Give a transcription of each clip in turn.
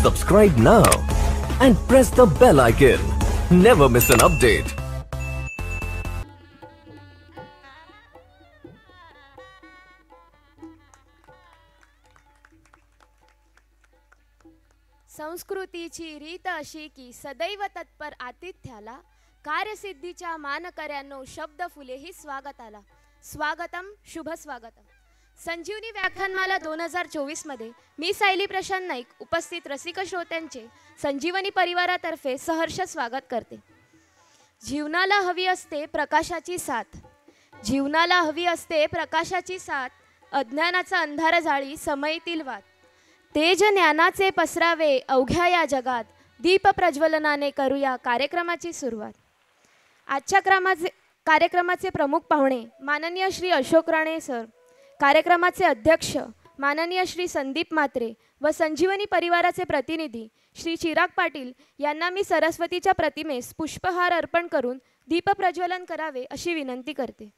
Subscribe now and press the bell icon. Never miss an update. संस्कृतीची रीत अशी की सदैव तत्पर आतिथ्याला कार्यसिद्धीच्या मानकऱ्यांनो शब्द फुलेही स्वागताला. स्वागतम, शुभ स्वागतम. संजीवनी व्याख्यानमाला 2024 मध्ये मी सायली प्रशांत नाईक उपस्थित रसिक श्रोत्यांचे संजीवनी परिवारातर्फे सहर्ष स्वागत करते. जीवनाला हवी असते प्रकाशाची साथ, जीवनाला हवी असते प्रकाशाची साथ. अज्ञानाचा अंधार जाळी समयतील वाद, तेज ज्ञानाचे पसरावे अवघ्या या जगात. दीप प्रज्वलनाने करूया कार्यक्रमाची सुरुवात. आजच्या कार्यक्रमाचे प्रमुख पाहुणे माननीय श्री अशोक राणे सर, कार्यक्रमाचे अध्यक्ष माननीय श्री संदीप म्हात्रे व संजीवनी परिवाराचे प्रतिनिधी श्री चिराग पाटील यांना मी सरस्वतीच्या प्रतिमेस पुष्पहार अर्पण करून दीप प्रज्वलन करावे अशी विनंती करते.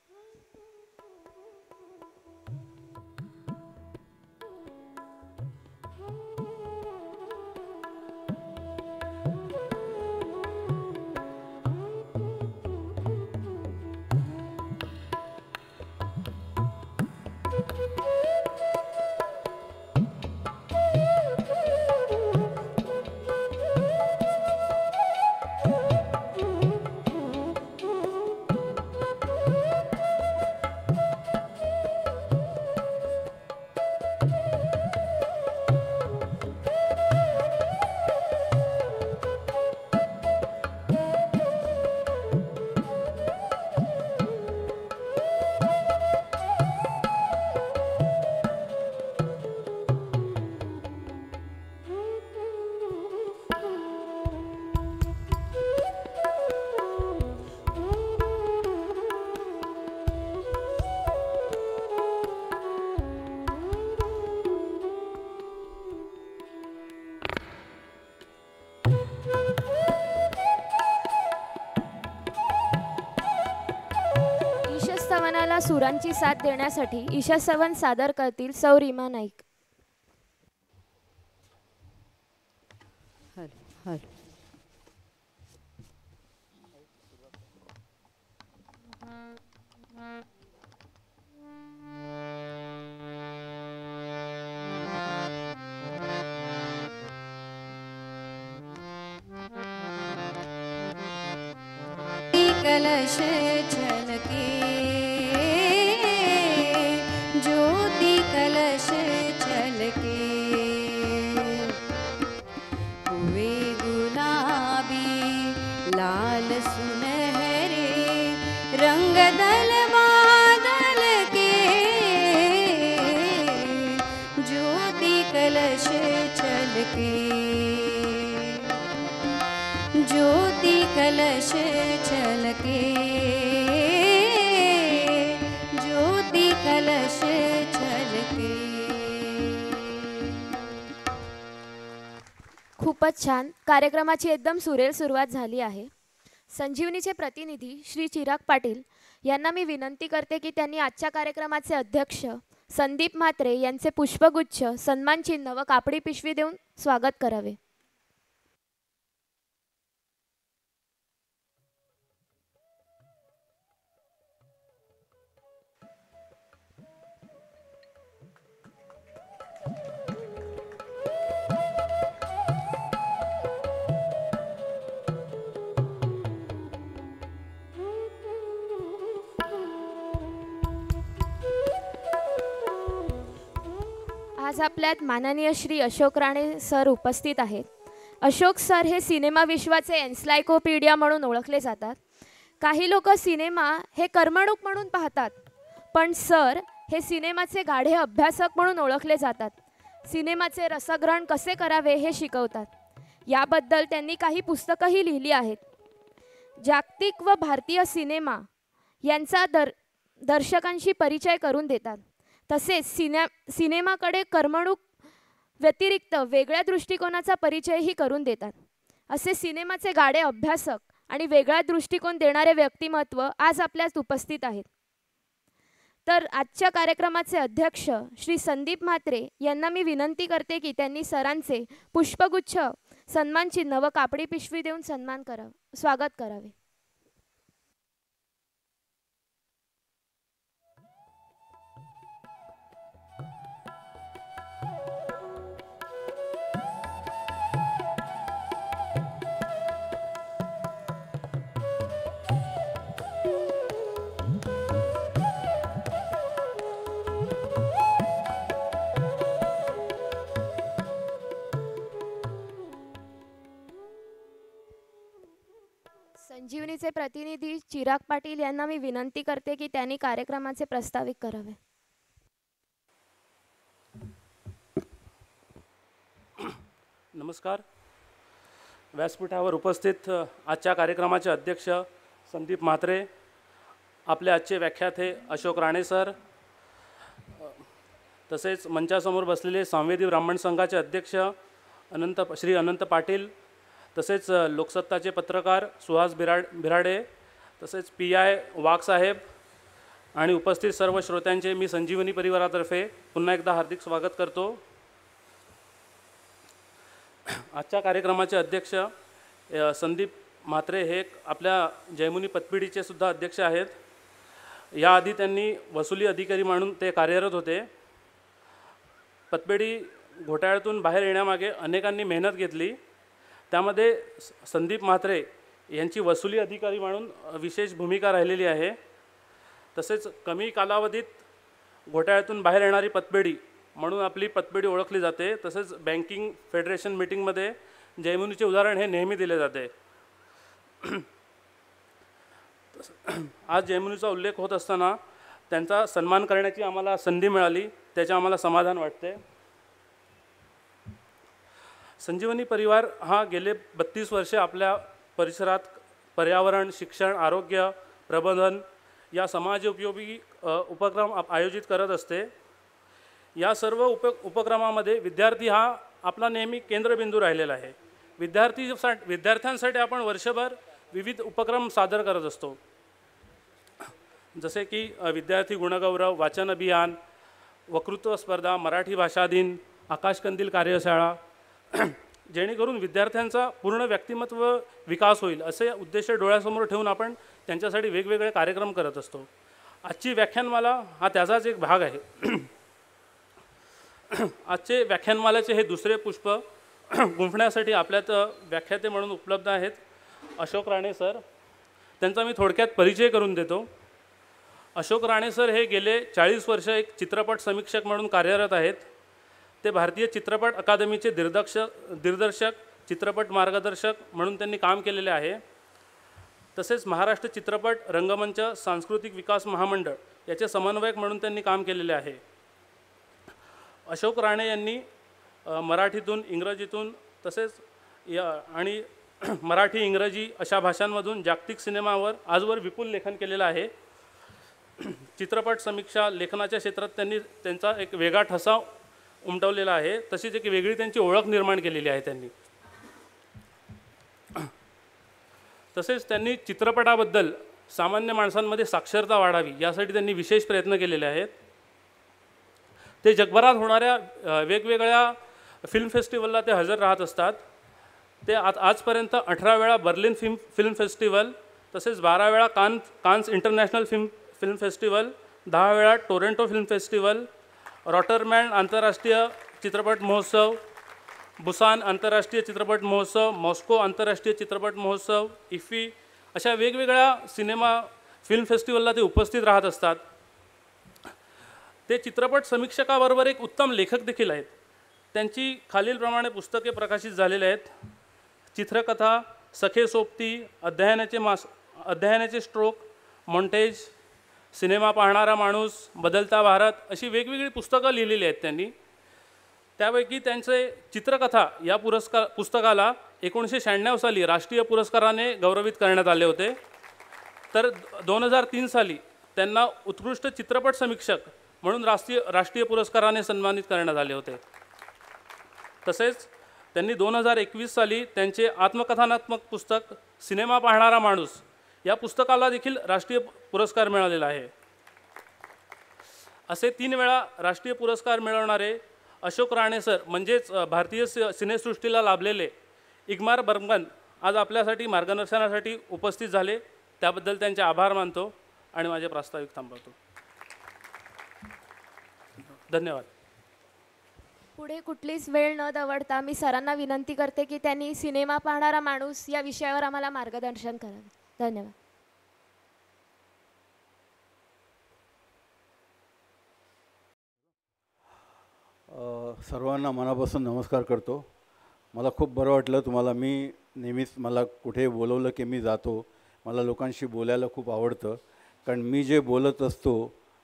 ईशस्तवनाला सुरांची साथ देण्यासाठी ईशस्तवन सादर करतील सौ रीमा नाईक. कलश छलके ज्योति कलश छलके, हुए गुलाबी लाल सुनहरे रंग दल बादल के. ज्योति कलश छलके ज्योति कलश छलके, ज्योति कलश छलके. खूपच छान. कार्यक्रमाची एकदम सुरेल सुरुवात झाली आहे. संजीवनीचे प्रतिनिधी श्री चिराग पाटील यांना मी विनंती करते की त्यांनी आजच्या कार्यक्रमाचे अध्यक्ष संदीप म्हात्रे यांचे पुष्पगुच्छ, सन्मान चिन्ह व कापडी पिशवी देऊन स्वागत करावे. आज आपल्यात माननीय श्री अशोक राणे सर उपस्थित आहेत. अशोक सर हे सिनेमा विश्वाचे एन्सायक्लोपीडिया म्हणून ओळखले जातात. काही लोक सिनेमा हे करमणूक म्हणून पाहतात, पण सर हे सिनेमाचे गाढे अभ्यासक म्हणून ओळखले जातात. सिनेमाचे रसग्रहण कसे करावे हे शिकवतात. याबद्दल त्यांनी काही पुस्तकंही लिहिली आहेत. जागतिक व भारतीय सिनेमा यांचा दर्शकांशी परिचय करून देतात. तसेच सिनेमाकडे करमणूक व्यतिरिक्त वेगळ्या दृष्टिकोनाचा परिचयही करून देतात. असे सिनेमाचे गाढे अभ्यासक आणि वेगळा दृष्टिकोन देणारे व्यक्तिमत्व आज आपल्यात उपस्थित आहेत. तर आजच्या कार्यक्रमाचे अध्यक्ष श्री संदीप म्हात्रे यांना मी विनंती करते की त्यांनी सरांचे पुष्पगुच्छ सन्मान चिन्ह व कापडी पिशवी देऊन स्वागत करावे. संजीवनीचे प्रतिनिधी चिराग पाटील यांना मी विनंती करते की त्यांनी कार्यक्रमाचे प्रस्तावित करावे. नमस्कार. व्यासपीठावर उपस्थित आजच्या कार्यक्रमाचे अध्यक्ष संदीप म्हात्रे, आपले आजचे व्याख्याते अशोक राणे सर, तसेच मंचासमोर बसलेले सामवेदी ब्राह्मण संघाचे अध्यक्ष श्री अनंत पाटील, तसेच लोकसत्ताचे पत्रकार सुहास बिराडे, तसेच PI वाघ साहेब आणि उपस्थित सर्व श्रोत्यांचे मी संजीवनी परिवारातर्फे पुन्हा एकदा हार्दिक स्वागत करतो. आजच्या कार्यक्रमाचे अध्यक्ष संदीप म्हात्रे हे आपल्या जयमुनी पतपिढीचे सुद्धा अध्यक्ष आहेत. याआधी त्यांनी वसुली अधिकारी म्हणून ते कार्यरत होते. पतपेढी घोटाळ्यातून बाहेर येण्यामागे अनेकांनी मेहनत घेतली. त्यामध्ये संदीप म्हात्रे यांची वसुली अधिकारी म्हणून विशेष भूमिका राहिलेली आहे. तसेच कमी कालावधीत घोटाळ्यातून बाहेर येणारी पतपेढी म्हणून आपली पतपेढी ओळखली जाते. तसेच बँकिंग फेडरेशन मीटिंगमध्ये जयमुनीचे उदाहरण हे नेहमी दिले जाते. आज जयमुनीचा उल्लेख होत असताना त्यांचा सन्मान करण्याची आम्हाला संधी मिळाली, त्याचे आम्हाला समाधान वाटते. संजीवनी परिवार हा गेले 32 वर्षे आपल्या परिसरात पर्यावरण, शिक्षण, आरोग्य, प्रबंधन या समाजोपयोगी उपक्रम आयोजित करत असते. या सर्व उपक्रमामध्ये विद्यार्थी हा आपला नेहमी केंद्रबिंदू राहिलेला आहे. विद्यार्थ्यांसाठी आपण वर्षभर विविध उपक्रम सादर करत असतो, जसे की विद्यार्थी गुणगौरव, वाचन अभियान, वक्तृत्व स्पर्धा, मराठी भाषा दिन, आकाशकंदील कार्यशाळा, जेणेकरून विद्यार्थ्यांचा पूर्ण व्यक्तिमत्व विकास होईल असे उद्देश डोळ्यासमोर ठेवून आपण त्यांच्यासाठी वेगवेगळे कार्यक्रम करत असतो. आजची व्याख्यानमाला हा त्याचाच एक भाग आहे. आजचे व्याख्यानमालेचे हे दुसरे पुष्प गुंफण्यासाठी आपल्यात व्याख्याते म्हणून उपलब्ध आहेत अशोक राणे सर. त्यांचा मी थोडक्यात परिचय करून देतो. अशोक राणे सर हे गेले 40 वर्ष एक चित्रपट समीक्षक म्हणून कार्यरत आहेत. ते भारतीय चित्रपट अकादमीचे दिग्दर्शक, चित्रपट मार्गदर्शक म्हणून त्यांनी काम केलेले आहे. तसेच महाराष्ट्र चित्रपट रंगमंच सांस्कृतिक विकास महामंडळ याचे समन्वयक म्हणून त्यांनी काम केलेले आहे. अशोक राणे यांनी मराठीतून, इंग्रजीतून तसेच आणि मराठी, इंग्रजी अशा भाषांमधून जागतिक सिनेमावर आजवर विपुल लेखन केलेलं आहे. चित्रपट समीक्षा लेखनाच्या क्षेत्रात त्यांनी त्यांचा एक वेगळा ठसा उमटवलेला आहे. तशीच एक वेगळी त्यांची ओळख निर्माण केलेली आहे त्यांनी. तसेच त्यांनी चित्रपटाबद्दल सामान्य माणसांमध्ये साक्षरता वाढावी यासाठी त्यांनी विशेष प्रयत्न केलेले आहेत. ते जगभरात होणाऱ्या वेगवेगळ्या फिल्म फेस्टिवलला ते हजर राहत असतात. ते आजपर्यंत 18 वेळा बर्लिन फिल्म फेस्टिवल, तसेच 12 वेळा कान्स इंटरनॅशनल फिल्म फेस्टिवल, 10 वेळा टोरंटो फिल्म फेस्टिवल, रॉटरमॅन आंतरराष्ट्रीय चित्रपट महोत्सव, बुसान आंतरराष्ट्रीय चित्रपट महोत्सव, मॉस्को आंतरराष्ट्रीय चित्रपट महोत्सव, इफी अशा वेगवेगळ्या फिल्म फेस्टिवलला ते उपस्थित राहत असतात. ते चित्रपट समीक्षकाबरोबर एक उत्तम लेखक देखील आहेत. त्यांची खालीलप्रमाणे पुस्तके प्रकाशित झालेली आहेत. चित्रकथा, सखे सोबती, अध्ययनाचे स्ट्रोक, मॉन्टेज, सिनेमा पाहणारा माणूस, बदलता भारत अशी वेगवेगळी पुस्तकं लिहिलेली आहेत त्यांनी. त्यापैकी त्यांचे चित्रकथा या पुस्तकाला 1996 साली राष्ट्रीय पुरस्काराने गौरवित करण्यात आले होते. तर 2003 साली त्यांना उत्कृष्ट चित्रपट समीक्षक म्हणून राष्ट्रीय पुरस्काराने सन्मानित करण्यात आले होते. तसेच त्यांनी 2021 साली त्यांचे आत्मकथनात्मक पुस्तक सिनेमा पाहणारा माणूस या पुस्तकाला देखील राष्ट्रीय पुरस्कार मिळालेला आहे. असे 3 वेळा राष्ट्रीय पुरस्कार मिळवणारे अशोक राणे सर म्हणजेच भारतीय सिनेसृष्टीला लाभलेले इग्मार बर्गमन आज आपल्यासाठी मार्गदर्शनासाठी उपस्थित झाले. त्याबद्दल त्यांचे आभार मानतो आणि माझे प्रास्ताविक थांबवतो. धन्यवाद. पुढे कुठलीच वेळ न दवडता मी सरांना विनंती करते की त्यांनी सिनेमा पाहणारा माणूस या विषयावर आम्हाला मार्गदर्शन करावे. धन्यवाद. सर्वांना मनापासून नमस्कार करतो. मला खूप बरं वाटलं. तुम्हाला मी नेहमीच मला कुठे बोलवलं की मी जातो. मला लोकांशी बोलायला खूप आवडतं, कारण मी जे बोलत असतो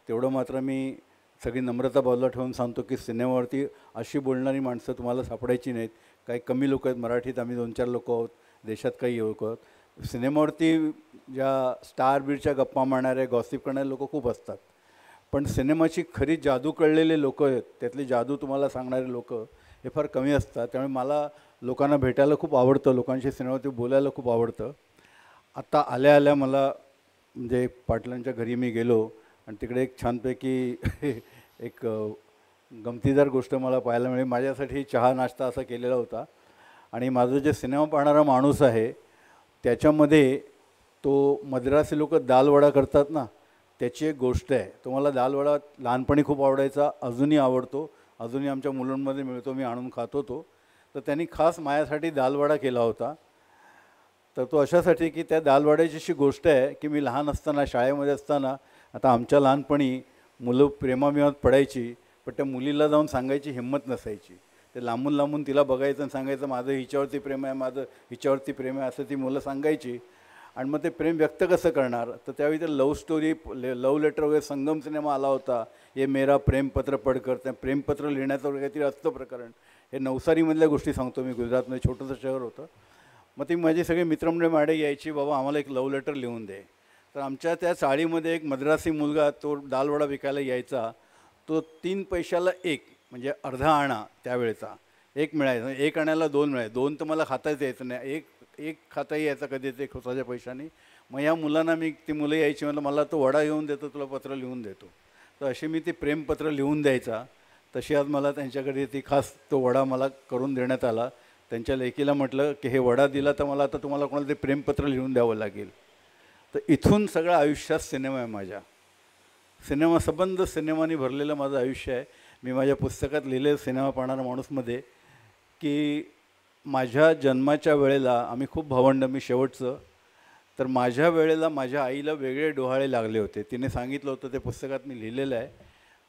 तेवढं मात्र मी सगळी नम्रता बाजूला ठेवून सांगतो की सिनेमावरती अशी बोलणारी माणसं तुम्हाला सापडायची नाहीत. काही कमी लोक आहेत. मराठीत आम्ही 2-4 लोक आहोत, देशात काही लोक आहोत. सिनेमावरती ज्या स्टार बीरच्या गप्पा मारणारे गॉसिप करणारे लोक खूप असतात, पण सिनेमाची खरी जादू कळलेले लोक आहेत, त्यातली जादू तुम्हाला सांगणारे लोक हे फार कमी असतात. त्यामुळे मला लोकांना भेटायला खूप आवडतं, लोकांशी सिनेमावरती बोलायला खूप आवडतं. आता आल्या आल्या मला म्हणजे पाटलांच्या घरी मी गेलो आणि तिकडे एक छानपैकी एक गमतीदार गोष्ट मला पाहायला मिळाली. माझ्यासाठी चहा नाश्ता असा केलेला होता आणि माझं जे सिनेमा पाहणारा माणूस आहे त्याच्यामध्ये तो मद्रासी लोक दालवडा करतात ना, त्याची एक गोष्ट आहे. तो मला दालवडा लहानपणी खूप आवडायचा, अजूनही आवडतो, अजूनही आमच्या मुलांमध्ये मिळतो, मी आणून खातो तो. तर त्यांनी खास माझ्यासाठी दालवडा केला होता. तर तो अशासाठी की त्या दालवड्याची अशी गोष्ट आहे की मी लहान असताना शाळेमध्ये असताना, आता आमच्या लहानपणी मुलं प्रेमाविवाहात पडायची, पण त्या मुलीला जाऊन सांगायची हिंमत नसायची. ते लांबून लांबून तिला बघायचं आणि सांगायचं माझं हिच्यावरती प्रेम आहे, माझं हिच्यावरती प्रेम आहे, असं ती मुलं सांगायची. आणि मग ते प्रेम व्यक्त कसं करणार? तर त्यावेळी ते लव्ह स्टोरी, लव्ह लेटर वगैरे संगम सिनेमा आला होता. हे मेरा प्रेमपत्र पडकर, त्या प्रेमपत्र लिहिण्याचं वगैरे काहीतरी असतं प्रकरण. हे नवसारीमधल्या गोष्टी सांगतो मी. गुजरातमध्ये छोटंसं शहर होतं. मग ती माझी सगळी मित्रमंडळी माडे यायची, बाबा आम्हाला एक लव्ह लेटर लिहून दे. तर आमच्या त्या चाळीमध्ये एक मद्रासी मुलगा तो दालवडा विकायला यायचा. तो 3 पैशाला 1 म्हणजे अर्धा आणा त्यावेळेचा 1 मिळायचा. 1 आण्याला 2 मिळायचे. 2 तर मला खाताच यायचं नाही, एक खाताही यायचा कधी ते स्वतःच्या पैशाने. मग या मुलांना ती मुलं यायची, म्हटलं मला तो वडा घेऊन देतो, तुला पत्र लिहून देतो. तर अशी मी ते प्रेमपत्र लिहून द्यायचा. तशी आज मला त्यांच्याकडे ती खास तो वडा मला करून देण्यात आला. त्यांच्या लेकीला म्हटलं की हे वडा दिला तर मला आता तुम्हाला कोणाला ते प्रेमपत्र लिहून द्यावं लागेल. तर इथून सगळं आयुष्यात सिनेमा आहे माझ्या. सिनेमा संबंध सिनेमाने भरलेलं माझं आयुष्य आहे. मी माझ्या पुस्तकात लिहिलं सिनेमा पाहणारा माणूसमध्ये की माझ्या जन्माच्या वेळेला आम्ही खूप भावंड, मी शेवटचं. तर माझ्या वेळेला माझ्या आईला वेगळे डोहाळे लागले होते. तिने सांगितलं होतं, ते पुस्तकात मी लिहिलेलं आहे.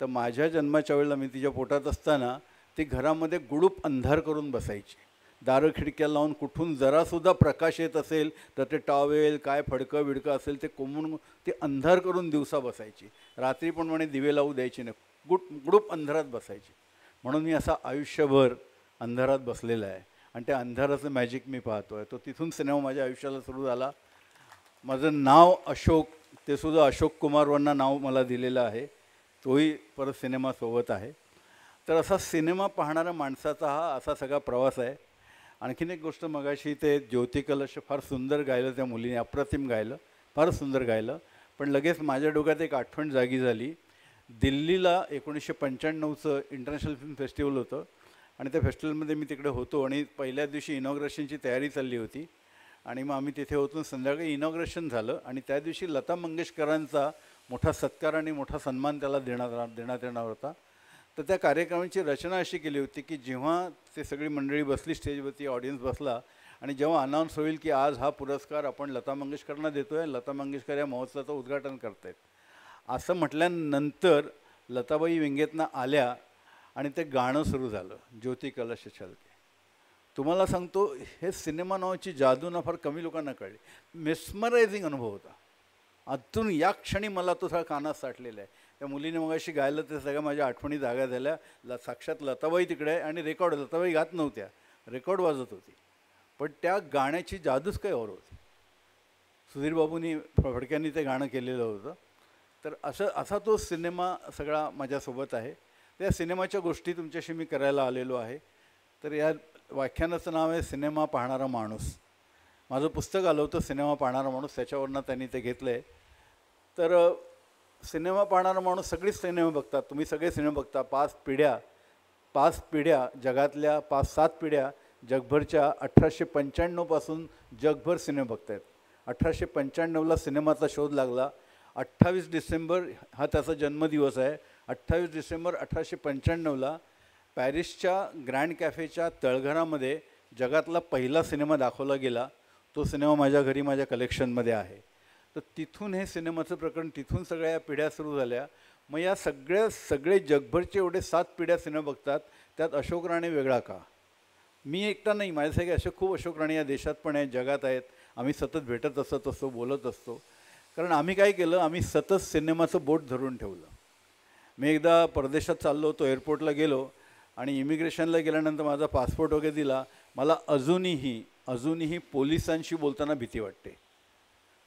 तर माझ्या जन्माच्या वेळेला मी तिच्या पोटात असताना ती घरामध्ये गुडूप अंधार करून बसायची. दारं खिडक्या लावून कुठून जरासुद्धा प्रकाश येत असेल तर ते टॉवेल काय फडकं विडकं असेल ते कोंबून ते अंधार करून दिवसा बसायची. रात्री पण म्हणे दिवे लावू द्यायची नाही, गुडूप अंधारात बसायची. म्हणून मी असा आयुष्यभर अंधारात बसलेला आहे आणि त्या अंधाराचं मॅजिक मी पाहतो आहे. तो तिथून सिनेमा माझ्या आयुष्याला सुरू झाला. माझं नाव अशोक, ते सुद्धा अशोक कुमारवरनं नाव मला दिलेलं आहे, तोही परत सिनेमासोबत आहे. तर असा सिनेमा पाहणाऱ्या माणसाचा हा असा सगळा प्रवास आहे. आणखीन एक गोष्ट, मगाशी ते ज्योती कलश फार सुंदर गायलं, त्या मुलीने अप्रतिम गायलं, फार सुंदर गायलं. पण लगेच माझ्या डोक्यात एक आठवण जागी झाली. दिल्लीला 1995चं इंटरनॅशनल फिल्म फेस्टिवल होतं आणि त्या फेस्टिवलमध्ये मी तिकडे होतो आणि पहिल्या दिवशी इनॉग्रेशनची तयारी चालली होती आणि मग आम्ही तिथे होतो. संध्याकाळी इनॉग्रेशन झालं आणि त्या दिवशी लता मंगेशकरांचा मोठा सत्कार आणि मोठा सन्मान त्याला देण्यात येणार होता. तर त्या कार्यक्रमाची रचना अशी केली होती की जेव्हा ते सगळी मंडळी बसली स्टेजवरती, ऑडियन्स बसला आणि जेव्हा अनाऊन्स होईल की आज हा पुरस्कार आपण लता मंगेशकरांना देतो आहे, लता मंगेशकर या महोत्सवाचं उद्घाटन करत आहेत, असं म्हटल्यानंतर लताबाई विंगेतनं आल्या आणि ते गाणं सुरू झालं, ज्योती कलश छलके. तुम्हाला सांगतो, हे सिनेमा नावाची जादू ना फार कमी लोकांना कळली. मेस्मरायझिंग अनुभव होता. अजून या क्षणी मला तो सगळा कानात साठलेला आहे. त्या मुलीने मग अशी गायलं, ते सगळ्या माझ्या आठवणी जाग्या झाल्या. साक्षात लताबाई तिकडे आहे आणि रेकॉर्ड, लताबाई गात नव्हत्या, रेकॉर्ड वाजत होती, पण त्या गाण्याची जादूच काही और होती. सुधीर बाबूंनी फडक्यांनी ते गाणं केलेलं होतं. तर असा तो सिनेमा सगळा माझ्यासोबत आहे. त्या सिनेमाच्या गोष्टी तुमच्याशी मी करायला आलेलो आहे. तर या व्याख्यानाचं नाव आहे सिनेमा पाहणारा माणूस. माझं पुस्तक आलं होतं सिनेमा पाहणारा माणूस, त्याच्यावरनं त्यांनी ते घेतलं आहे. तर सिनेमा पाहणारा माणूस सगळीच सिनेमा बघतात, तुम्ही सगळे सिनेमा बघता. 5 पिढ्या जगातल्या 5-7 पिढ्या जगभरच्या 1895पासून जगभर सिनेमा बघत आहेत. 1895ला सिनेमाचा शोध लागला. 28 डिसेंबर हा त्याचा जन्मदिवस आहे. 28 डिसेंबर 1895ला पॅरिसच्या ग्रँड कॅफेच्या तळघरामध्ये जगातला पहिला सिनेमा दाखवला गेला. तो सिनेमा माझ्या घरी माझ्या कलेक्शनमध्ये आहे. तर तिथून हे सिनेमाचं प्रकरण, तिथून सगळ्या या पिढ्या सुरू झाल्या. मग या सगळे जगभरचे एवढे 7 पिढ्या सिनेमा बघतात, त्यात अशोक राणे वेगळा का? मी एकटा नाही, माझ्यासारखे असे खूप अशोक राणे या देशात पण आहेत, जगात आहेत. आम्ही सतत भेटत असतो, बोलत असतो. कारण आम्ही काय केलं, आम्ही सतत सिनेमाचं बोट धरून ठेवलं. मी एकदा परदेशात चाललो होतो, एअरपोर्टला गेलो आणि इमिग्रेशनला गेल्यानंतर माझा पासपोर्ट वगैरे दिला. मला अजूनही पोलिसांशी बोलताना भीती वाटते.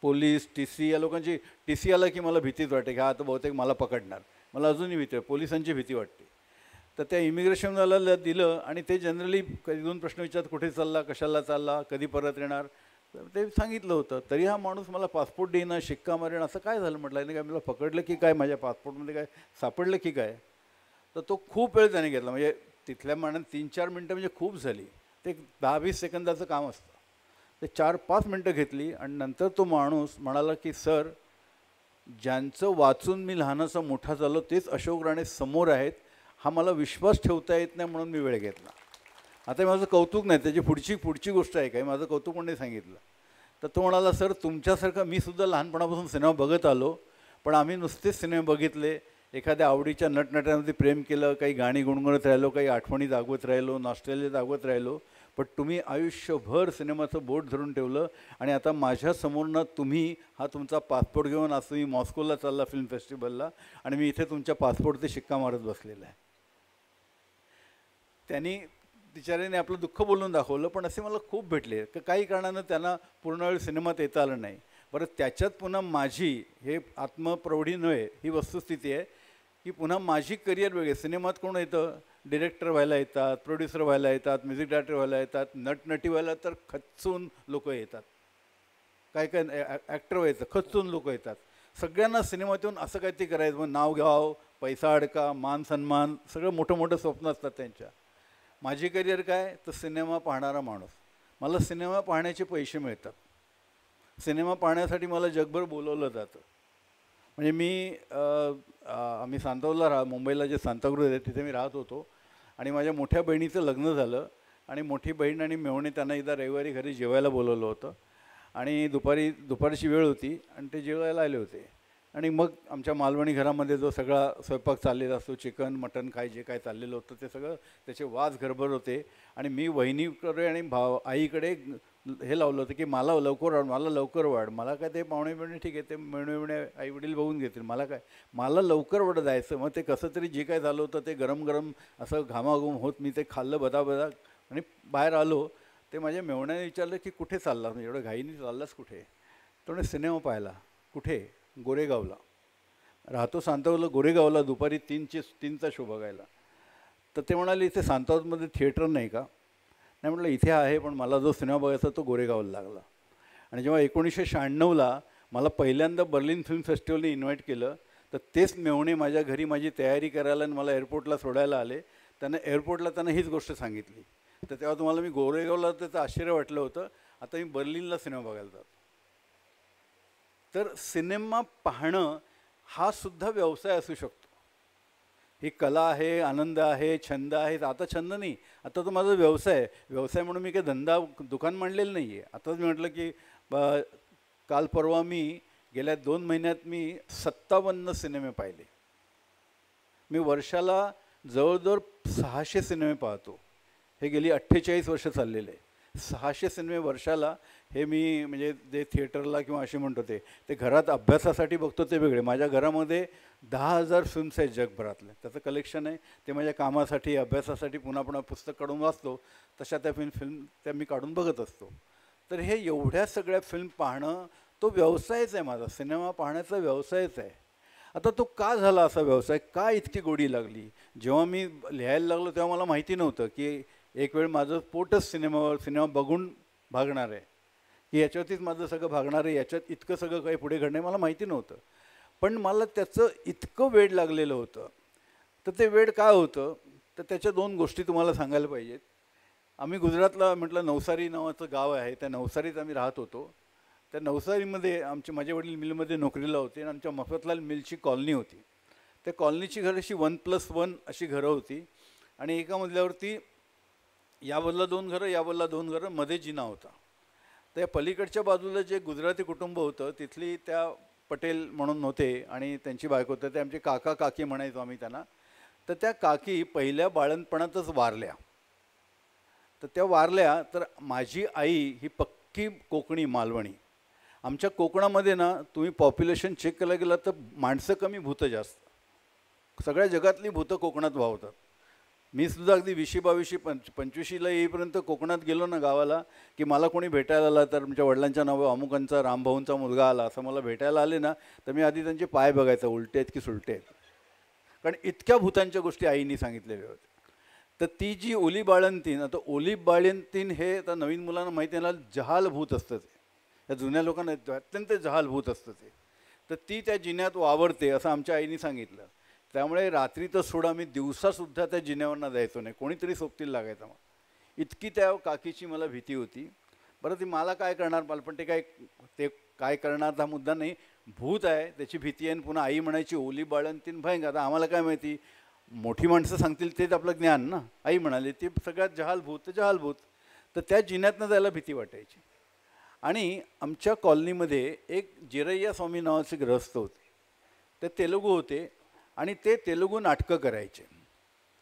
पोलीस, TC या लोकांची, TC आला की मला भीतीच वाटते की आता बहुतेक मला पकडणार. मला अजूनही भीती वाटते, पोलिसांची भीती वाटते. तर त्या इमिग्रेशनवाल्याला दिलं आणि ते जनरली कधी 2 प्रश्न विचारतात, कुठे चालला, कशाला चालला, कधी परत येणार. तर ते सांगितलं होतं. तरी हा माणूस मला पासपोर्ट देईना, शिक्का मारेन. असं काय झालं म्हटलं, नाही काय मला पकडलं की काय, माझ्या पासपोर्टमध्ये काय सापडलं की काय? तर तो खूप वेळ त्याने घेतला. म्हणजे तिथल्या मानाने 3-4 मिनटं म्हणजे खूप झाली. ते 10-20 सेकंदाचं काम असतं. ते 4-5 मिनटं घेतली आणि नंतर तो माणूस म्हणाला की सर, ज्यांचं वाचून मी लहानाचा मोठा झालो तेच अशोक राणे समोर आहेत, हा मला विश्वास ठेवता येत नाही म्हणून मी वेळ घेतला. आता माझं कौतुक नाही, त्याची पुढची गोष्ट आहे काय, माझं कौतुक पण नाही सांगितलं. तर तो म्हणाला सर, तुमच्यासारखं मी सुद्धा लहानपणापासून सिनेमा बघत आलो, पण आम्ही नुसतेच सिनेमा बघितले, एखाद्या आवडीच्या नटनट्यांमध्ये प्रेम केलं, काही गाणी गुणगुणत राहिलो, काही आठवणी जागवत राहिलो, नॉस्टॅल्जिया जागवत राहिलो. पण तुम्ही आयुष्यभर सिनेमाचं बोट धरून ठेवलं आणि आता माझ्यासमोरनं तुम्ही हा तुमचा पासपोर्ट घेऊन आज तुम्ही मॉस्कोला चालला फिल्म फेस्टिवलला आणि मी इथे तुमच्या पासपोर्टचे शिक्का मारत बसलेला आहे. त्यांनी बिचाऱ्याने आपलं दुःख बोलून दाखवलं. पण असे मला खूप भेटले की काही कारणानं त्यांना पूर्ण वेळ सिनेमात येता आलं नाही. बरं, त्याच्यात पुन्हा माझी, हे आत्मप्रौढी नव्हे, ही वस्तुस्थिती आहे की पुन्हा माझी करिअर वेगळी. सिनेमात कोण येतं, डिरेक्टर व्हायला येतात, प्रोड्युसर व्हायला येतात, म्युझिक डायरेक्टर व्हायला येतात, नटनटी व्हायला तर खचून लोक येतात, काय ॲक्टर व्हायचं खचून लोक येतात. सगळ्यांना सिनेमात येऊन असं काहीतरी करायचं, मग नाव घ्यावं, पैसा अडका, मान सन्मान, सगळं मोठं मोठं स्वप्न असतात त्यांच्या. माझी करिअर काय, तर सिनेमा पाहणारा माणूस. मला सिनेमा पाहण्याचे पैसे मिळतात. सिनेमा पाहण्यासाठी मला जगभर बोलवलं जातं. म्हणजे आम्ही सांताक्रूजला मुंबईला जे सांताक्रूज आहे तिथे मी राहत होतो आणि माझ्या मोठ्या बहिणीचं लग्न झालं आणि मोठी बहीण आणि मेवणे त्यांना एकदा रविवारी घरी जेवायला बोलवलं होतं आणि दुपारची वेळ होती आणि ते जेवायला आले होते. आणि मग आमच्या मालवणी घरामध्ये जो सगळा स्वयंपाक चाललेला असतो, चिकन मटण काय जे काय चाललेलं होतं ते सगळं, त्याचे वास गडबड होते. आणि मी वहिनीकडे आणि आईकडे हे लावलं होतं की मला लवकर वाढ. मला काय ते पाहुणे बिवणे ठीक आहे, ते मेवणे आई वडील बघून घेतील, मला काय, मला लवकर वाढ जायचं. मग ते कसं तरी जे काय झालं होतं ते गरम गरम असं घामाघूम होत मी ते खाल्लं बदा आणि बाहेर आलो. ते माझ्या मेवण्याने विचारलं की कुठे चालला, म्हणजे एवढं घाईने चाललास कुठे? तो सिनेमा पाहायला. कुठे? गोरेगावला. राहतो सांताक्रूजला, गोरेगावला दुपारी 3चा शो बघायला. तर ते म्हणाले इथे सांताक्रूजमध्ये थिएटर नाही का? नाही म्हटलं इथे आहे, पण मला जो सिनेमा बघायचा तो गोरेगावला लागला. आणि जेव्हा 1996ला मला पहिल्यांदा बर्लिन फिल्म फेस्टिवलने इन्व्हाइट केलं तर तेच मेवणे माझ्या घरी माझी तयारी करायला आणि मला एअरपोर्टला सोडायला आले. एअरपोर्टला त्यांना हीच गोष्ट सांगितली. तर तेव्हा तुम्हाला मी गोरेगावला त्याचं आश्चर्य वाटलं होतं. आता मी बर्लिनला सिनेमा बघायला जातो. तर सिनेमा पाहणं हा सुद्धा व्यवसाय असू शकतो. ही कला आहे, आनंद आहे, छंद आहे. आता छंद नाही, आता तो माझा व्यवसाय आहे. व्यवसाय म्हणून मी काही दुकान मांडलेलं नाही आहे. आताच मी म्हटलं की काल परवा मी गेल्या 2 महिन्यात मी 57 सिनेमे पाहिले. मी वर्षाला जवळजवळ 600 सिनेमे पाहतो. हे गेली 48 वर्ष चाललेले आहे. 600 सिनेमे वर्षाला. हे मी म्हणजे जे थिएटरला किंवा असे म्हणतो ते घरात अभ्यासासाठी बघतो ते वेगळे. माझ्या घरामध्ये 10,000 फिल्म्स आहेत जगभरातले. त्याचं कलेक्शन आहे. ते माझ्या कामासाठी, अभ्यासासाठी पुन्हा पुस्तक काढून वाचतो. तशा त्या फिल्म त्या मी काढून बघत असतो. तर हे एवढ्या सगळ्या फिल्म पाहणं तो व्यवसायच आहे माझा. सिनेमा पाहण्याचा व्यवसायच आहे. आता तो का झाला असा व्यवसाय? का इतकी गोडी लागली? जेव्हा मी लिहायला लागलो तेव्हा मला माहिती नव्हतं की एक वेळ माझं पोटच सिनेमा बघून भागणार आहे, की याच्यावरतीच माझं सगळं भागणार आहे, याच्यात इतकं सगळं काही पुढे घडणं मला माहिती नव्हतं. पण मला त्याचं इतकं वेड लागलेलं होतं. तर ते वेड काय होतं, तर त्याच्या 2 गोष्टी तुम्हाला सांगायला पाहिजेत. आम्ही गुजरातला म्हटलं नवसारी नावाचं गाव आहे, त्या नवसारीत आम्ही राहत होतो. त्या नवसारीमध्ये माझे वडील मिलमध्ये नोकरीला होते आणि आमच्या मफतलाल मिलची कॉलनी होती. त्या कॉलनीची घरं अशी 1+1 अशी घरं होती आणि एका मजल्यावरती या बाजूला 2 घरं, या बाजूला 2 घरं, मध्ये जिना होता. त्या पलीकडच्या बाजूला जे गुजराती कुटुंब होतं तिथली त्या पटेल म्हणून होते आणि त्यांची बायको होतं, ते आमचे काका काकी म्हणायचो आम्ही त्यांना. तर त्या काकी पहिल्या बाळंतपणातच वारल्या. तर त्या वारल्या तर माझी आई ही पक्की कोकणी मालवणी. आमच्या कोकणामध्ये ना तुम्ही पॉप्युलेशन चेक करायला गेलं तर माणसं कमी भूतं जास्त. सगळ्या जगातली भूतं कोकणात वावतात. मी सुद्धा अगदी 20-22 25ला येईपर्यंत कोकणात गेलो ना गावाला की मला कोणी भेटायला आला तर आमच्या वडिलांच्या नावावर अमुकांचा रामभाऊंचा मुलगा आला असं मला भेटायला आले ना तर मी आधी त्यांचे पाय बघायचा उलटे आहेत की सुलटे आहेत, कारण इतक्या भूतांच्या गोष्टी आईनी सांगितलेल्या होत्या. तर ती जी ओली बाळंतीण, आता ओली बाळंतीण हे आता नवीन मुलांना माहिती आहे ना जहाल भूत असतं ते, या जुन्या लोकांना अत्यंत जहाल भूत असतं ते. तर ती त्या जिन्यात वावरते असं आमच्या आईने सांगितलं. त्यामुळे रात्री तर सोडा मी दिवसासुद्धा त्या जिन्यावरनं जायचो नाही, कोणीतरी सोबतील लागायचं. मग इतकी त्या काकीची मला भीती होती. बरं ती मला काय करणार, मला पण ते काय करणार हा मुद्दा नाही. भूत आहे त्याची भीती आहे आणि पुन्हा आई म्हणायची ओली बाळंतीण भयंकर. आता आम्हाला काय माहिती, मोठी माणसं सांगतील तेच आपलं ज्ञान ना. आई म्हणाली ती सगळ्यात जहालभूत तर जहालभूत. तर त्या जिन्यातनं जायला भीती वाटायची. आणि आमच्या कॉलनीमध्ये एक जिरय्या स्वामी नावाचे ग्रहस्थ होते. ते तेलुगू होते आणि ते तेलुगू नाटकं करायचे.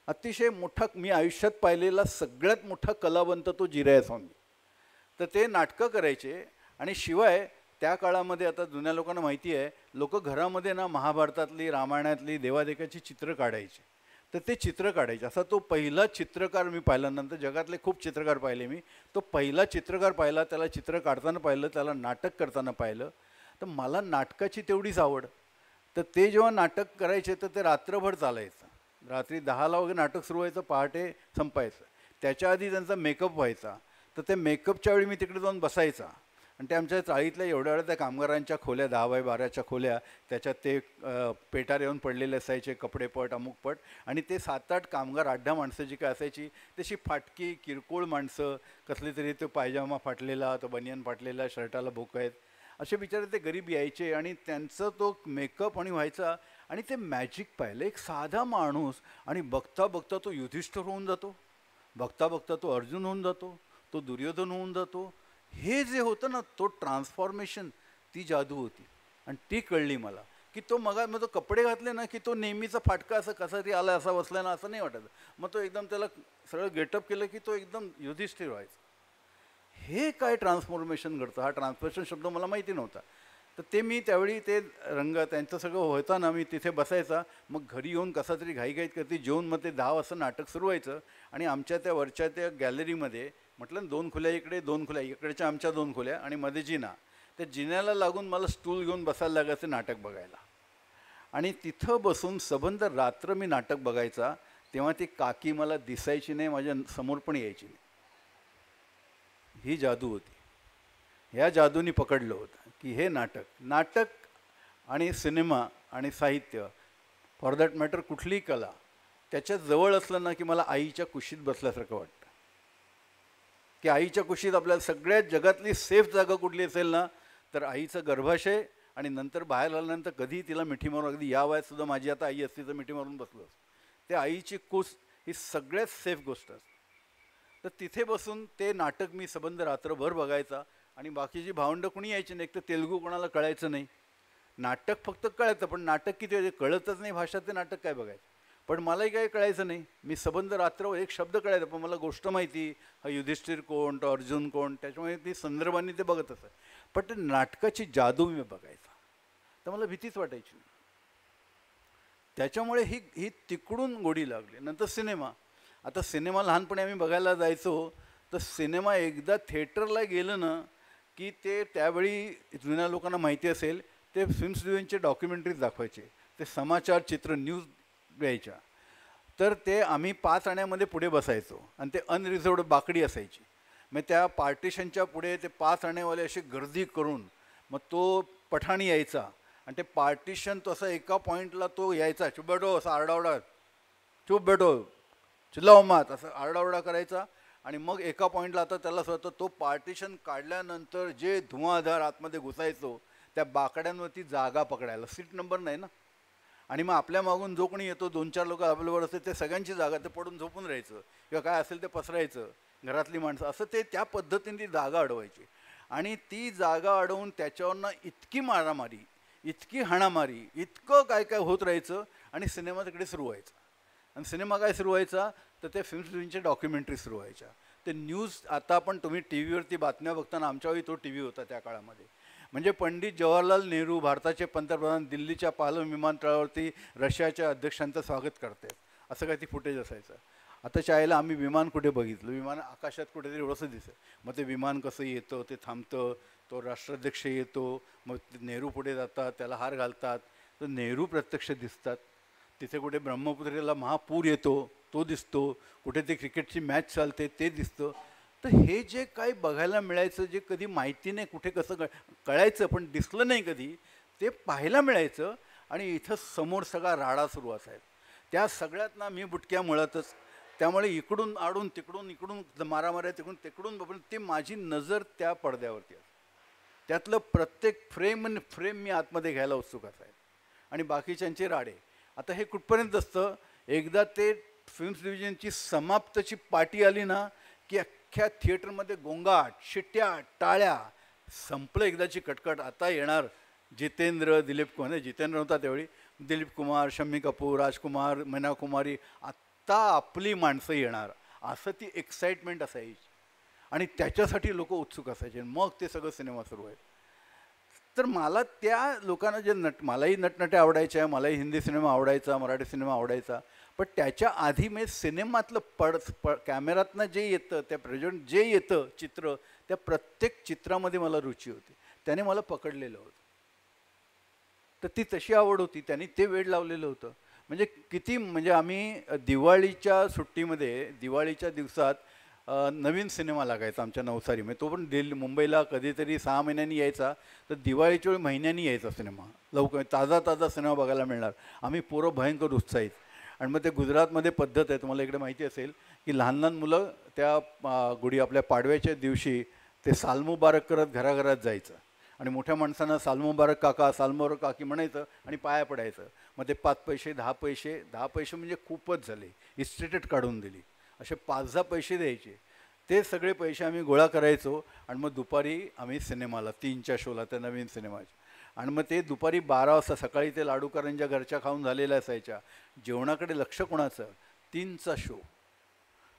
अतिशय मोठा, मी आयुष्यात पाहिलेला सगळ्यात मोठा कलावंत तो जिरय्या स्वामी. तर ते नाटकं करायचे आणि शिवाय त्या काळामध्ये आता जुन्या लोकांना माहिती आहे, लोक घरामध्ये ना महाभारतातली रामायणातली देवादेवाची चित्र काढायचे. तर ते चित्र काढायचे. असा तो पहिला चित्रकार मी पाहिला. नंतर जगातले खूप चित्रकार पाहिले मी. तो पहिला चित्रकार पाहिला, त्याला चित्र काढताना पाहिलं, त्याला नाटक करताना पाहिलं. तर मला नाटकाची तेवढीच आवड. तर ते जेव्हा नाटक करायचे तर ते रात्रभर चालायचं. रात्री 10ला वगैरे नाटक सुरू व्हायचं, पहाटे संपायचं. त्याच्या आधी त्यांचा मेकअप व्हायचा. तर ते मेकअपच्या वेळी मी तिकडे जाऊन बसायचा आणि ते आमच्या चाळीतल्या एवढ्या वेळा त्या कामगारांच्या खोल्या 10x12च्या खोल्या, त्याच्यात ते पेटार येऊन पडलेले असायचे, कपडेपट अमुकपट. आणि ते 7-8 कामगार 8-10 माणसं जी काय असायची तशी फाटकी किरकोळ माणसं, कसली तरी तो पायजामा फाटलेला, तो बनियन फाटलेला, शर्टाला भोक आहेत, असे बिचारे ते गरीब यायचे आणि त्यांचं तो मेकअप आणि व्हायचा. आणि ते मॅजिक पाहिलं. एक साधा माणूस आणि बघता बघता तो युधिष्ठिर होऊन जातो, बघता बघता तो अर्जुन होऊन जातो, तो दुर्योधन होऊन जातो. हे जे होतं ना तो ट्रान्सफॉर्मेशन, ती जादू होती. आणि ती कळली मला की तो मग तो कपडे घातले ना की तो नेहमीचा फाटका असं कसा तरी आला असा बसला ना असं नाही वाटत. मग तो एकदम त्याला सगळं गेटअप केलं की तो एकदम युधिष्ठिर व्हायचा. हे काय ट्रान्सफॉर्मेशन घडतं, हा ट्रान्सफॉर्मेशन शब्द मला माहिती नव्हता. तर ते मी त्यावेळी ते रंग त्यांचं सगळं होतं ना, मी तिथे बसायचा. मग घरी येऊन कसा तरी घाईघाईत करते जेवून मग ते 10 वाजता नाटक सुरू व्हायचं. आणि आमच्या त्या वरच्या त्या गॅलरीमध्ये म्हटलं ना 2 खोल्या इकडे, 2 खोल्या इकडेच्या, आमच्या 2 खोल्या आणि मध्ये जिना. त्या जिन्याला लागून मला स्टूल घेऊन बसायला लागायचं नाटक बघायला. आणि तिथं बसून सबंध रात्र मी नाटक बघायचा. तेव्हा ती काकी मला दिसायची नाही, माझ्या समोर पण यायची नाही. ही जादू होती. ह्या जादूनी पकडलं होतं की हे नाटक आणि सिनेमा आणि साहित्य, फॉर दॅट मॅटर कुठलीही कला, त्याच्या जवळ असलं ना की मला आईच्या कुशीत बसल्यासारखं वाटतं. की आईच्या कुशीत आपल्याला सगळ्यात जगातली सेफ जागा कुठली असेल ना तर आईचं गर्भाशय. आणि नंतर बाहेर आल्यानंतर कधी तिला मिठी मारून, अगदी या वयात सुद्धा माझी आता आई असती तर मिठी मारून बसलो असतो. ते आईची कुस ही सगळ्यात सेफ गोष्ट असते. तर तिथे बसून ते नाटक मी सबंध रात्रभर बघायचा. आणि बाकीची भावंडं कुणी यायची नाही. एक तर तेलुगू कोणाला कळायचं नाही, नाटक फक्त कळायचं पण नाटक किती कळतच नाही भाषा, ते नाटक काय बघायचं. पण मलाही काही कळायचं नाही. मी सबंध रात्र एक शब्द कळायचा पण मला गोष्ट माहिती, हा युधिष्ठिर कोण, तो अर्जुन कोण, त्याच्यामुळे ती संदर्भांनी ते बघत असत. पण ते नाटकाची जादू मी बघायचा तर मला भीतीच वाटायची. त्याच्यामुळे ही तिकडून गोडी लागली. नंतर सिनेमा. आता सिनेमा लहानपणी आम्ही बघायला जायचो. तर सिनेमा एकदा थिएटरला गेलं ना की ते त्यावेळी जुन्या लोकांना माहिती असेल ते फिल्म स्टुडिओचे डॉक्युमेंटरीज दाखवायचे. ते समाचार चित्र न्यूज द्यायच्या. तर ते आम्ही 5 आण्यामध्ये पुढे बसायचो आणि ते अनरिझर्वड बाकडी असायची. मग त्या पार्टिशनच्या पुढे ते 5 आण्यावाले अशी गर्दी करून मग तो पठाणी यायचा आणि ते पार्टिशन तसं एका पॉईंटला तो यायचा, चुप बेटो असं आरडाओरडा, चुप बेटो चिल्लाओ मत असं आरडाओरडा करायचा. आणि मग एका पॉईंटला आता त्याला असं होतं तो पार्टिशन काढल्यानंतर जे धुवाधार आतमध्ये घुसायचो त्या बाकड्यांवरती जागा पकडायला, सीट नंबर नाही ना. आणि मग आपल्या मागून जो कोणी येतो 2-4 लोक आपल्याबरोबर असते ते सगळ्यांची जागा ते पडून झोपून राहायचं किंवा काय असेल ते पसरायचं, घरातली माणसं असं ते त्या पद्धतीने ती जागा अडवायची. आणि ती जागा अडवून त्याच्यावरनं इतकी मारामारी, इतकी हाणामारी, इतकं काय काय होत राहायचं. आणि सिनेमा तिकडे सुरू व्हायचा. आणि सिनेमा काय सुरू व्हायचा तर ते फिल्म स्टुडिओचे डॉक्युमेंटरी सुरू व्हायच्या. ते न्यूज आता आपण तुम्ही टी व्हीवरती बातम्या बघताना आमच्यावेळी तो टी व्ही होता त्या काळामध्ये. म्हणजे पंडित जवाहरलाल नेहरू भारताचे पंतप्रधान दिल्लीच्या पालम विमानतळावरती रशियाच्या अध्यक्षांचं स्वागत करते असं काही ती फुटेज असायचं. आता शाळेला आम्ही विमान कुठे बघितलं, विमान आकाशात कुठेतरी एवढंसं दिसतं. मग ते विमान कसं येतं, ते थांबतं, तो राष्ट्राध्यक्ष येतो, मग नेहरू पुढे जातात, त्याला हार घालतात, तर नेहरू प्रत्यक्ष दिसतात. तिथे कुठे ब्रह्मपुत्रेला महापूर येतो तो दिसतो, कुठे ते क्रिकेटची मॅच चालते ते दिसतं. तर हे जे काही बघायला मिळायचं, जे कधी माहिती नाही कुठे कसं कळायचं पण दिसलं नाही कधी, ते पाहायला मिळायचं. आणि इथं समोर सगळा राडा सुरू असायचा. त्या सगळ्यात ना मी बुटक्या मुळातच, त्यामुळे इकडून आडून तिकडून, इकडून मारामाऱ्या, तिकडून तिकडून बघून ते माझी नजर त्या पडद्यावरती असते. त्यातलं प्रत्येक फ्रेम मी आतमध्ये घ्यायला उत्सुक असायचं. आणि बाकीच्यांचे राडे. आता हे कुठपर्यंत असतं, एकदा ते फिल्म डिव्हिजनची समाप्तची पार्टी आली ना की अख्ख्या थिएटरमध्ये गोंगाट, शिट्ट्या, टाळ्या, संपलं एकदाची कटकट. आता येणार जितेंद्र, दिलीप कुमार, नाही जितेंद्र होता त्यावेळी, दिलीप कुमार, शम्मी कपूर, राजकुमार, मैना कुमारी, आत्ता आपली माणसं येणार, असं ती एक्साइटमेंट असायची. आणि त्याच्यासाठी लोक उत्सुक असायचे. मग ते सगळं सिनेमा सुरू आहे. तर मला त्या लोकांना जे मलाही नटनटे आवडायचे, मलाही हिंदी सिनेमा आवडायचा, मराठी सिनेमा आवडायचा, पण त्याच्या आधी मी सिनेमातलं कॅमेऱ्यातनं जे येतं, त्या प्रेझेंट जे येतं चित्र, त्या प्रत्येक चित्रामध्ये मला रुची होती. त्याने मला पकडलेलं होतं. तर ती तशी आवड होती, त्यांनी ते वेड लावलेलं होतं. म्हणजे किती, म्हणजे आम्ही दिवाळीच्या सुट्टीमध्ये, दिवाळीच्या दिवसात नवीन सिनेमा लागायचा आमच्या नवसारीमध्ये. तो पण मुंबईला कधीतरी 6 महिन्यांनी यायचा, तर दिवाळीच्या वेळी महिन्यांनी यायचा सिनेमा. लवकर ताजा सिनेमा बघायला मिळणार. आम्ही पोरं भयंकर उत्साहित. आणि मग ते गुजरातमध्ये पद्धत आहे, तुम्हाला इकडे माहिती असेल, की लहान लहान मुलं त्या आपल्या पाडव्याच्या दिवशी ते साल मुबारक करत घराघरात जायचं. आणि मोठ्या माणसांना साल मुबारक काका, साल मुबारक काकी म्हणायचं आणि पाया पडायचं. मग ते 5 पैसे 10 पैसे, 10 पैसे म्हणजे खूपच झाले, इस्टेटेट काढून दिली, असे 5-10 पैसे द्यायचे. ते सगळे पैसे आम्ही गोळा करायचो. आणि मग दुपारी आम्ही सिनेमाला 3च्या शोला, त्या नवीन सिनेमाच्या. आणि मग ते दुपारी 12 वाजता, सकाळी ते लाडू करंज्या घरच्या खाऊन झालेल्या असायच्या, जेवणाकडे लक्ष कोणाचं, 3चा शो.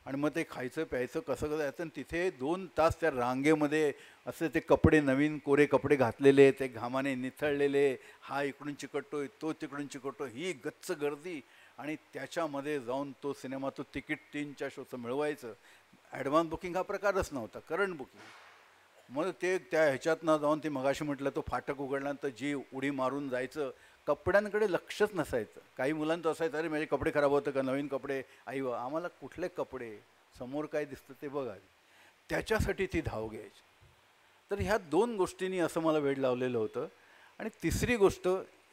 आणि मग ते खायचं प्यायचं कसं यायचं. आणि तिथे 2 तास त्या रांगेमध्ये असे ते कपडे, नवीन कोरे कपडे घातलेले, ते घामाने निथळलेले, हा इकडून चिकटतोय, तो तिकडून चिकटतोय, ही गच्च गर्दी. आणि त्याच्यामध्ये जाऊन तो सिनेमा, तो तिकीट 3च्या शोचं मिळवायचं. ॲडव्हान्स बुकिंग हा प्रकारच नव्हता, करंट बुकिंग. मग ते त्या ह्याच्यातनं जाऊन, ते मगाशी म्हटलं, तो फाटक उघडल्यानंतर जी उडी मारून जायचं. कपड्यांकडे लक्षच नसायचं. काही मुलांचं असायचं, अरे माझे कपडे खराब होतं का, नवीन कपडे, आई आम्हाला कुठले कपडे, समोर काय दिसतं ते बघा, त्याच्यासाठी ती धाव घ्यायची. तर ह्या 2 गोष्टींनी असं मला वेड लावलेलं होतं. आणि तिसरी गोष्ट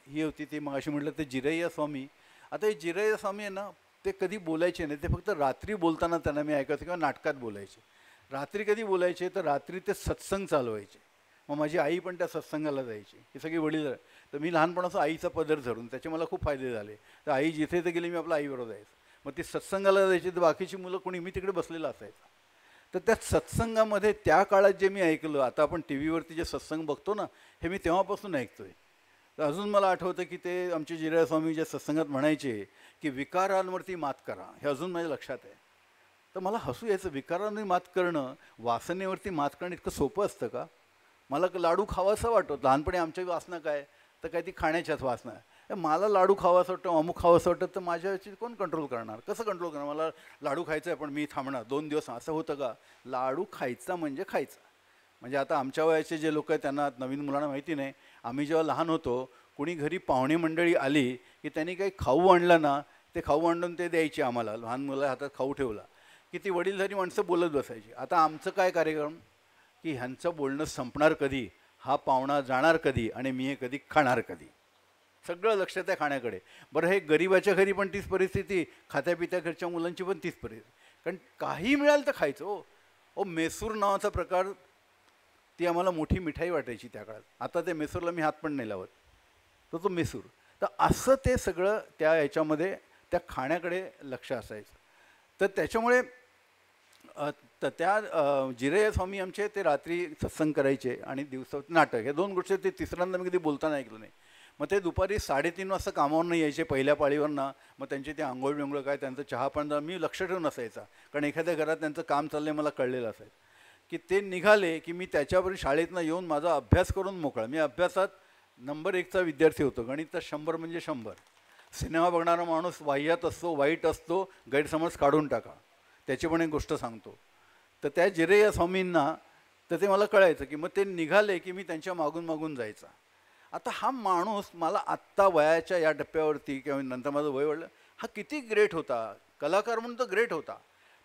ही होती, ती मगाशी म्हटलं, ते जिरय्या स्वामी. आता हे जिरय्या स्वामी आहे ना, ते कधी बोलायचे नाही, ते फक्त रात्री बोलताना त्यांना मी ऐकायचं, किंवा नाटकात बोलायचे. रात्री कधी बोलायचे तर रात्री ते सत्संग चालवायचे. मग माझी आई पण त्या सत्संगाला जायची, ही सगळी वडील. तर मी लहानपणाचं आईचा पदर धरून त्याचे मला खूप फायदे झाले. तर आई जिथे ते गेली, मी आपल्या आईबरोबर जायचं. मग ती सत्संगाला जायची, तर बाकीची मुलं कोणी, मी तिकडे बसलेलं असायचं. तर त्या सत्संगामध्ये त्या काळात जे मी ऐकलं, आता आपण टी व्हीवरती जे सत्संग बघतो ना, हे मी तेव्हापासून ऐकतोय. तर अजून मला आठवतं की ते आमचे जिरय्या स्वामी ज्या सत्संगात म्हणायचे की विकारांवरती मात करा, हे अजून माझ्या लक्षात आहे. तर मला हसू यायचं, विकारांनी मात करणं, वासनेवरती मात करणं इतकं सोपं असतं का? मला लाडू खावासा वाटतो. लहानपणी आमच्या वासना काय, तर काय ती खाण्याच्याच वासना आहे. मला लाडू खावासा वाटतं, अमुक खावासा वाटतं, तर माझ्या याची कोण कंट्रोल करणार, कसं कंट्रोल करणार? मला लाडू खायचं आहे पण मी थांबणार 2 दिवस, असं होतं का? लाडू खायचा म्हणजे खायचा. म्हणजे आता आमच्या वयाचे जे लोक आहेत त्यांना, नवीन मुलांना माहिती नाही, आम्ही जेव्हा लहान होतो, कोणी घरी पाहुणे मंडळी आली की त्यांनी काही खाऊ आणलं ना, ते खाऊ आणून ते द्यायचे आम्हाला. लहान मुलं हातात खाऊ ठेवला की ती वडीलधारी माणसं बोलत बसायची. आता आमचं काय कार्यक्रम की ह्यांचं बोलणं संपणार कधी, हा पाहुणा जाणार कधी, आणि मी हे कधी खाणार कधी. सगळं लक्ष त्या खाण्याकडे. बरं, हे गरिबाच्या घरी पण तीच परिस्थिती, खात्यापित्या घरच्या मुलांची पण तीच परिस्थिती. कारण काही मिळालं तर खायचं. ओ मेसूर नावाचा प्रकार, ती आम्हाला मोठी मिठाई वाटायची त्या काळात. आता ते मेसूरला मी हात पण नाही लावत, तो मेसूर. तर असं ते सगळं त्या याच्यामध्ये त्या खाण्याकडे लक्ष असायचं. तर त्याच्यामुळे त्या जिरय्या स्वामी आमचे ते रात्री सत्संग करायचे आणि दिवसा नाटक, हे 2 गोष्टी ते तिसऱ्यांदा मी कधी बोलताना ऐकलं नाही. मग ते दुपारी 3:30 वाजता कामावरनं यायचे पहिल्या पाळीवरनं. मग त्यांचे ते आंघोळ बिंघोळ काय त्यांचं चहा पण मी लक्ष ठेवून असायचा, कारण एखाद्या घरात त्यांचं काम चाललंय मला कळलेलं असायचं. की ते निघाले की मी त्याच्यावर शाळेतनं येऊन माझा अभ्यास करून मोकळा. मी अभ्यासात नंबर 1चा विद्यार्थी होतो. गणितात 100 म्हणजे 100. सिनेमा बघणारा माणूस वाह्यात असतो, वाईट असतो, गैरसमज काढून टाका. त्याची पण एक गोष्ट सांगतो. तर त्या जिरय्या स्वामींना तर ते मला कळायचं की मग ते निघाले की मी त्यांच्या मागून मागून जायचा. आता हा माणूस मला आत्ता वयाच्या या टप्प्यावरती किंवा नंतर माझं वय वाढलं, हा किती ग्रेट होता, कलाकार म्हणून तर ग्रेट होता.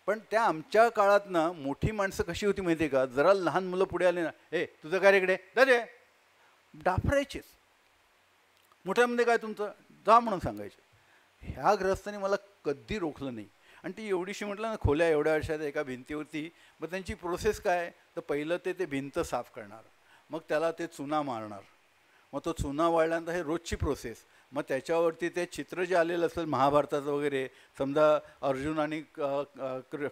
पण त्या आमच्या काळात ना मोठी माणसं कशी होती माहिती आहे का, जरा लहान मुलं पुढे आले ना, हे तुझं काय रेकडे दादे, डाफरायचेच. मोठ्यामध्ये काय तुमचं, जा म्हणून सांगायचे. ह्या ग्रस्ताने मला कधी रोखलं नाही. आणि ती एवढीशी म्हटलं ना खोल्या एवढ्या वर्षात एका भिंतीवरती, मग त्यांची प्रोसेस काय, तर पहिलं ते भिंत साफ करणार, मग त्याला ते चुना मारणार, मग तो चुना वाळल्यानंतर हे रोजची प्रोसेस. मग त्याच्यावरती ते चित्र जे आलेलं असेल महाभारताचं वगैरे, समजा अर्जुन आणि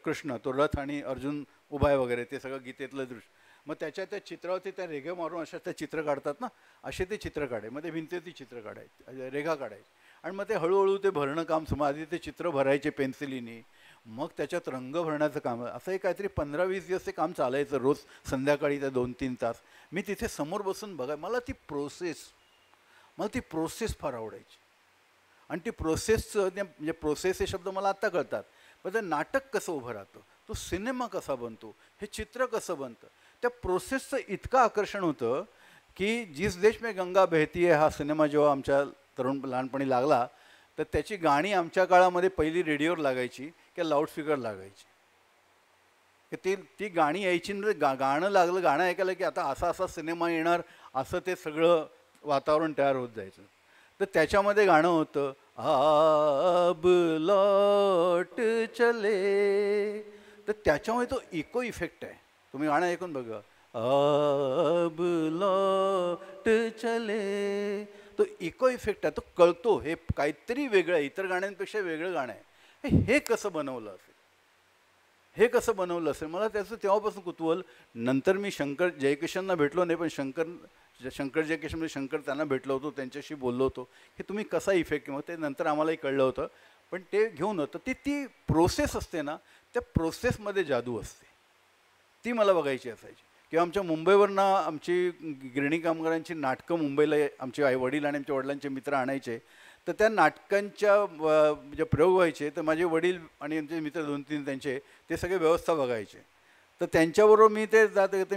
कृष्ण, तो रथ आणि अर्जुन उभा आहे वगैरे, ते सगळं गीतेतलं दृश्य. मग त्याच्या त्या चित्रावरती त्या रेघा मारून अशा त्या चित्र काढतात ना, असे ते चित्र काढाय. मग ते भिंतीवरती चित्र काढायचे, रेघा काढायचे. आणि मग ते हळूहळू ते भरणं काम समजा, आधी ते चित्र भरायचे पेन्सिलीने, मग त्याच्यात रंग भरण्याचं काम. असं एक काहीतरी 15-20 दिवस ते काम चालायचं, रोज संध्याकाळी त्या 2-3 तास. मी तिथे समोर बसून बघाय, मला ती प्रोसेस फार आवडायची. आणि ती प्रोसेसचं म्हणजे प्रोसेस हे शब्द मला आत्ता कळतात, पण ते नाटक कसं उभं राहतं, तो सिनेमा कसा बनतो, हे चित्र कसं बनतं, त्या प्रोसेसचं इतकं आकर्षण होतं की जिस देश में गंगा बहती है हा सिनेमा जेव्हा आमच्या लहानपणी लागला, तर त्याची गाणी आमच्या काळामध्ये पहिली रेडिओवर लागायची किंवा लाऊडस्पीकर लागायची. ती गाणी यायची ना, गाणं लागलं, गाणं ऐकायला की आता असा सिनेमा येणार, असं ते सगळं वातावरण तयार होत जायचं. तर त्याच्यामध्ये गाणं होतं, अब लौट चले. तर त्याच्यामुळे तो इको इफेक्ट आहे. तुम्ही गाणं ऐकून बघा, अब लौट चले, तो इको इफेक्ट आहे, तो कळतो हे काहीतरी वेगळं आहे, इतर गाण्यांपेक्षा वेगळं गाणं आहे. हे कसं बनवलं असेल, मला त्याचं तेव्हापासून कुतूहल. नंतर मी शंकर जयकिशनना भेटलो नाही, पण शंकर जयकिशन म्हणजे शंकर त्यांना भेटलो होतो, त्यांच्याशी बोललो होतो की तुम्ही कसा इफेक्ट, मग ते नंतर आम्हालाही कळलं होतं. पण ते घेऊन होतं, ती प्रोसेस असते ना, त्या प्रोसेसमध्ये जादू असते, ती मला बघायची असायची. किंवा आमच्या मुंबईवरनं आमची गिरणी कामगारांची नाटकं मुंबईला आमचे आई वडील आणि आमच्या वडिलांचे मित्र आणायचे. तर त्या नाटकांच्या जे प्रयोग व्हायचे, तर माझे वडील आणि आमचे मित्र 2-3 त्यांचे ते सगळे व्यवस्था बघायचे. तर त्यांच्याबरोबर मी ते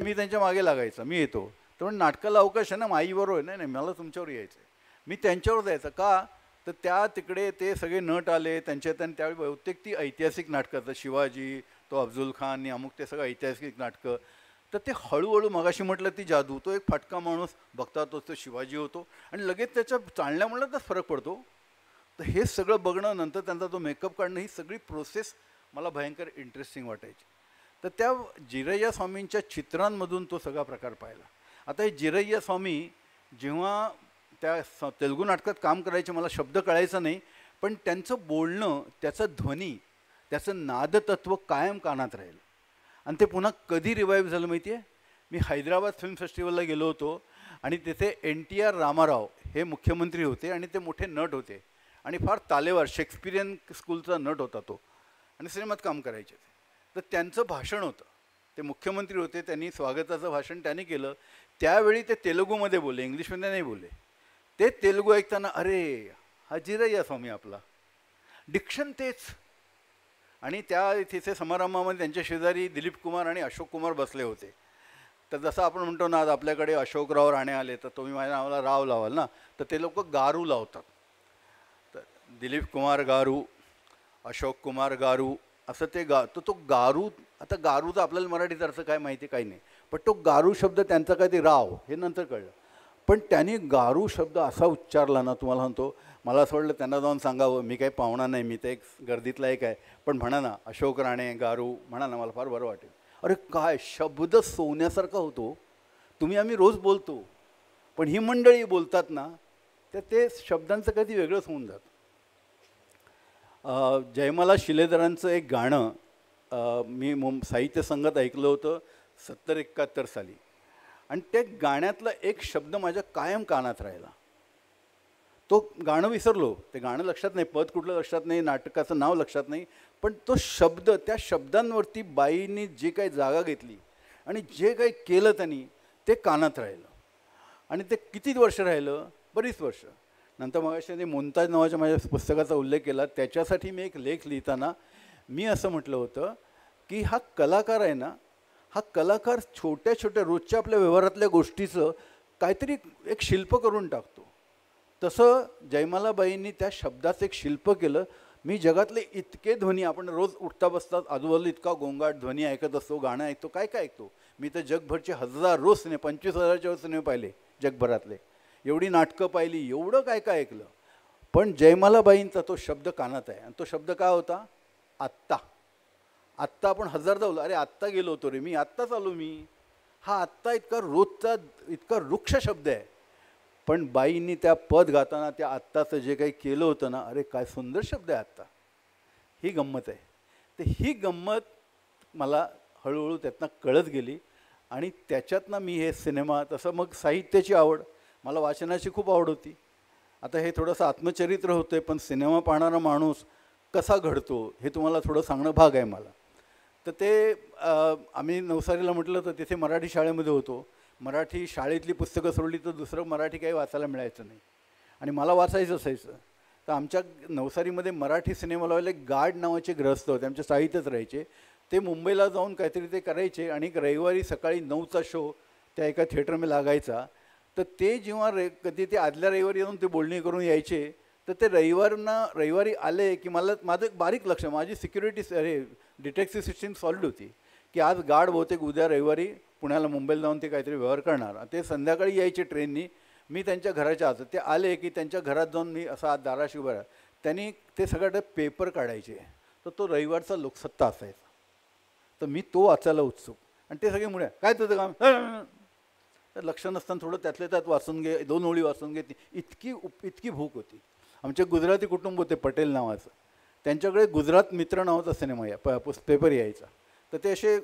मी त्यांच्या मागे लागायचं, मी येतो. तर पण नाटकाला अवकाश आहे ना, आईबरोबर नाही, मला तुमच्यावर यायचं आहे. मी त्यांच्यावर जायचं का, तर त्या तिकडे ते सगळे नट आले त्यांच्यात, आणि त्यावेळी बहुतेक ती ऐतिहासिक नाटकं, तर शिवाजी, तो अफजल खान आणि अमुक, ते सगळं ऐतिहासिक नाटकं. तर ते हळूहळू मगाशी म्हटलं ती जादू, तो एक फटका माणूस बघता तो शिवाजी होतो आणि लगेच त्याच्या चालण्या म्हणलं तर फरक पडतो. तर हे सगळं बघणं, नंतर त्यांचा तो मेकअप काढणं, ही सगळी प्रोसेस मला भयंकर इंटरेस्टिंग वाटायची. तर त्या जिरय्या स्वामींच्या चित्रांमधून तो सगळा प्रकार पाहिला. आता हे जिरय्या स्वामी जेव्हा त्या तेलुगू नाटकात काम करायचे, मला शब्द कळायचं नाही, पण त्यांचं बोलणं, त्याचं ध्वनी, त्याचं नादतत्व कायम कानात राहील. आणि ते पुन्हा कधी रिवाईव्ह झालं माहिती आहे, मी हैदराबाद फिल्म फेस्टिवलला गेलो होतो आणि तिथे NTR रामाराव हे मुख्यमंत्री होते आणि ते मोठे नट होते आणि फार तालेवार शेक्सपिरियन स्कूलचा नट होता तो, आणि सिनेमात काम करायचे. तर त्यांचं भाषण होतं, ते मुख्यमंत्री होते, त्यांनी स्वागताचं भाषण त्यांनी केलं. त्यावेळी ते तेलुगूमध्ये बोलले, इंग्लिशमध्ये नाही बोलले. ते तेलुगू ऐकताना अरे हा जिरय्या स्वामी आपला, डिक्शन तेच. आणि त्या तिथे समारंभामध्ये त्यांच्या शेजारी दिलीप कुमार आणि अशोक कुमार बसले होते. तर जसं आपण म्हणतो ना, आज आपल्याकडे अशोकराव राणे आले तर तुम्ही माझ्या नावाला राव लावाल ना, तर ते लोक गारू लावतात. तर दिलीप कुमार गारू, अशोक कुमार गारू, असं ते तो गारू. आता गारूचा आपल्याला मराठीत अर्थ काय माहिती काही नाही, पण तो गारू शब्द त्यांचा काय ते राव, हे नंतर कळलं. पण त्याने गारू शब्द असा उच्चारला ना, तुम्हाला म्हणतो, मला असं वाटलं त्यांना जाऊन सांगावं, मी काही पाहुणा नाही, मी तर एक गर्दीतला एक आहे, पण म्हणा ना अशोक राणे गारू म्हणा ना, मला फार बरं वाटेल. अरे काय शब्द सोन्यासारखा होतो. आम्ही रोज बोलतो, पण ही मंडळी बोलतात ना, तर ते शब्दांचं कधी वेगळंच होऊन जातं. जयमाला शिलेदारांचं एक गाणं मी साहित्य संगत ऐकलं होतं 70-71 साली, आणि त्या गाण्यातला एक शब्द माझ्या कायम कानात राहिला. तो गाणं विसरलो, ते गाणं लक्षात नाही, पद कुठलं लक्षात नाही, नाटकाचं नाव लक्षात नाही, पण तो शब्द, त्या शब्दांवरती बाईंनी जे काही जागा घेतली आणि जे काही केलं त्यांनी, ते कानात राहिलं. आणि ते किती वर्ष राहिलं? बरीच वर्ष. नंतर मग अशा मुमताज नावाच्या माझ्या पुस्तकाचा उल्लेख केला. त्याच्यासाठी मी एक लेख लिहिताना मी असं म्हटलं होतं की हा कलाकार आहे ना, हा कलाकार छोट्या छोट्या रोजच्या आपल्या व्यवहारातल्या गोष्टीचं काहीतरी एक शिल्प करून टाकतो. तसं जयमालाबाईंनी त्या शब्दाचं एक शिल्प केलं. मी जगातले इतके ध्वनी, आपण रोज उठता बसतात आजूबाजूला इतका गोंगाट ध्वनी ऐकत असतो, गाणं ऐकतो, काय काय ऐकतो. मी तर जगभरचे हजारो सिनेमे, 25,000च्या सिनेमे पाहिले जगभरातले, एवढी नाटकं पाहिली, एवढं काय काय ऐकलं, पण जयमालाबाईंचा तो शब्द कानात आहे. आणि तो शब्द काय होता? आत्ता. आत्ता आपण हजारदा बोललो, अरे आत्ता गेलो होतो रे मी, आत्ताच आलो मी. हा आत्ता इतका रोजचा, इतका वृक्ष शब्द आहे, पण बाईंनी त्या पद गाताना त्या आत्ताचं जे काही केलं होतं ना, अरे काय सुंदर शब्द आहे आत्ता. ही गंमत आहे. तर ही गंमत मला हळूहळू त्यातनं कळत गेली आणि त्याच्यातनं मी हे सिनेमा, तसं मग साहित्याची आवड, मला वाचनाची खूप आवड होती. आता हे थोडंसं आत्मचरित्र होतं आहे, पण सिनेमा पाहणारा माणूस कसा घडतो हे तुम्हाला थोडं सांगणं भाग आहे मला. तर ते आम्ही नवसारीला म्हटलं तर तिथे मराठी शाळेमध्ये होतो. मराठी शाळेतली पुस्तकं सोडली तर दुसरं मराठी काही वाचायला मिळायचं नाही, आणि मला वाचायचं असायचं. तर आमच्या नवसारीमध्ये मराठी सिनेमा लावायला गार्ड नावाचे गृहस्थ होते, आमच्या साहित्यच राहायचे. ते मुंबईला जाऊन काहीतरी ते करायचे, आणि रविवारी सकाळी 9चा शो त्या एका थिएटरमध्ये लागायचा. तर ते जेव्हा कधी ते आदल्या रविवारी येऊन ते बोलणी करून यायचे, तर ते रविवारी आले की माझं एक बारीक लक्ष, माझी सिक्युरिटी डिटेक्टिव्ह सिस्टीम सॉल्व्ड होती की आज गार्ड बहुतेक उद्या रविवारी पुण्याला मुंबईला जाऊन ते काहीतरी व्यवहार करणार. ते संध्याकाळी यायचे ट्रेननी. मी त्यांच्या घराच्या आत, ते आले की त्यांच्या घरात जाऊन मी असा दाराशी उभा राहा, त्यांनी ते सगळं पेपर काढायचे. तर तो रविवारचा लोकसत्ता असायचा. तर मी तो वाचायला उत्सुक, आणि ते सगळे मुळे काय तुझं काम, तर लक्ष नसताना थोडं त्यातल्या त्यात वाचून घे, 2 ओळी वाचून घे. इतकी भूक होती. आमचे गुजराती कुटुंब होते पटेल नावाचं, त्यांच्याकडे गुजरात मित्र नावाचा सिनेमा पेपर यायचा. तर ते असे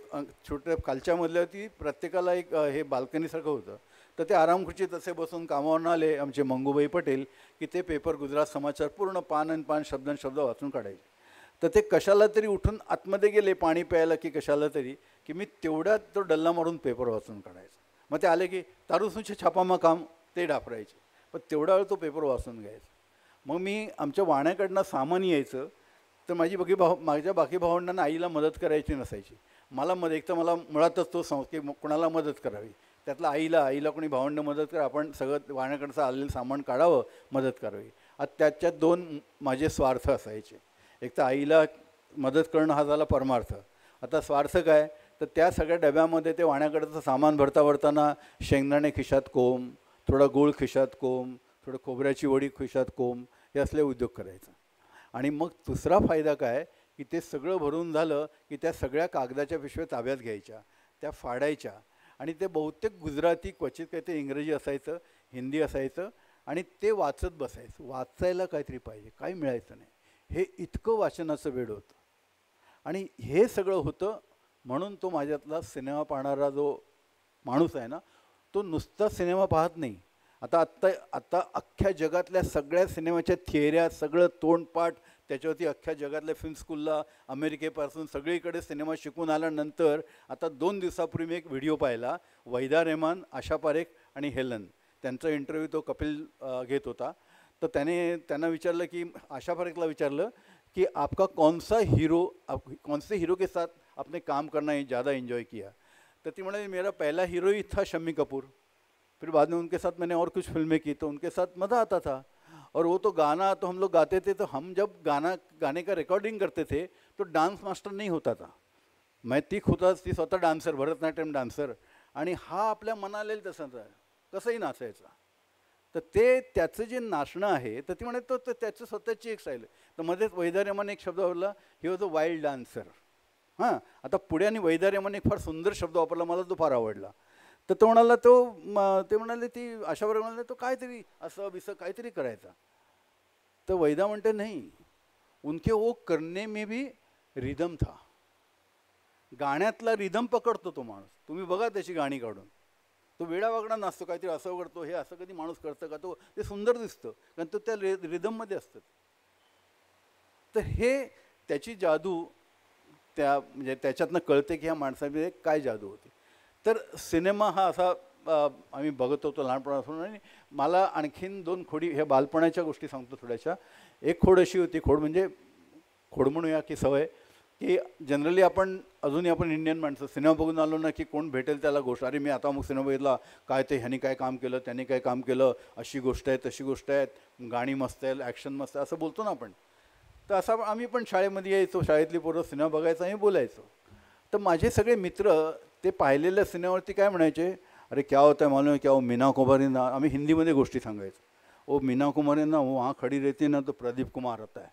छोट्या खालच्या मधल्यावरती प्रत्येकाला एक हे बाल्कनीसारखं होतं. तर ते आरामखुर्चीत असे बसून कामावरून आले आमचे मंगूबाई पटेल की ते पेपर गुजरात समाचार पूर्ण पान आणि पान शब्द वाचून काढायचे. तर ते कशाला तरी उठून आतमध्ये गेले पाणी प्यायला की कशाला तरी, की मी तेवढ्यात तो डल्ला मारून पेपर वाचून काढायचा. मग ते आले की तारुसूचे छापामा काम ते डाफरायचे, पण तेवढा वेळ तो पेपर वाचून घ्यायचा. मग मी आमच्या वाण्याकडनं सामान यायचं, तर माझ्या बाकी भावंडांना आईला मदत करायची नसायची. मला एक तर मला मुळातच तो की कोणाला मदत करावी, त्यातलं आईला कोणी भावंड मदत करा, आपण सगळं वाण्याकडचं आलेलं सामान काढावं, मदत करावी. आता त्याच्यात 2 माझे स्वार्थ असायचे. एक तर आईला मदत करणं हा झाला परमार्थ. आता स्वार्थ काय, तर त्या सगळ्या डब्यामध्ये ते वाण्याकडचं सामान भरताना शेंगदाणे खिशात कोंब, थोडा गूळ खिशात कोंब, थोडं खोबऱ्याची वडी खिशात कोंब, हे असले उद्योग करायचं. आणि मग दुसरा फायदा काय की ते सगळं भरून झालं की त्या सगळ्या कागदाच्या पिशव्या ताब्यात घ्यायच्या, त्या फाडायच्या, आणि ते बहुतेक गुजराती, क्वचित काही ते इंग्रजी असायचं, हिंदी असायचं, आणि ते वाचत बसायचं. वाचायला काहीतरी पाहिजे, काही मिळायचं नाही. हे इतकं वाचनाचं वेड होतं. आणि हे सगळं होतं म्हणून तो माझ्यातला सिनेमा पाहणारा जो माणूस आहे ना, तो नुसता सिनेमा पाहत नाही. आता अख्ख्या जगातल्या सगळ्या सिनेमाच्या थिअऱ्या, सगळं तोंडपाठ त्याच्यावरती अख्ख्या जगातल्या फिल्म स्कूलला, अमेरिकेपासून सगळीकडे सिनेमा शिकून आल्यानंतर आता 2 दिवसापूर्वी मी एक व्हिडिओ पाहिला. वहिदा रेहमान, आशा पारेख आणि हेलन, त्यांचा इंटरव्ह्यू तो कपिल घेत होता. तर त्यांना विचारलं की आशा पारेखला विचारलं कि आपका कौन से हीरो के साथ आपने काम करना ज़्यादा एंजॉय किया. तो ती म्हणे मेरा पहला हीरो ही था शम्मी कपूर, फिर बाद में उनके साथ मैंने और कुछ फिल्में की, तो उनके साथ मज़ा आता था. और वो तो गाना तो हम लोग गाते थे, तो हम जब गाने का रिकॉर्डिंग करते थे तो डांस मास्टर नहीं होता था. मैं ती स्वतः डान्सर, भरतनाट्यम डान्सर, आणि हा आपल्या मनाला तसंच आहे, कसंही नाचायचा. तर ते त्याचं जे नाचणं आहे तर ती म्हणे तो त्याचं स्वतःची एक स्टाईल आहे. तर मध्येच वैदार्यमाने एक शब्द वापरला, he was a wild dancer. हां, आता पुढे आणि वैदार्यमाने एक फार सुंदर शब्द वापरला, मला तो फार आवडला. तर तो म्हणाला ते म्हणाले ती अशाबरोबर म्हणाले तो काहीतरी असं बिसं काहीतरी करायचा. तर वैदा म्हणते नाही, उनके वो करने में भी रिदम था. गाण्यातला रिदम पकडतो तो माणूस. तुम्ही बघा त्याची गाणी काढून, तो वेडावागडा नसतो, काहीतरी असं करतो, हे असं कधी माणूस करतं का? तो ते सुंदर दिसतं कारण तो त्या रिदममध्ये असतं. तर हे त्याची जादू त्या म्हणजे त्याच्यातनं कळते की ह्या माणसामध्ये काय जादू होती. तर सिनेमा हा असा आम्ही बघत होतो लहानपणापासून. आणि मला आणखीन 2 खोडी ह्या बालपणाच्या गोष्टी सांगतो थोड्याशा. एक खोड अशी होती, खोड म्हणजे खोड म्हणूया की सवय, की जनरली अजूनही आपण इंडियन माणसं सिनेमा बघून आलो ना की कोण भेटेल त्याला गोष्ट, अरे मी आता मग सिनेमा बघितला, काय ते ह्यानी काय काम केलं, त्यांनी काय काम केलं, अशी गोष्ट आहे तशी गोष्ट आहे, गाणी मस्त आहे, ॲक्शन मस्त आहे, असं बोलतो ना आपण. तर असं आम्ही पण शाळेमध्ये यायचो, शाळेतली पोरं सिनेमा बघायचं आणि बोलायचो. तर माझे सगळे मित्र ते पाहिलेल्या सिनेमावरती काय म्हणायचे, अरे क्या होता है मालूम है क्या, वो मीना कुमारी ना, आम्ही हिंदीमध्ये गोष्टी सांगायचो, ओ मीना कुमारी ना वो वहाँ खड़ी रहती है ना तो प्रदीप कुमार आता है,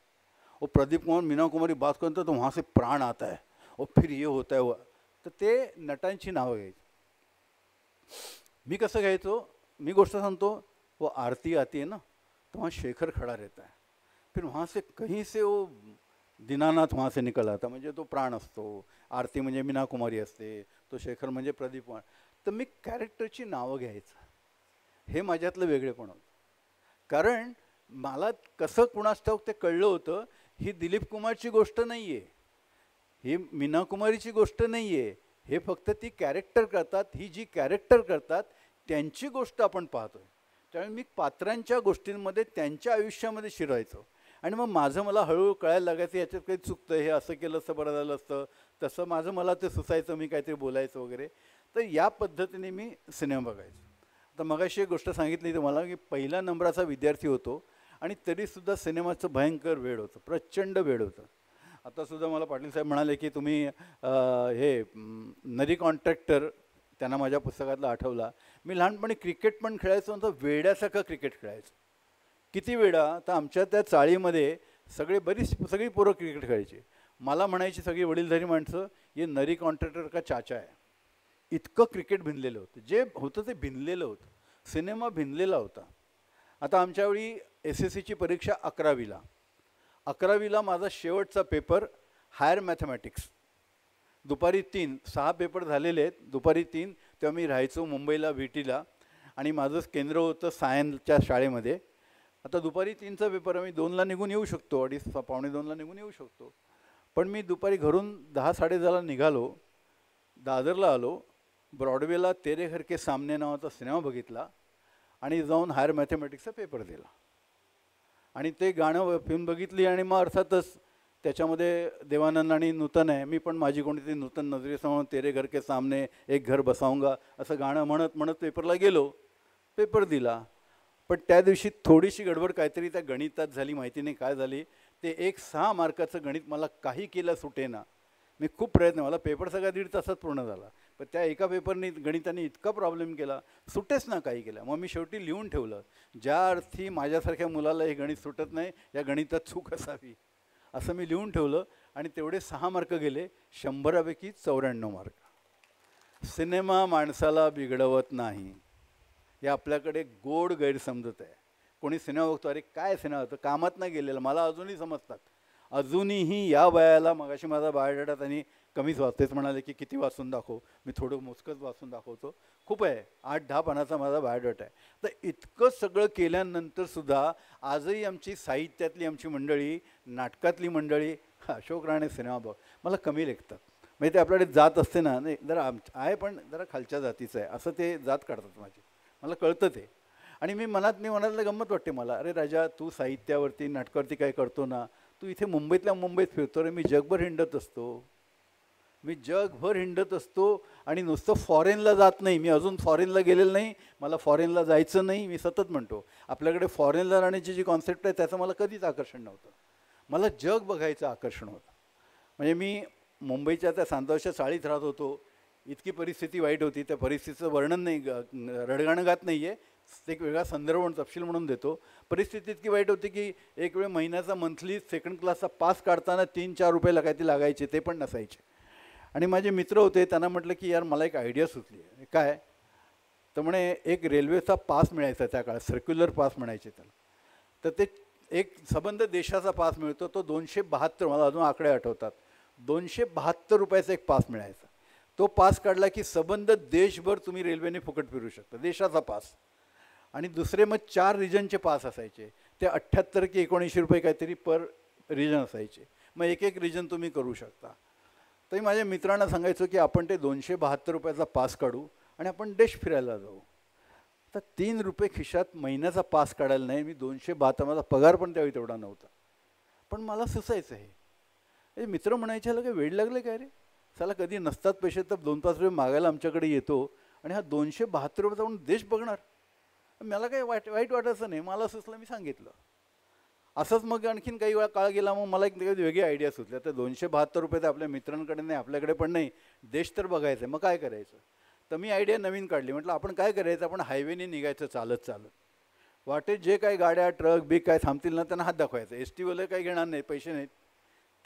वो प्रदीप कुमार मीना कुमारी बात करते तो वहाँ से प्राण आता है, और फिर ये होता है वो. तर ते नटांची नावं घ्यायची. मी कसं घ्यायचो, मी गोष्ट सांगतो, वो आरती आती है ना तो वहाँ शेखर खड़ा रहता है, फिर वहाँ से कहीं से वो दीनानाथ वहाँ से निकल आता, म्हणजे तो प्राण असतो, आरती म्हणजे मीना कुमारी असते, तो शेखर म्हणजे प्रदीप कुमार. तर मी कॅरेक्टरची नावं घ्यायचं, हे माझ्यातलं वेगळेपण होतं. कारण मला कसं कुणास ठाऊक ते कळलं होतं, ही दिलीप कुमारची गोष्ट नाही आहे, ही मीना कुमारीची गोष्ट नाही आहे, हे फक्त ती कॅरेक्टर करतात, ही जी कॅरेक्टर करतात त्यांची गोष्ट आपण पाहतोय. त्यामुळे मी पात्रांच्या गोष्टींमध्ये त्यांच्या आयुष्यामध्ये शिरायचो. आणि मग मला हळूहळू कळायला लागायचं याच्यात काही चुकतं, हे असं केलं असतं बरं झालं असतं, तसं मला ते सुचायचं, मी काहीतरी बोलायचं वगैरे. तर या पद्धतीने मी सिनेमा बघायचो. आता मगाशी एक गोष्ट सांगितली तुम्हाला की पहिल्या नंबराचा विद्यार्थी होतो आणि तरीसुद्धा सिनेमाचं भयंकर वेड होतं, प्रचंड वेड होतं. आतासुद्धा मला पाटील साहेब म्हणाले की तुम्ही हे नरी कॉन्ट्रॅक्टर त्यांना माझ्या पुस्तकातला आठवला. मी लहानपणी क्रिकेट पण खेळायचो, नंतर वेड्यासारखं क्रिकेट खेळायचो. किती वेळा तर आमच्या त्या चाळीमध्ये सगळी पोरं क्रिकेट खेळायची. मला म्हणायची सगळी वडीलधारी माणसं, ये नरी कॉन्ट्रॅक्टर का चाचा आहे. इतकं क्रिकेट भिनलेलं होतं, जे होतं ते भिनलेलं होतं, सिनेमा भिनलेला होता. आता आमच्यावेळी SSCची परीक्षा 11वीला माझा शेवटचा पेपर हायर मॅथमॅटिक्स, दुपारी 3, 6 पेपर झालेले आहेत, दुपारी 3. तेव्हा मी राहायचो मुंबईला VTला आणि माझं केंद्र होतं सायन्सच्या शाळेमध्ये. आता दुपारी 3चा पेपर, आम्ही 2ला निघून येऊ शकतो, 2:30 पावणे 2ला निघून येऊ शकतो. पण मी दुपारी घरून 10 साडेदहाला निघालो, दादरला आलो, ब्रॉडवेला तेरे घर के सामने नावाचा सिनेमा बघितला आणि जाऊन हायर मॅथमॅटिक्सचा पेपर दिला. आणि ते गाणं फिल्म बघितली आणि मग अर्थातच त्याच्यामध्ये देवानंद आणि नूतन आहे, मी पण माझी कोणीतरी नूतन नजरेसमोर तेरे घर के सामने एक घर बसाऊंगा असं गाणं म्हणत पेपरला गेलो, पेपर दिला. पण त्या दिवशी थोडीशी गडबड काहीतरी त्या गणितात झाली, माहिती नाही काय झाली. ते 6 मार्काचं गणित मला काही केलं सुटेना. मी खूप प्रयत्न, मला पेपर सगळा 1.5 तासात पूर्ण झाला, पण त्या एका पेपरनी गणिताने इतका प्रॉब्लेम केला, सुटेच ना काही केलं. मग मी शेवटी लिहून ठेवलं, ज्या अर्थी माझ्यासारख्या मुलाला हे गणित सुटत नाही, या गणितात चूक असावी, असं मी लिहून ठेवलं. आणि तेवढे 6 मार्क गेले, 100पैकी 94 मार्क. सिनेमा माणसाला बिघडवत नाही, हे आपल्याकडे गोड गैरसमजत आहे. कोणी सिनेमा बघतो, अरे काय सिनेमा होतं, कामात नाही गेलेलं, मला अजूनही समजतात. अजूनही या वयाला, मगाशी माझा बायोडाटा त्यांनी कमीच वाचतेच म्हणाले की किती वाचून दाखव, मी थोडं मोजकंच वाचून दाखवतो, खूप आहे, 8-10 पानाचा माझा बायोडाटा आहे. तर इतकं सगळं केल्यानंतरसुद्धा आजही आमची साहित्यातली आमची मंडळी, नाटकातली मंडळी अशोक राणे सिनेमा बघ मला कमी लेखतात. म्हणजे ते आपल्याकडे जात असते ना, नाही जरा आहे पण जरा खालच्या जातीचं आहे असं ते जात काढतात माझी, मला कळतं ते. आणि मी मनातलं गंमत वाटते मला, अरे राजा तू साहित्यावरती नाटकावरती काय करतो ना, तू इथे मुंबईतल्या मुंबईत फिरतो रे, मी जगभर हिंडत असतो, आणि नुसतं फॉरेनला जात नाही, मी अजून फॉरेनला गेलेलं नाही, मला फॉरेनला जायचं नाही. मी सतत म्हणतो आपल्याकडे फॉरेनला राहण्याची जी कॉन्सेप्ट आहे त्याचं मला कधीच आकर्षण नव्हतं, मला जग बघायचं आकर्षण होतं. म्हणजे मी मुंबईच्या त्या सांतावच्या चाळीत राहत होतो, इतकी परिस्थिती वाईट होती, त्या परिस्थितीचं वर्णन नाही, रडगाणं गात नाही आहे, एक वेगळा संदर्भ म्हणून तपशील म्हणून देतो. परिस्थिती इतकी वाईट होती की एक वेळ महिन्याचा मंथली सेकंड क्लासचा पास काढताना 3-4 रुपये काहीतरी लागायचे, ते पण नसायचे. आणि माझे मित्र होते, त्यांना म्हटलं की यार मला एक आयडिया सुचली आहे. काय तर म्हणे एक रेल्वेचा पास मिळायचा त्या काळात, सर्क्युलर पास म्हणायचे त्याला. तर ते एक संबंध देशाचा पास मिळतो, तो 272, मला अजून आकडे आठवतात, 272 रुपयाचा एक पास मिळायचा. तो पास काढला की संबंध देशभर तुम्ही रेल्वेने फुकट फिरू शकता, देशाचा पास. आणि दुसरे मग 4 रिजनचे पास असायचे, ते 78 की 19 रुपये काहीतरी पर रिजन असायचे. मग एक एक रिजन तुम्ही करू शकता. तरी माझ्या मित्रांना सांगायचं की आपण ते 272 रुपयाचा पास काढू आणि आपण देश फिरायला जाऊ. तर 3 रुपये खिशात महिन्याचा पास काढायला नाही, मी 272, माझा पगार पण त्यावेळी तेवढा नव्हता, पण मला सुचायचं हे. मित्र म्हणायचे ह्याला काही वेळ लागले काय रे, साला कधी नसतात पैसे तर 2-5 रुपये मागायला आमच्याकडे येतो आणि हा 272 रुपयाचा म्हणून देश बघणार. मला काही वाईट वाटायचं नाही, मला सुचलं, मी सांगितलं. असंच मग आणखीन काही वेळा काळ गेला, मग मला एक वेगळी आयडिया सुचली. तर 272 रुपये तर आपल्या मित्रांकडे नाही, आपल्याकडे पण नाही, देश तर बघायचं आहे, मग काय करायचं. तर मी आयडिया नवीन काढली. म्हटलं आपण काय करायचं, आपण हायवेने निघायचं चालत चालत. वाटेत जे काही गाड्या ट्रक बिक काय थांबतील ना त्यांना हात दाखवायचं. एस टीवाले काही घेणार नाही, पैसे नाहीत,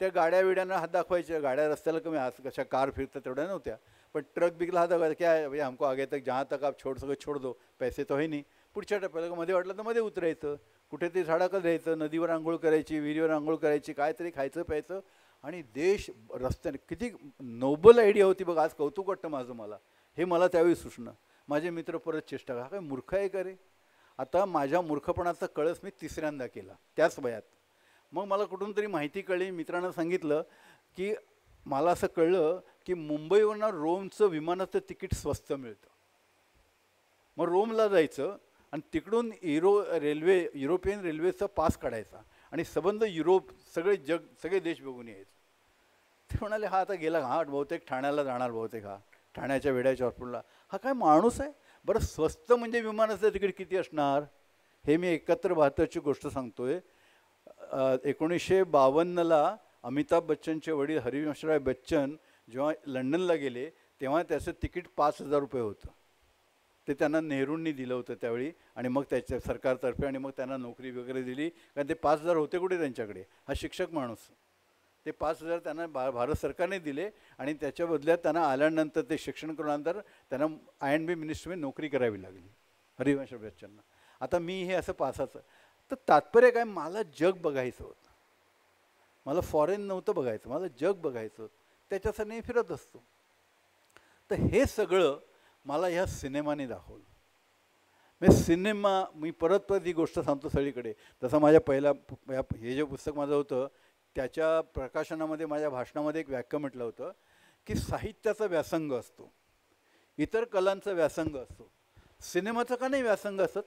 त्या गाड्या विड्यांना हात दाखवायच्या. गाड्या रस्त्याला कमी, आज कशा कार फिरतात तेवढ्या नव्हत्या, पण ट्रक बिकला हात दाखवायचा. क्या है भैया, हमको आगे तक जहाँ तक आप छोड़ दो, पैसे तो है नाही. पुढच्या टप्प्याला मध्ये वाटलं तर मध्ये उतरायचं, कुठेतरी झाडाखाली राहायचं, नदीवर आंघोळ करायची, विहिरीवर आंघोळ करायची, काहीतरी खायचं प्यायचं. आणि देश रस्त्याने, किती नोबल आयडिया होती बघ. आज कौतुक वाटतं माझं मला, हे मला त्यावेळी सुचणं. माझे मित्र परत चेष्टा करा, काय मूर्ख आहे का रे. आता माझ्या मूर्खपणाचा कळस मी 3ऱ्यांदा केला त्याच वयात. मग मला कुठून तरी माहिती कळली, मित्रांना सांगितलं की मला असं कळलं की मुंबईवरून रोमचं विमानाचं तिकीट स्वस्त मिळतं. मग रोमला जायचं आणि तिकडून युरोपियन रेल्वेचा पास काढायचा आणि संबंध युरोप, सगळे देश बघून यायचं. ते म्हणाले हा आता गेला, हा बहुतेक ठाण्याला जाणार, बहुतेक हा ठाण्याच्या वेड्याच्या हॉस्पिटलला. हा काय माणूस आहे. बरं स्वस्त म्हणजे विमानाचं तिकीट किती असणार, हे मी 71-72ची गोष्ट सांगतोय. 1952ला अमिताभ बच्चनचे वडील हरिवंशराय बच्चन जेव्हा लंडनला गेले तेव्हा त्याचं तिकीट 5,000 रुपये होतं. ते त्यांना नेहरूंनी दिलं होतं त्यावेळी, आणि मग त्याच्या सरकारतर्फे, आणि मग त्यांना नोकरी वगैरे दिली. कारण ते 5,000 होते कुठे त्यांच्याकडे, हा शिक्षक माणूस. ते 5,000 त्यांना भारत सरकारने दिले आणि त्याच्या बदल्यात त्यांना आल्यानंतर ते शिक्षण करूनंतर त्यांना INB मिनिस्ट्रीमध्ये नोकरी करावी लागली हरिवंश बच्चनना. आता मी हे असं पासाचं, तर तात्पर्य काय, मला जग बघायचं होतं. मला फॉरेन नव्हतं बघायचं, मला जग बघायचं होतं. त्याच्यासाठी मी फिरत असतो. तर हे सगळं मला ह्या सिनेमाने दाखवलं. मी सिनेमा, मी परत ही गोष्ट सांगतो सगळीकडे. तसं माझ्या हे जे पुस्तक माझं होतं त्याच्या प्रकाशनामध्ये, माझ्या भाषणामध्ये एक वाक्य म्हटलं होतं की साहित्याचा व्यासंग असतो, इतर कलांचा व्यासंग असतो, सिनेमाचा का नाही व्यासंग असत.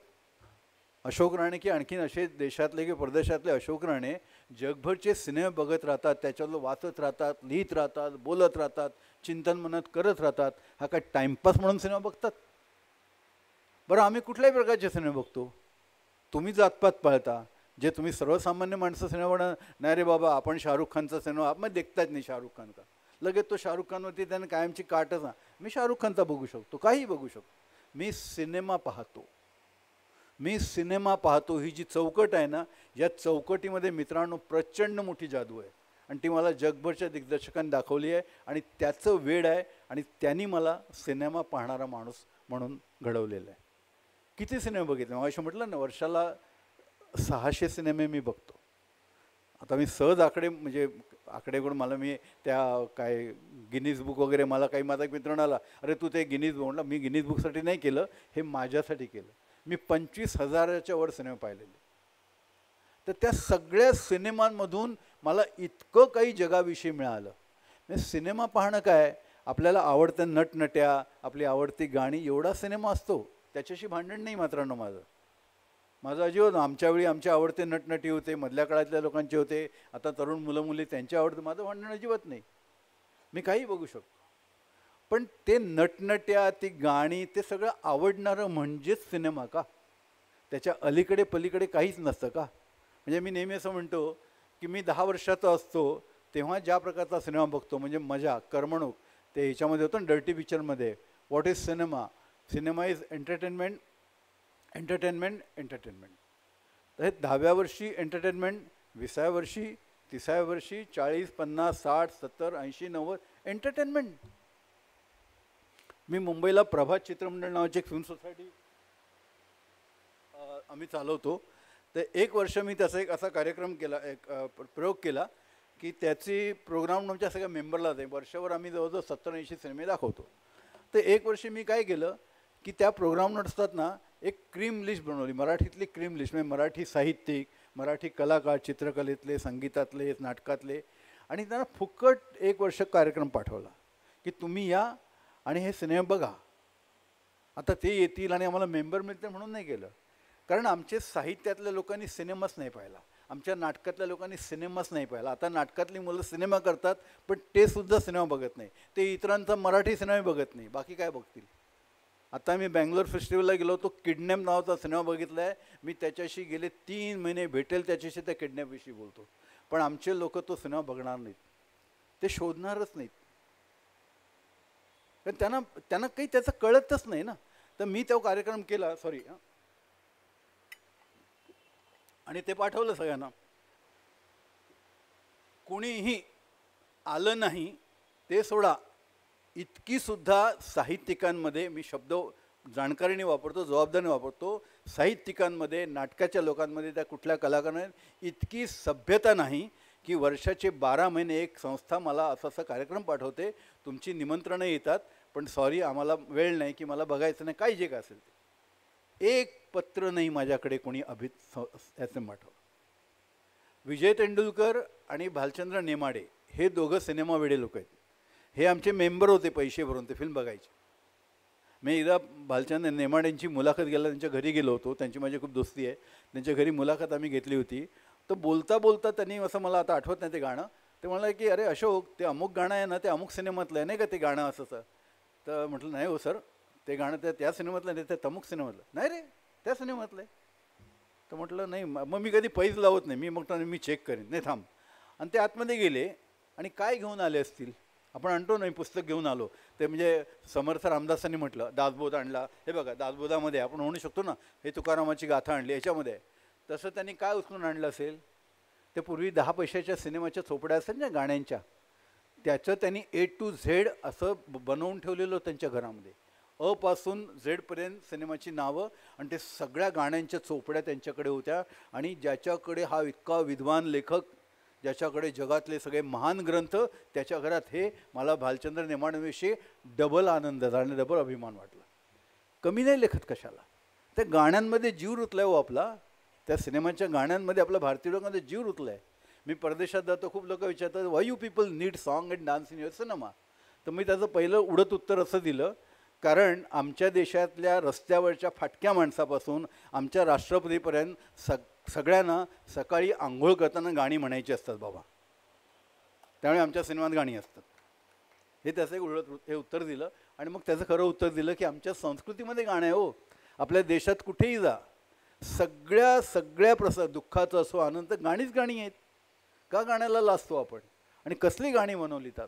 अशोक राणे की आणखीन असे देशातले की परदेशातले अशोक राणे जगभरचे सिनेमे बघत राहतात, त्याच्यातलं वाचत राहतात, लिहित राहतात, बोलत राहतात, चिंतन मनत करत राहतात. हा काय टाईमपास म्हणून सिनेमा बघतात. बरं आम्ही कुठल्याही प्रकारचे सिनेमे बघतो. तुम्ही जातपात पाळता, जे तुम्ही सर्वसामान्य माणसं सिनेमा बघणार नाही रे बाबा, आपण शाहरुख खानचा सिनेमा आपण देखताच नाही, शाहरुख खान का लगेच तो शाहरुख खानवरती त्याने कायमची काटच ना. मी शाहरुख खानचा बघू शकतो, काही बघू शकतो. मी सिनेमा पाहतो, मी सिनेमा पाहतो. ही जी चौकट आहे ना, या चौकटीमध्ये मित्रांनो प्रचंड मोठी जादू आहे आणि ती मला जगभरच्या दिग्दर्शकांनी दाखवली आहे आणि त्याचं वेड आहे आणि त्यांनी मला सिनेमा पाहणारा माणूस म्हणून घडवलेलं आहे. किती सिनेमे बघितले मग म्हटलं ना, वर्षाला 600 सिनेमे मी बघतो. आता मी सहज आकडेकडून मला मी त्या काय गिनीज बुक वगैरे, मला काही माझा एक मित्र म्हणाला अरे तू ते गिनीज बुक, म्हटलं मी गिनीज बुकसाठी नाही केलं, हे माझ्यासाठी केलं. मी 25,000च्या वर सिनेमे पाहिलेले. तर त्या सगळ्या सिनेमांमधून मला इतकं काही जगाविषयी मिळालं. म्हणजे सिनेमा पाहणं काय, आपल्याला आवडतं नटनट्या, आपली आवडती गाणी, एवढा सिनेमा असतो. त्याच्याशी भांडण नाही मात्रांनो माझं अजिबात. आमच्या वेळी आमचे आवडते नटनटी होते, मधल्या काळातल्या लोकांचे होते, आता तरुण मुलं मुली त्यांचे आवडतं. माझं भांडण अजिबात नाही, मी काही बघू शकतो. पण ते नटनट्या, ती गाणी, ते सगळं आवडणारं म्हणजेच सिनेमा का? त्याच्या अलीकडे पलीकडे काहीच नसतं का? म्हणजे मी नेहमी असं म्हणतो की मी 10 वर्षाचा असतो तेव्हा ज्या प्रकारचा सिनेमा बघतो, म्हणजे मजा, करमणूक, ते ह्याच्यामध्ये होतं ना डर्टी पिक्चरमध्ये, what is cinema, cinema is entertainment entertainment entertainment. तर हे 10व्या वर्षी एंटरटेनमेंट, 20व्या वर्षी, 30व्या वर्षी 40, 50, 60, 70, 80, 90 एंटरटेनमेंट. मी मुंबईला प्रभात चित्रमंडळ नावाची एक फिल्म सोसायटी आम्ही चालवतो. तर 1 वर्ष मी त्याचा एक असा कार्यक्रम केला, एक प्रयोग केला की त्याची प्रोग्राम आमच्या सगळ्या मेंबरला दे. वर्षभर आम्ही जवळजवळ 70-80 सिनेमे दाखवतो. तर 1 वर्षी मी काय केलं की त्या प्रोग्रामवर असताना एक क्रीम लिस्ट बनवली, मराठीतली क्रीम लिस्ट, म्हणजे मराठी साहित्यिक, मराठी कलाकार, चित्रकलेतले, संगीतातले, नाटकातले, आणि त्यांना फुकट 1 वर्ष कार्यक्रम पाठवला की तुम्ही या आणि हे सिनेमे बघा. आता ते येतील आणि आम्हाला मेंबर मिळते म्हणून नाही केलं, कारण आमचे साहित्यातल्या लोकांनी सिनेमाच नाही पाहिला, आमच्या नाटकातल्या लोकांनी सिनेमाच नाही पाहिला. आता नाटकातली मुलं सिनेमा करतात पण ते सुद्धा सिनेमा बघत नाही, ते इतरांचा मराठी सिनेमा बघत नाही, बाकी काय बघतील. आता मी बँगलोर फेस्टिवलला गेलो होतो, किडनॅप नावाचा सिनेमा बघितला आहे मी, त्याच्याशी गेले 3 महिने भेटेल त्याच्याशी त्या किडनॅपविषयी बोलतो, पण आमचे लोक तो सिनेमा बघणार नाहीत, ते शोधणारच नाहीत, कारण त्यांना काही त्याचं कळतच नाही ना. तर मी तो कार्यक्रम केला, सॉरी, आणि ते पाठवलं सगळ्यांना. कोणीही आलं नाही ते सोडा, इतकी सुद्धा साहित्यिकांमध्ये, मी शब्द जाणकारीने वापरतो, जबाबदारीने वापरतो, साहित्यिकांमध्ये, नाटकाच्या लोकांमध्ये, त्या कुठल्या कलाकारांमध्ये इतकी सभ्यता नाही की वर्षाचे 12 महिने एक संस्था मला असा कार्यक्रम पाठवते, तुमची निमंत्रणं येतात पण सॉरी आम्हाला वेळ नाही की मला बघायचं नाही, काय जे काय असेल ते. एक पत्र नाही माझ्याकडे कोणी याचं पाठवलं. विजय तेंडुलकर आणि भालचंद्र नेमाडे हे दोघं सिनेमा वेडे लोक आहेत. हे आमचे मेंबर होते पैसे भरून, ते फिल्म बघायचे. मी एकदा भालचंद्र नेमाडेंची मुलाखत घ्यायला त्यांच्या घरी गेलो होतो, त्यांची माझी खूप दोस्ती आहे, त्यांच्या घरी मुलाखत आम्ही घेतली होती. तर बोलता बोलता त्यांनी असं, मला आता आठवत नाही ते गाणं, ते म्हणाले की अरे अशोक, ते अमुक गाणं आहे ना, ते अमुक सिनेमातलं आहे नाही का ते गाणं असं. तर म्हटलं नाही हो सर, ते गाणं त्या सिनेमातलं नाही, ते अमुक सिनेमातलं. नाही रे, त्या सिनेमातलं आहे. तर म्हटलं नाही, मग मी कधी पैज लावत नाही, मी म्हटलं मी चेक करीन, नाही थांब. आणि ते आतमध्ये गेले आणि काय घेऊन आले असतील, आपण आणतो नाही पुस्तक घेऊन आलो, ते म्हणजे समर्थ रामदासांनी म्हटलं दासबोध आणला, हे बघा दासबोधामध्ये आपण म्हणू शकतो ना, हे तुकारामाची गाथा आणली याच्यामध्ये, तसं त्यांनी काय उचलून आणलं असेल, ते पूर्वी 10 पैशाच्या सिनेमाच्या चोपड्या असेल ना गाण्यांच्या, त्याचं त्यांनी A to Z असं बनवून ठेवलेलं त्यांच्या घरामध्ये, अ पासून झेडपर्यंत सिनेमाची नावं, आणि ते सगळ्या गाण्यांच्या चोपड्या त्यांच्याकडे होत्या. आणि ज्याच्याकडे हा इतका विद्वान लेखक, ज्याच्याकडे जगातले सगळे महान ग्रंथ, त्याच्या घरात हे, मला भालचंद्र नेमाडेविषयी डबल आनंद झाला आणि डबल अभिमान वाटला. कमी नाही लेखत कशाला, त्या गाण्यांमध्ये जीव रुतलाय हो आपला, त्या सिनेमाच्या गाण्यांमध्ये आपल्या भारतीय लोकांमध्ये जीव रुतलाय. मी परदेशात जातो, खूप लोक विचारतात Y you people need song and dance in your cinema. तर मी त्याचं पहिलं उडत उत्तर असं दिलं, कारण आमच्या देशातल्या रस्त्यावरच्या फाटक्या माणसापासून आमच्या राष्ट्रपतीपर्यंत सगळ्यांना सकाळी आंघोळ करताना गाणी म्हणायची असतात बाबा, त्यामुळे आमच्या सिनेमात गाणी असतात. हे त्याचं एक हे उत्तर दिलं. आणि मग त्याचं खरं उत्तर दिलं की आमच्या संस्कृतीमध्ये गाणं आहे हो. आपल्या देशात कुठेही जा, सगळ्या प्रसंग, दुःखाचं असो आनंद, गाणीच गाणी आहेत. का गाण्याला लाजतो आपण, आणि कसली गाणी बनवली जात.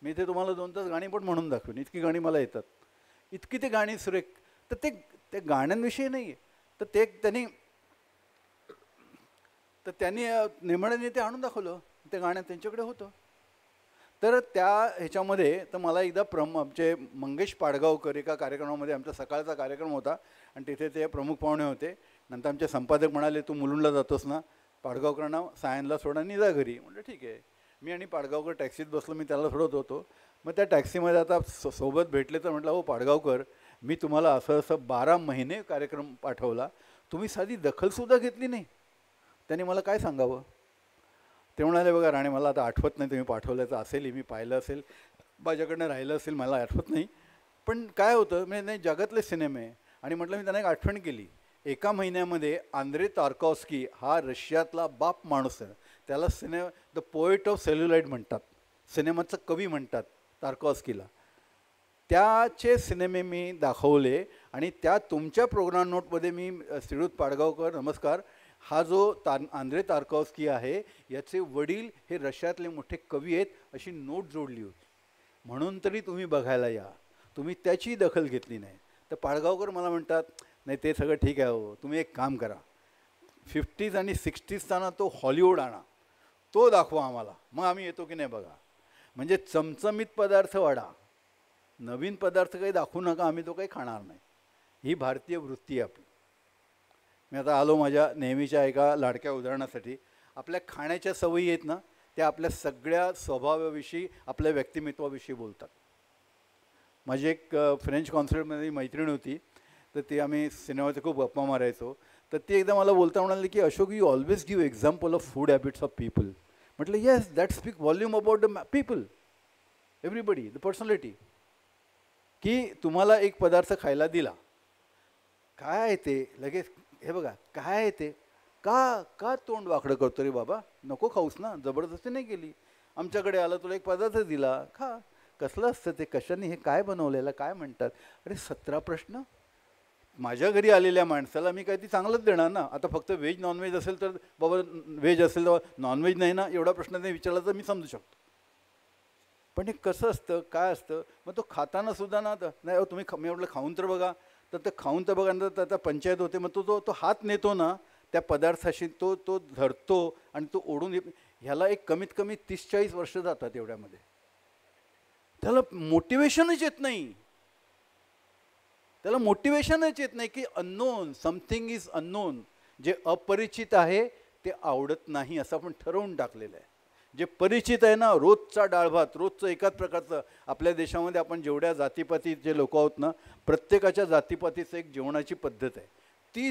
मी ते तुम्हाला 2 तास गाणी पण म्हणून दाखवेन, इतकी गाणी मला येतात, इतकी ते गाणी सुरेख. तर ते गाण्यांविषयी नाही आहे, तर ते त्यांनी नेमाड्याने ते आणून दाखवलं, ते गाणं त्यांच्याकडे होतं. तर त्या ह्याच्यामध्ये तर मला एकदा आमचे मंगेश पाडगावकर एका कार्यक्रमामध्ये, आमचा सकाळचा कार्यक्रम होता आणि तिथे ते प्रमुख पाहुणे होते. नंतर आमचे संपादक म्हणाले तू मुलुंडला जातोस ना, पाडगावकरांना सायनला सोडा आणि जा घरी. म्हटलं ठीक आहे. मी आणि पाडगावकर टॅक्सीत बसलो, मी त्याला सोडत होतो. मग त्या टॅक्सीमध्ये आता सोबत भेटले तर म्हटलं हो पाडगावकर, मी तुम्हाला असं 12 महिने कार्यक्रम पाठवला, तुम्ही साधी दखलसुद्धा घेतली नाही. त्यांनी मला काय सांगावं. ते म्हणाले बघा राणे, मला आता आठवत नाही तुम्ही पाठवल्याचं असेल, मी पाहिलं असेल, माझ्याकडनं राहिलं असेल, मला आठवत नाही. पण काय होतं म्हणजे नाही, जगातले सिनेमे. आणि म्हटलं मी त्यांना एक आठवण केली. 1 महिन्यामध्ये आंद्रे तार्कॉव्स्की हा रशियातला बाप माणूस आहे, त्याला द पोएट ऑफ सेल्युलाइड म्हणतात, सिनेमाचं कवी म्हणतात तार्कॉव्स्कीला. त्याचे सिनेमे मी दाखवले आणि त्या तुमच्या प्रोग्राम नोटमध्ये मी श्रीयुत पाडगावकर नमस्कार, हा जो आंद्रे तार्कॉव्स्की आहे याचे वडील हे रशियातले मोठे कवी आहेत अशी नोट जोडली होती. म्हणून तरी तुम्ही बघायला या, तुम्ही त्याची दखल घेतली नाही. तर पाडगावकर मला म्हणतात नाही ते सगळं ठीक आहे हो, तुम्ही एक काम करा, 50s आणि 60sचा ना तो हॉलिवूड आणा, तो दाखवा आम्हाला, मग आम्ही येतो की नाही बघा. म्हणजे चमचमीत पदार्थ वाढा, नवीन पदार्थ काही दाखवू नका, आम्ही तो काही खाणार नाही. ही भारतीय वृत्ती आहे आपली. मी आता आलो माझ्या नेहमीच्या एका लाडक्या उदाहरणासाठी. आपल्या खाण्याच्या सवयी आहेत ना, त्या आपल्या सगळ्या स्वभावाविषयी, आपल्या व्यक्तिमत्वाविषयी बोलतात. माझी एक फ्रेंच कॉन्सर्टमध्ये मैत्रीण होती, तर ती आम्ही सिनेमाचे खूप गप्पा मारायचो. तर ती एकदा मला बोलता म्हणाली की Ashok, you always give example of food habits of people. म्हटलं yes, that speak volume about the people, everybody, the personality. की तुम्हाला एक पदार्थ खायला दिला, काय आहे ते लगेच, हे बघा काय आहे ते, का तोंड वाकडं करतो रे बाबा, नको खाऊस ना, जबरदस्ती नाही केली, आमच्याकडे आला, तुला एक पदार्थ दिला, खा. कसलं असतं ते, कशाने, हे काय बनवलेलं, काय म्हणतात. अरे 17 प्रश्न. माझ्या घरी आलेल्या माणसाला मी काय ती चांगलंच देणार ना. आता फक्त व्हेज नॉनव्हेज असेल तर बाबा व्हेज असेल तर नॉनव्हेज नाही ना, एवढा प्रश्न नाही विचारला तर मी समजू शकतो. पण हे कसं असतं, काय असतं, मग तो खाताना सुद्धा ना, नाही तुम्ही मी म्हटलं खाऊन तर बघा, तर ते खाऊन तर बघा, नंतर आता पंचायत होते. मग तो हात नेतो ना त्या पदार्थाशी, तो धरतो आणि तो ओढून, ह्याला एक कमीत कमी 30-40 वर्ष जातात एवढ्यामध्ये. त्याला मोटिवेशनच येत नाही, त्याला मोटिवेशनच येत नाही की अननोन, समथिंग इज अननोन. जे अपरिचित आहे ते आवडत नाही असं आपण ठरवून टाकलेलं आहे. जे परिचित आहे ना, रोजचा डाळ भात, रोजचं एकाच प्रकारचं. आपल्या देशामध्ये आपण जेवढ्या जातीपातीचे लोक आहोत ना, प्रत्येकाच्या जातीपातीचं एक जेवणाची पद्धत आहे. ती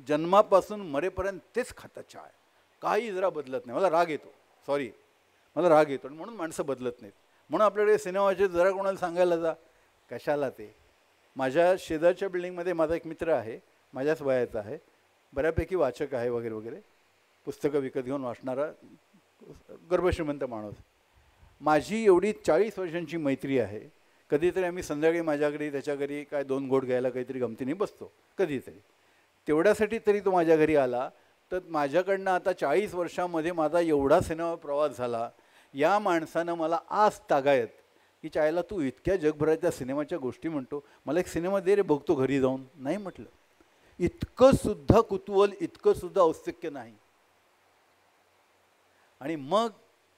जन्मापासून मरेपर्यंत तेच खातात चहा, काही जरा बदलत नाही. मला राग येतो, सॉरी, मला राग येतो, म्हणून माणसं बदलत नाहीत. म्हणून आपल्याकडे सिनेमाचे जरा कोणाला सांगायला जा, कशाला ते. माझ्या शेजारच्या बिल्डिंगमध्ये माझा एक मित्र आहे, माझ्याच वयाचा आहे, बऱ्यापैकी वाचक आहे वगैरे वगैरे, पुस्तकं विकत घेऊन वाचणारा गर्भश्रीमंत माणूस. माझी एवढी 40 वर्षांची मैत्री आहे. कधीतरी आम्ही संध्याकाळी माझ्या घरी त्याच्या घरी काय 2 घोट घ्यायला काहीतरी गमतीने बसतो कधीतरी. तेवढ्यासाठी तरी तो माझ्या घरी आला. तर माझ्याकडनं आता 40 वर्षामध्ये माझा एवढा सिनेमा प्रवास झाला. या माणसानं मला आज तागायत की चायला तू इतक्या जगभराच्या सिनेमाच्या गोष्टी म्हणतो, मला एक सिनेमा दे रे, बघतो घरी जाऊन. नाही म्हटलं, इतकं सुद्धा कुतूहल, इतकं सुद्धा औत्सुक्य नाही. आणि मग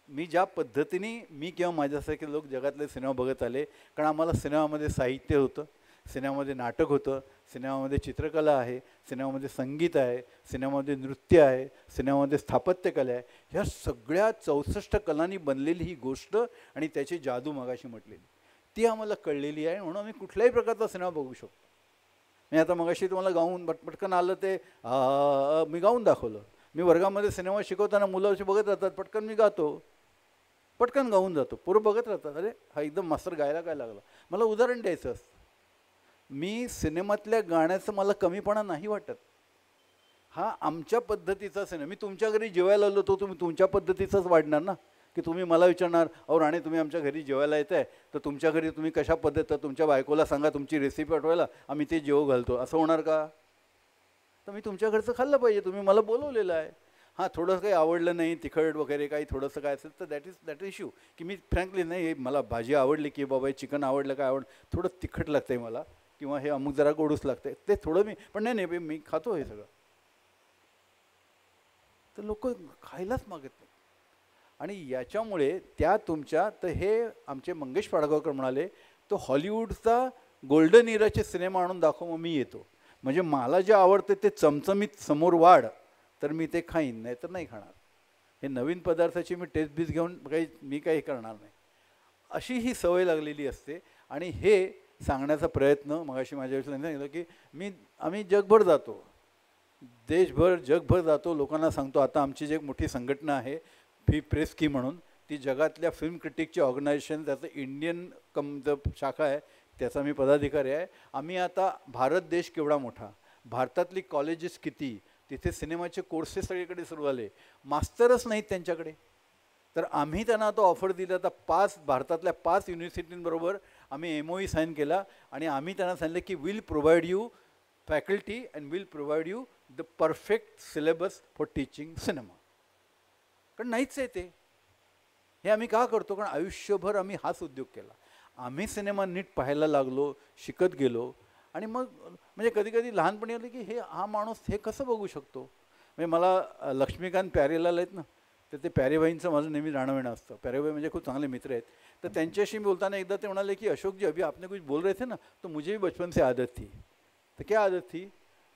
मी ज्या पद्धतीने मी किंवा माझ्यासारखे लोक जगातले सिनेमा बघत आले, कारण आम्हाला सिनेमामध्ये साहित्य होतं, सिनेमामध्ये नाटक होतं, सिनेमामध्ये चित्रकला आहे, सिनेमामध्ये संगीत आहे, सिनेमामध्ये नृत्य आहे, सिनेमामध्ये स्थापत्यकला आहे. ह्या सगळ्या 64 कलांनी बनलेली ही गोष्ट आणि त्याची जादू मगाशी म्हटलेली ती आम्हाला कळलेली आहे. म्हणून आम्ही कुठल्याही प्रकारचा सिनेमा बघू शकतो. मी आता मगाशी तुम्हाला गाऊन पटकन आलं ते मी गाऊन दाखवलं. मी वर्गामध्ये सिनेमा शिकवताना मुलं अशी बघत राहतात, पटकन मी गातो, पटकन गाऊन जातो, पोरं बघत राहतात, अरे हा एकदम मास्तर गायला काय लागला. मला उदाहरण द्यायचं असतं. मी सिनेमातल्या गाण्याचं मला कमीपणा नाही वाटत. हा आमच्या पद्धतीचा सिनेमा. मी तुमच्या घरी जेवायला आलो तो तुम्ही तुमच्या पद्धतीचाच वाढणार ना, की तुम्ही मला विचारणार अहो राणे तुम्ही आमच्या घरी जेवायला येत आहे, तर तुमच्या घरी तुम्ही कशा पद्धत, तुमच्या बायकोला सांगा तुमची रेसिपी पाठवायला, आम्ही ते जेवू घालतो, असं होणार का. तर मी तुमच्या घरचं खाल्लं पाहिजे, तुम्ही मला बोलवलेलं आहे. हां थोडंसं काही आवडलं नाही, तिखट वगैरे काही थोडंसं काय असेल तर दॅट इश्यू, की मी फ्रँकली नाही मला भाजी आवडली की बाबा चिकन आवडलं काय थोडं तिखट लागतं आहे मला, किंवा हे अमुक जरा गोडूस लागतं ते थोडं मी, पण नाही मी खातो हे सगळं. तर लोक खायलाच मागत नाही. आणि याच्यामुळे त्या तुमच्या, तर हे आमचे मंगेश पाडगावकर म्हणाले तो हॉलिवूडचा गोल्डन इराचे सिनेमा आणून दाखव, मग मी येतो. म्हणजे मला जे आवडते ते चमचमीत समोर वाढ, तर मी ते खाईन, नाही तर नाही खाणार. हे नवीन पदार्थाची मी टेस्ट बीस घेऊन मी काही करणार नाही, अशी ही सवय लागलेली असते. आणि हे सांगण्याचा प्रयत्न मगाशी माझ्या सांगितलं की आम्ही जगभर जातो, देशभर जगभर जातो, लोकांना सांगतो. आता आमची जी एक मोठी संघटना आहे फी प्रेस की म्हणून, ती जगातल्या फिल्म क्रिटिकची ऑर्गनायझेशन, त्याचं इंडियन शाखा आहे, त्याचा मी पदाधिकारी आहे. आम्ही आता भारत देश केवढा मोठा, भारतातली कॉलेजेस किती, तिथे सिनेमाचे कोर्सेस सगळीकडे सुरू झाले, मास्टरच नाहीत त्यांच्याकडे. तर आम्ही त्यांना आता ऑफर दिलं. आता भारतातल्या 5 युनिव्हर्सिटींबरोबर आम्ही MOU साईन केला आणि आम्ही त्यांना सांगितलं की will provide you faculty and will provide you the perfect syllabus for teaching cinema. कारण नाहीच आहे ते. हे आम्ही का करतो, कारण आयुष्यभर आम्ही हाच उद्योग केला. आम्ही सिनेमा नीट पाहायला लागलो, शिकत गेलो. आणि मग म्हणजे कधी कधी लहानपणी आले की हा माणूस हे कसं बघू शकतो. म्हणजे मला लक्ष्मीकांत प्यारेलाल आहेत ना, तर ते प्यारेबाईंचं माझं नेहमी जाणं येणं असतं. प्यारेबाई म्हणजे खूप चांगले मित्र आहेत. तर त्यांच्याशी बोलताना एकदा ते म्हणाले की अशोक जी अभी आपने कुछ बोल रहे थे ना, तो मुझे भी बचपन से आदत थी. तो क्या आदत थी?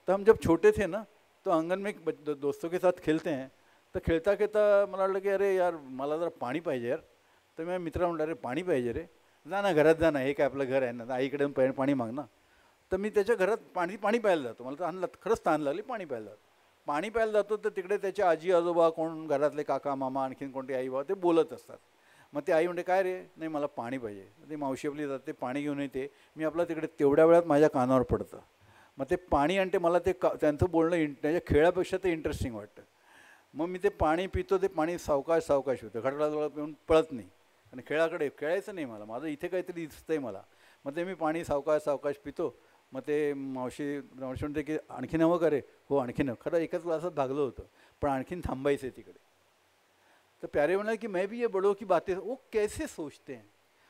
तो हम जब छोटे थे ना, तो आंगन में दोस्तों के साथ खेलते हैं. तर खेळता खेळता मला वाटलं की अरे यार मला जरा पाणी पाहिजे यार. तर मी मित्र म्हटलं अरे पाणी पाहिजे रे, जा ना घरात जा ना, हे काय आपलं घर आहे ना, आईकडे पाणी माग ना. तर मी त्याच्या घरात पाणी प्यायला जातो. मला तर खरंच तहान लागली, पाणी प्यायला जातो. पाणी प्यायला जातो तर तिकडे त्याचे आजी आजोबा, कोण घरातले काका मामा, आणखीन कोणते आई बाबा ते बोलत असतात. मग ते आई म्हणते काय रे, नाही मला पाणी पाहिजे. ते मावशी आपली जाते पाणी घेऊन येते. मी आपला तिकडे तेवढ्या वेळात माझ्या कानावर पडतं. मग ते पाणी आणते. मला ते त्यांचं बोलणं त्याच्या खेळापेक्षा ते इंटरेस्टिंग वाटतं. मग मी ते पाणी पितो. ते पाणी सावकाश सावकाश होतं, घडघडाजवळ पिऊन पळत नाही. आणि खेळाकडे खेळायचं नाही मला, माझं इथे काहीतरी दिसतं आहे मला. मग ते मी पाणी सावकाश सावकाश पितो. मग ते मावशी म्हणते की आणखीन हवं का रे. हो आणखीन. खरं एकाच ग्लासात भागलं होतं, पण आणखीन थांबायचं आहे तिकडे. तर प्यारे म्हणाले की मैं भी ये बड़ों की बातें वो कैसे सोचते हैं.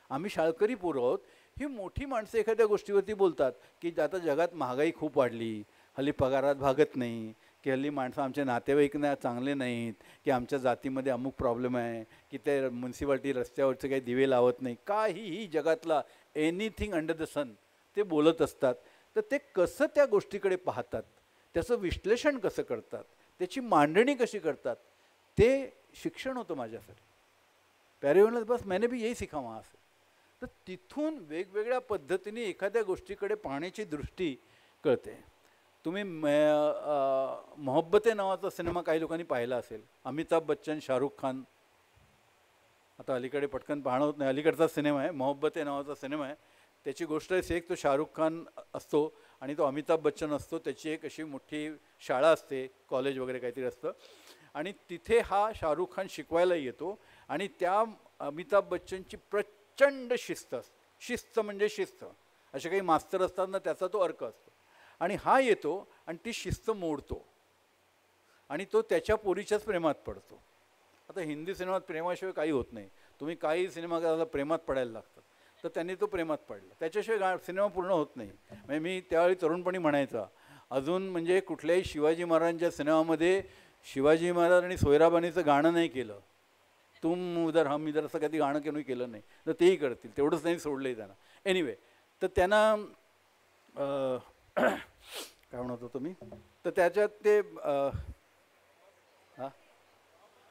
आम्ही शाळकरी पोरं आहोत. ही मोठी माणसं एखाद्या गोष्टीवरती बोलतात की आता जगात महागाई खूप वाढली, हल्ली पगारात भागत नाही, की हल्ली माणसं आमचे नातेवाईक चांगले नाहीत, की आमच्या जातीमध्ये अमुक प्रॉब्लेम आहे, की ते म्युन्सिपाल्टी रस्त्यावरचे काही दिवे लावत नाही, काहीही जगातला एनिथिंग अंडर द सन ते बोलत असतात. तर ते कसं त्या गोष्टीकडे पाहतात, त्याचं विश्लेषण कसं करतात, त्याची मांडणी कशी करतात, ते शिक्षण होतं माझ्यासाठी. प्यारे म्हणलं बस मैंने भी यही सीखा वहाँ से. तर तिथून वेगवेगळ्या पद्धतीने एखाद्या गोष्टीकडे पाहण्याची दृष्टी कळते. तुम्ही मोहब्बते नावाचा सिनेमा काही लोकांनी पाहिला असेल. अमिताभ बच्चन, शाहरुख खान. आता अलीकडे पटकन पाहणं होत नाही, अलीकडचा सिनेमा आहे, मोहब्बते नावाचा सिनेमा आहे. त्याची गोष्ट आहे एक तो शाहरुख खान असतो आणि तो अमिताभ बच्चन असतो. त्याची एक अशी मोठी शाळा असते, कॉलेज वगैरे काहीतरी असतं, आणि तिथे हा शाहरुख खान शिकवायला येतो. आणि त्या अमिताभ बच्चनची प्रचंड शिस्त असते. शिस्त म्हणजे शिस्त, असे काही मास्तर असतात ना, त्याचा तो अर्क असतो. आणि हा येतो आणि ती शिस्त मोडतो आणि तो त्याच्या पोरीच्याच प्रेमात पडतो. आता हिंदी सिनेमात प्रेमाशिवाय काही होत नाही. तुम्ही काही सिनेमा करायला प्रेमात पडायला लागतात. तर त्यांनी तो प्रेमात पडला, त्याच्याशिवाय सिनेमा पूर्ण होत नाही. म्हणजे मी त्यावेळी तरुणपणी म्हणायचा, अजून म्हणजे कुठल्याही शिवाजी महाराजांच्या सिनेमामध्ये शिवाजी महाराज आणि सोयराबानीचं गाणं नाही केलं, तुम उधर हम इधर, असं कधी गाणं कोणी केलं नाही. तर तेही करतील, तेवढंच नाही सोडलं आहे त्यांना. एनिवे, तर त्यांना काय म्हणत होतो मी, तर त्याच्यात ते हां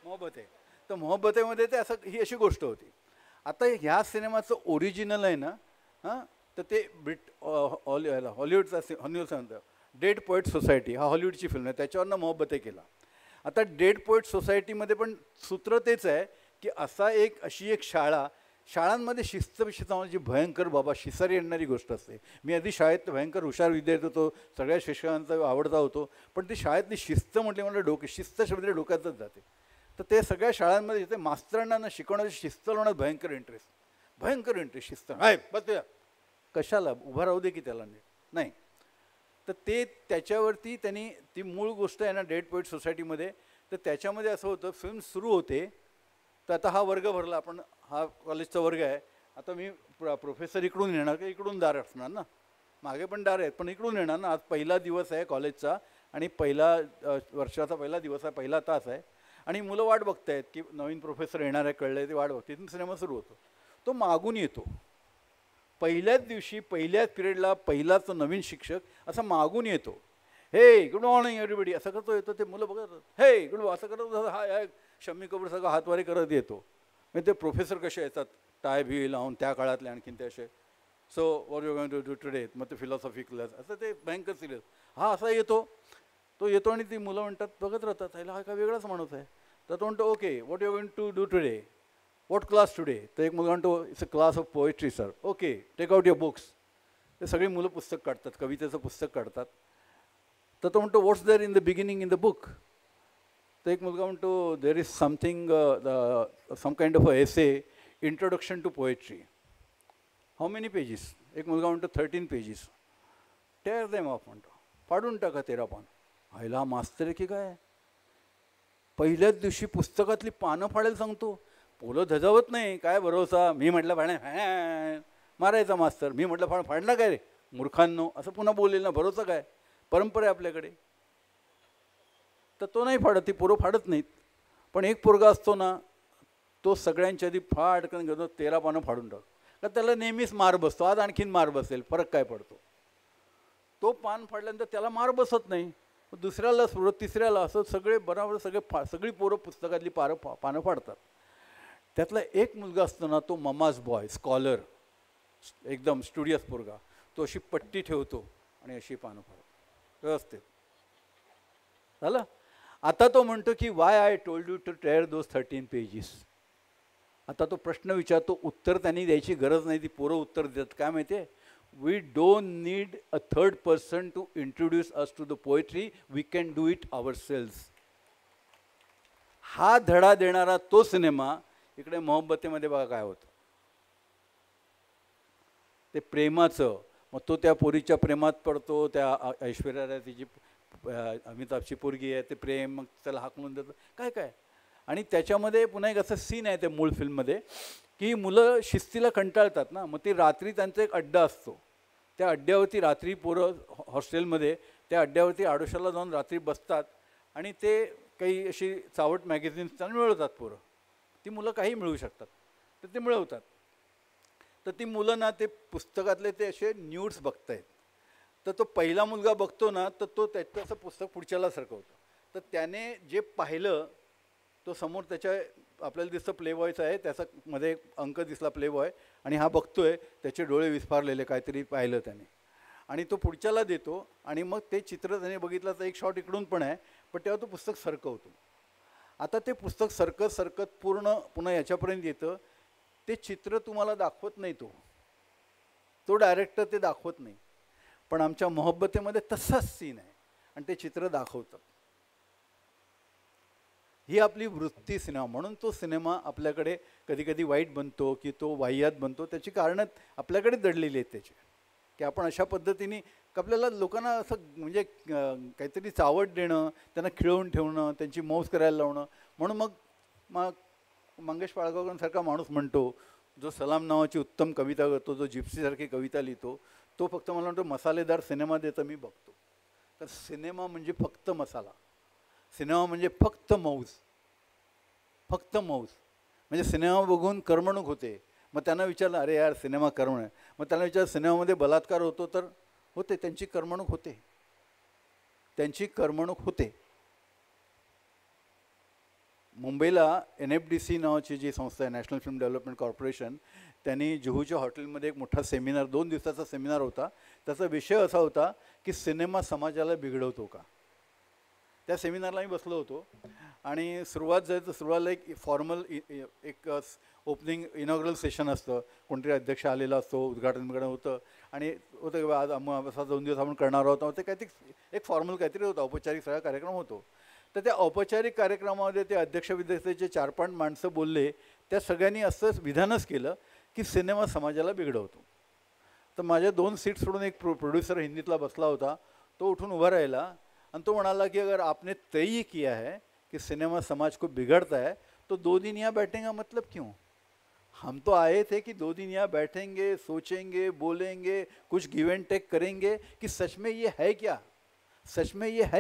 मोहब्बत आहे. तर मोहब्बतेमध्ये ते असं ही अशी गोष्ट होती. आता ह्या सिनेमाचं ओरिजिनल आहे ना, हां, तर ते हॉलिवूडचा म्हणतं डेड पोएट सोसायटी, हा हॉलिवूडची फिल्म आहे, त्याच्यावरनं मोहब्बते केला. आता डेड पोएट सोसायटीमध्ये पण सूत्र तेच आहे की अशी एक शाळांमध्ये शिस्तविषयी भयंकर बाबा शिसारी आणणारी गोष्ट असते. मी आधी शाळेत भयंकर हुशार विद्यार्थी होतो, सगळ्या शिक्षकांचा आवडता होतो, पण ती शाळेतली शिस्त म्हटली मला शिस्त शब्द डोक्यातच जाते. तर ते सगळ्या शाळांमध्ये येते. मास्तरांना शिकवण्याची शिस्त लावण्यात भयंकर इंटरेस्ट. शिस्त आहे बस कशाला उभा राहू दे की त्याला नाही. तर ते त्याच्यावरती त्यांनी ती मूळ गोष्ट आहे ना डेड पोएट सोसायटीमध्ये. तर त्याच्यामध्ये असं होतं, फिल्म सुरू होते. तर आता हा वर्ग भरला, आपण हा कॉलेजचा वर्ग आहे. आता मी प्रोफेसर इकडून येणार की इकडून दार असणार ना, मागे पण दार आहेत पण इकडून येणार ना. आज पहिला दिवस आहे कॉलेजचा आणि वर्षाचा पहिला दिवस आहे, पहिला तास आहे आणि मुलं वाट बघतायत की नवीन प्रोफेसर येणार आहे, कळलं आहे ते वाट बघते. तिथून सिनेमा सुरू होतो. तो मागून येतो पहिल्याच दिवशी, पहिल्याच पिरियडला पहिलाच नवीन शिक्षक असा मागून येतो. हे गुड मॉर्निंग एव्हरीबडी असं करतो येतो. ते मुलं बघत हे गुड असं करत, हा शम्मी कपूर सगळं हातवारी करत येतो. म्हणजे ते प्रोफेसर कसे येतात टाय भी लावून, त्या काळातले आणखीन ते असे. So what you going to do today, मग ते फिलॉसॉफी क्लास असं ते भयंकर सिरियस. हा असा येतो, तो येतो आणि ती मुलं म्हणतात बघत राहतात, ह्याला हा काय वेगळाच माणूस आहे. तर तो म्हणतो okay what you going to do today, what class today. तर एक मुलगा म्हणतो it's a class of poetry sir. Okay take out your books. ते सगळी मुलं पुस्तक काढतात, कवितेचं पुस्तक काढतात. तर तो म्हणतो what's there in the beginning in the book. तर एक मुलगा म्हणतो there is something some kind of a essay introduction to poetry. How many pages. एक मुलगा म्हणतो 13 पेजेस. टेअर देम ऑफ म्हणतो, फाडून टाका 13 पान. हायला मास्तर की काय, पहिल्याच दिवशी पुस्तकातली पानं फाडायला सांगतो. पोलं धजावत नाही, काय भरोसा. मी म्हटलं फाडणे मारायचा मास्तर. मी म्हटलं फाडला काय रे, मूर्खांनो असं पुन्हा बोलेल ना, भरोसा काय, परंपरा आहे आपल्याकडे. तर तो नाही फाडत, ती पोरं फाडत नाहीत. पण एक पोरगा असतो ना, तो सगळ्यांच्या आधी फाडकन घेतो 13 पानं फाडून टाकतो. तर त्याला नेहमीच मार बसतो. आज आणखीन मार बसेल, फरक काय पडतो. तो पान फाडल्यानंतर त्याला मार बसत नाही, दुसऱ्याला तिसऱ्याला, असं सगळे बरोबर सगळी पोरं पुस्तकातली पानं फाडतात. त्यातला एक मुलगा असतो ना, तो ममाज बॉय, स्कॉलर, एकदम स्टुडियस पोरगा, तो अशी पट्टी ठेवतो आणि अशी पानं फाडतो व्यवस्थित. झालं. आता तो म्हणतो की why I told you to tear those 13 pages. आता तो प्रश्न विचारतो, उत्तर त्यांनी द्यायची गरज नाही, ती पोरं उत्तर देतात. काय माहिती आहे, we don't need a third person to introduce us to the poetry, we can do it ourselves. हा धडा देणारा तो सिनेमा इकडे मोहब्बतेमध्ये बघा काय होतं. ते प्रेमाचं, मग तो त्या पोरीच्या प्रेमात पडतो, त्या ऐश्वर्या राय तिची अमिताभची पोरगी आहे, ते प्रेम, मग त्याला हाकलून देतं काय काय. आणि त्याच्यामध्ये पुन्हा एक असं सीन आहे त्या मूळ फिल्ममध्ये की मुलं शिस्तीला कंटाळतात ना, मग ती रात्री त्यांचा एक अड्डा असतो, त्या अड्ड्यावरती रात्री पोरं हॉस्टेलमध्ये त्या अड्ड्यावरती आडोशाला जाऊन रात्री बसतात आणि ते काही अशी चावट मॅगझिन्स त्यांना मिळवतात. पोरं, ती मुलं काही मिळवू शकतात, तर ते मिळवतात. तर ती मुलं ना ते पुस्तकातले ते असे न्यूड्स बघतायत. तर तो पहिला मुलगा बघतो ना, तर तो त्याचं असं पुस्तक पुढच्याला सरकवतो. तर त्याने जे पाहिलं तो समोर त्याच्या आपल्याला दिसतं प्लेबॉयचं आहे, त्याचा मध्ये एक अंक दिसला प्लेबॉय, आणि हा बघतोय, त्याचे डोळे विस्फारलेले, काहीतरी पाहिलं त्याने, आणि तो पुढच्याला देतो. आणि मग ते चित्र त्याने बघितलं तर एक शॉट इकडून पण आहे, पण तेव्हा तो पुस्तक सरकवतो. आता ते पुस्तक सरकत पुन्हा याच्यापर्यंत येतं. ते चित्र तुम्हाला दाखवत नाही, तो डायरेक्टर ते दाखवत नाही, पण आमच्या मोहब्बतेमध्ये तसाच सीन आहे आणि ते चित्र दाखवतं. ही आपली वृत्ती सिनेमा. म्हणून तो सिनेमा आपल्याकडे कधी कधी वाईट बनतो की तो वाह्यात बनतो, त्याची कारणं आपल्याकडे दडलेली आहेत त्याची, की आपण अशा पद्धतीने आपल्याला लोकांना असं म्हणजे काहीतरी चावट देणं, त्यांना खिळवून ठेवणं, त्यांची मौज करायला लावणं. म्हणून मग मंगेश पाळगावकरांसारखा माणूस म्हणतो, जो सलाम नावाची उत्तम कविता करतो, जो जिप्सीसारखी कविता लिहितो, तो फक्त मला म्हणतो मसालेदार सिनेमा देतं मी बघतो. तर सिनेमा म्हणजे फक्त मसाला, सिनेमा म्हणजे फक्त मौज, म्हणजे सिनेमा बघून करमणूक होते. मग त्यांना विचारलं, अरे यार सिनेमा करमण आहे, मग त्यांना विचारलं सिनेमामध्ये बलात्कार होतो, तर होते, त्यांची करमणूक होते. मुंबईला NFDC नावाची जी संस्था आहे, नॅशनल फिल्म डेव्हलपमेंट कॉर्पोरेशन, त्यांनी जुहूच्या हॉटेलमध्ये एक मोठा सेमिनार, 2 दिवसाचा सेमिनार होता. त्याचा विषय असा होता की सिनेमा समाजाला बिघडवतो का. त्या सेमिनारला मी बसलो होतो आणि सुरुवातीला एक फॉर्मल एक ओपनिंग इनॉग्रल सेशन असतं, कोणतरी अध्यक्ष आलेला असतो, उद्घाटन होतं आणि होतं की आज असा 2 दिवस आपण करणार आहोत. ते काहीतरी एक फॉर्मल काहीतरी होतं, औपचारिक सगळा कार्यक्रम होतो. तर त्या औपचारिक कार्यक्रमामध्ये ते अध्यक्ष विद्यार्थ्याचे 4-5 माणसं बोलले, त्या सगळ्यांनी असं विधानच केलं की सिनेमा समाजाला बिघडवतो. तर माझ्या 2 सीट सोडून एक प्रोड्युसर हिंदीतला बसला होता, तो उठून उभा राहिला आणि तो म्हणाला की अगर आपने तय किया है कि सिनेमा समाज को बिगड़ता है तो 2 दिन यहाँ बैठने का मतलब क्यों. हम तो आए थे कि 2 दिन यहाँ बैठेंगे, सोचेंगे, बोलेंगे, कुछ गिव एंड टेक करेंगे कि सच में ये है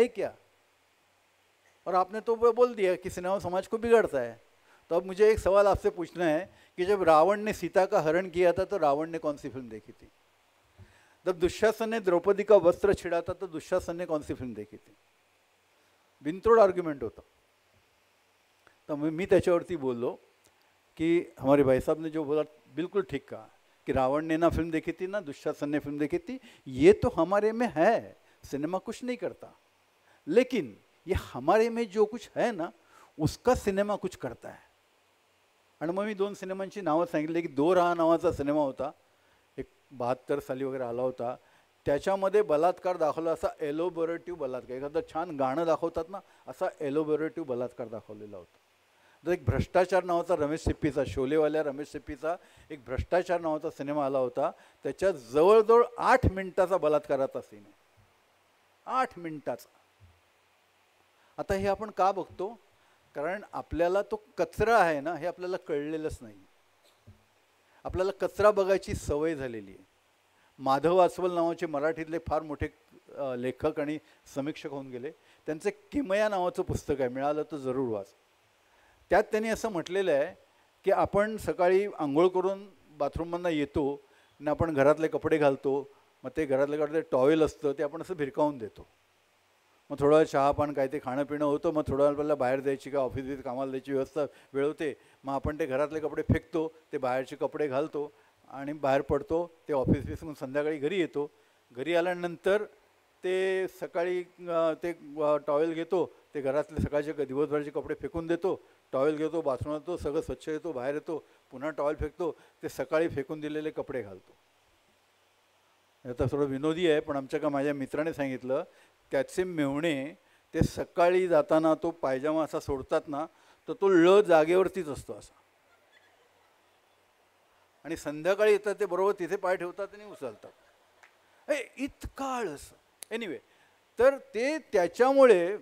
क्या. और आपने तो वो बोल दिया कि सिनेमा समाज को बिगड़ता है. तो अब मुझे एक सवाल आपसे पूछना है कि जब रावण ने सीता का हरण किया था तो रावण ने कौन सी फिल्म देखी थी. जब दुशासन ने द्रौपदी का वस्त्र छिड़ा था तो दुशासन ने कौन सी फिल्म देखी थी. बिनतोड आर्ग्यूमेंट होता. तो मी त्याच्यावरती बोललो कि हमारे भाई साहब ने जो बोला बिल्कुल ठीक कहा कि रावण ने ना फिल्म देखी थी ना दुशासन ने फिल्म देखी थी. ये तो हमारे में है, सिनेमा कुछ नहीं करता, लेकिन ये हमारे में जो कुछ है ना उसका सिनेमा कुछ करता है. आणि मग मी 2 सिनेमांची नावं सांगितली की 2 राहा नावाचा सिनेमा होता, एक 72 साली वगैरे आला होता. त्याच्यामध्ये बलात्कार दाखवला, असा एलोबोरेटिव्ह बलात्कार, एखादं छान गाणं दाखवतात ना असा एलोबोरेटिव्ह बलात्कार दाखवलेला होता. तर एक भ्रष्टाचार नावाचा रमेश सिप्पीचा, शोलेवाल्या रमेश सिप्पीचा एक भ्रष्टाचार नावाचा सिनेमा आला होता, त्याच्यात जवळजवळ 8 मिनिटाचा बलात्काराचा सीन आहे, 8 मिनिटाचा. आता हे आपण का बघतो, कारण आपल्याला तो कचरा आहे ना हे आपल्याला कळलेलंच नाही. आपल्याला कचरा बघायची सवय झालेली आहे. माधव अस्वल नावाचे मराठीतले फार मोठे लेखक आणि समीक्षक होऊन गेले. त्यांचं किमया नावाचं पुस्तक आहे, मिळालं तर जरूर वाच. त्यात त्यांनी असं म्हटलेलं आहे की आपण सकाळी आंघोळ करून बाथरूममधनं येतो आणि आपण घरातले कपडे घालतो, मग ते घरातले कपडे टॉवेल असतं ते आपण असं भिरकावून देतो. मग थोडा वेळ चहापान काय ते खाणं पिणं होतं, मग थोडा वेळ पहिला बाहेर जायची का ऑफिस कामाला द्यायची व्यवस्था वेळ होते, मग आपण ते घरातले कपडे फेकतो, ते बाहेरचे कपडे घालतो आणि बाहेर पडतो, ते ऑफिस संध्याकाळी घरी येतो. घरी आल्यानंतर ते सकाळी ते टॉवेल घेतो, ते घरातले सकाळचे दिवसभराचे कपडे फेकून देतो, टॉवेल घेतो, बाथरूमात येतो, सगळं स्वच्छ येतो, बाहेर येतो, पुन्हा टॉवेल फेकतो, ते सकाळी फेकून दिलेले कपडे घालतो. आता थोडं विनोदी आहे, पण आमच्या का माझ्या मित्राने सांगितलं त्याचे मेव्हणे ते सकाळी जाताना तो पायजामा असा सोडतात ना, तर तो ळ जागेवरतीच असतो असा, आणि संध्याकाळी येतात ते बरोबर तिथे पाय ठेवतात आणि उचलतात. इतका आळस. एनिवे, तर ते त्याच्यामुळे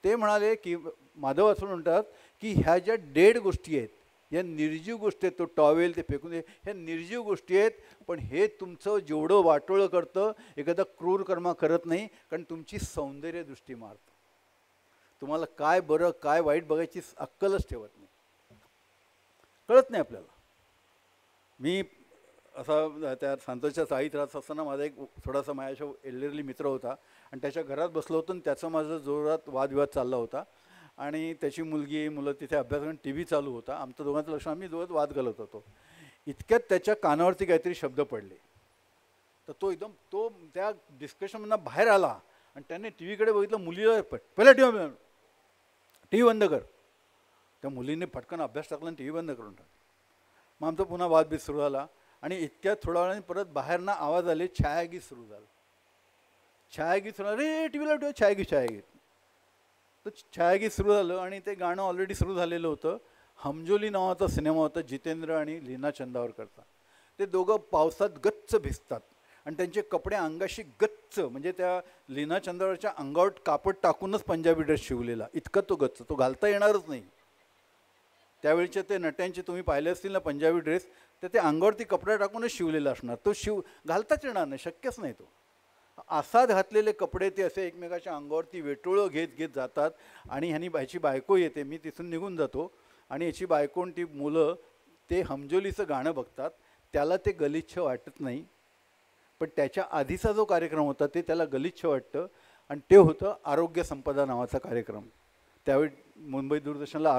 ते म्हणाले की माधव असं म्हणतात की ह्या ज्या डेड गोष्टी आहेत, या निर्जीव गोष्टी आहेत, तो टॉवेल ते फेकून दे, ह्या निर्जीव गोष्टी आहेत, पण हे तुमचं जेवढं वाटोळं करतं एखादा क्रूर कर्म करत नाही, कारण तुमची सौंदर्य दृष्टी मारतं. तुम्हाला काय बरं काय वाईट बघायची अक्कलच ठेवत नाही, कळत नाही आपल्याला. मी असा त्या सांतोच्या चाळीत राहत असताना माझा एक थोडासा माझ्याशी एल्डरली मित्र होता आणि त्याच्या घरात बसलो होतो आणि त्याचा माझा जोरात वादविवाद चालला होता आणि त्याची मुलं तिथे अभ्यास करून टी व्ही चालू होता. आमचं दोघांचं लक्ष, आम्ही दोघांत वाद घालत होतो. इतक्यात त्याच्या कानावरती काहीतरी शब्द पडले, तर तो एकदम त्या डिस्कशनमधून बाहेर आला आणि त्याने टी व्हीकडे बघितलं. मुलीला पहिला टी व्ही बंद कर. त्या मुलीने पटकन अभ्यास टाकला आणि टी व्ही बंद करून टाकला. मग आमचा पुन्हा वादभीत सुरू झाला आणि इतक्यात थोड्या वेळाने परत बाहेरनं आवाज आले, छायागीत सुरू झालं. छायागीत सुरू झालं, रे टी व्हीला ठेव छायागीत. तर छायागीत सुरू झालं आणि ते गाणं ऑलरेडी सुरू झालेलं होतं. हमजोली नावाचा सिनेमा होता, जितेंद्र आणि लीना चंदावरकरचा. ते दोघं पावसात गच्च भिजतात आणि त्यांचे कपडे अंगाशी गच्च, म्हणजे त्या लीना चंदावरच्या अंगावर कापड टाकूनच पंजाबी ड्रेस शिवलेला, इतका तो गच्च, तो घालता येणारच नाही. त्यावेळचे ते नट्यांचे तुम्ही पाहिले असतील ना पंजाबी ड्रेस, तर ते अंगावरती कपडा टाकूनच शिवलेला असणार, तो घालताच येणार नाही, शक्यच नाही. तो असा घातलेले कपडे ते असे एकमेकाच्या अंगावरती वेटोळं घेत जातात आणि ह्याची बायको येते, मी तिथून निघून जातो आणि याची बायको ती मुलं ते हमजोलीचं गाणं बघतात. त्याला ते गलिच्छ वाटत नाही, पण त्याच्या आधीचा जो कार्यक्रम होता ते त्याला गलिच्छ वाटतं आणि ते होतं आरोग्य संपदा नावाचा कार्यक्रम. त्यावेळी मुंबई दूरदर्शनला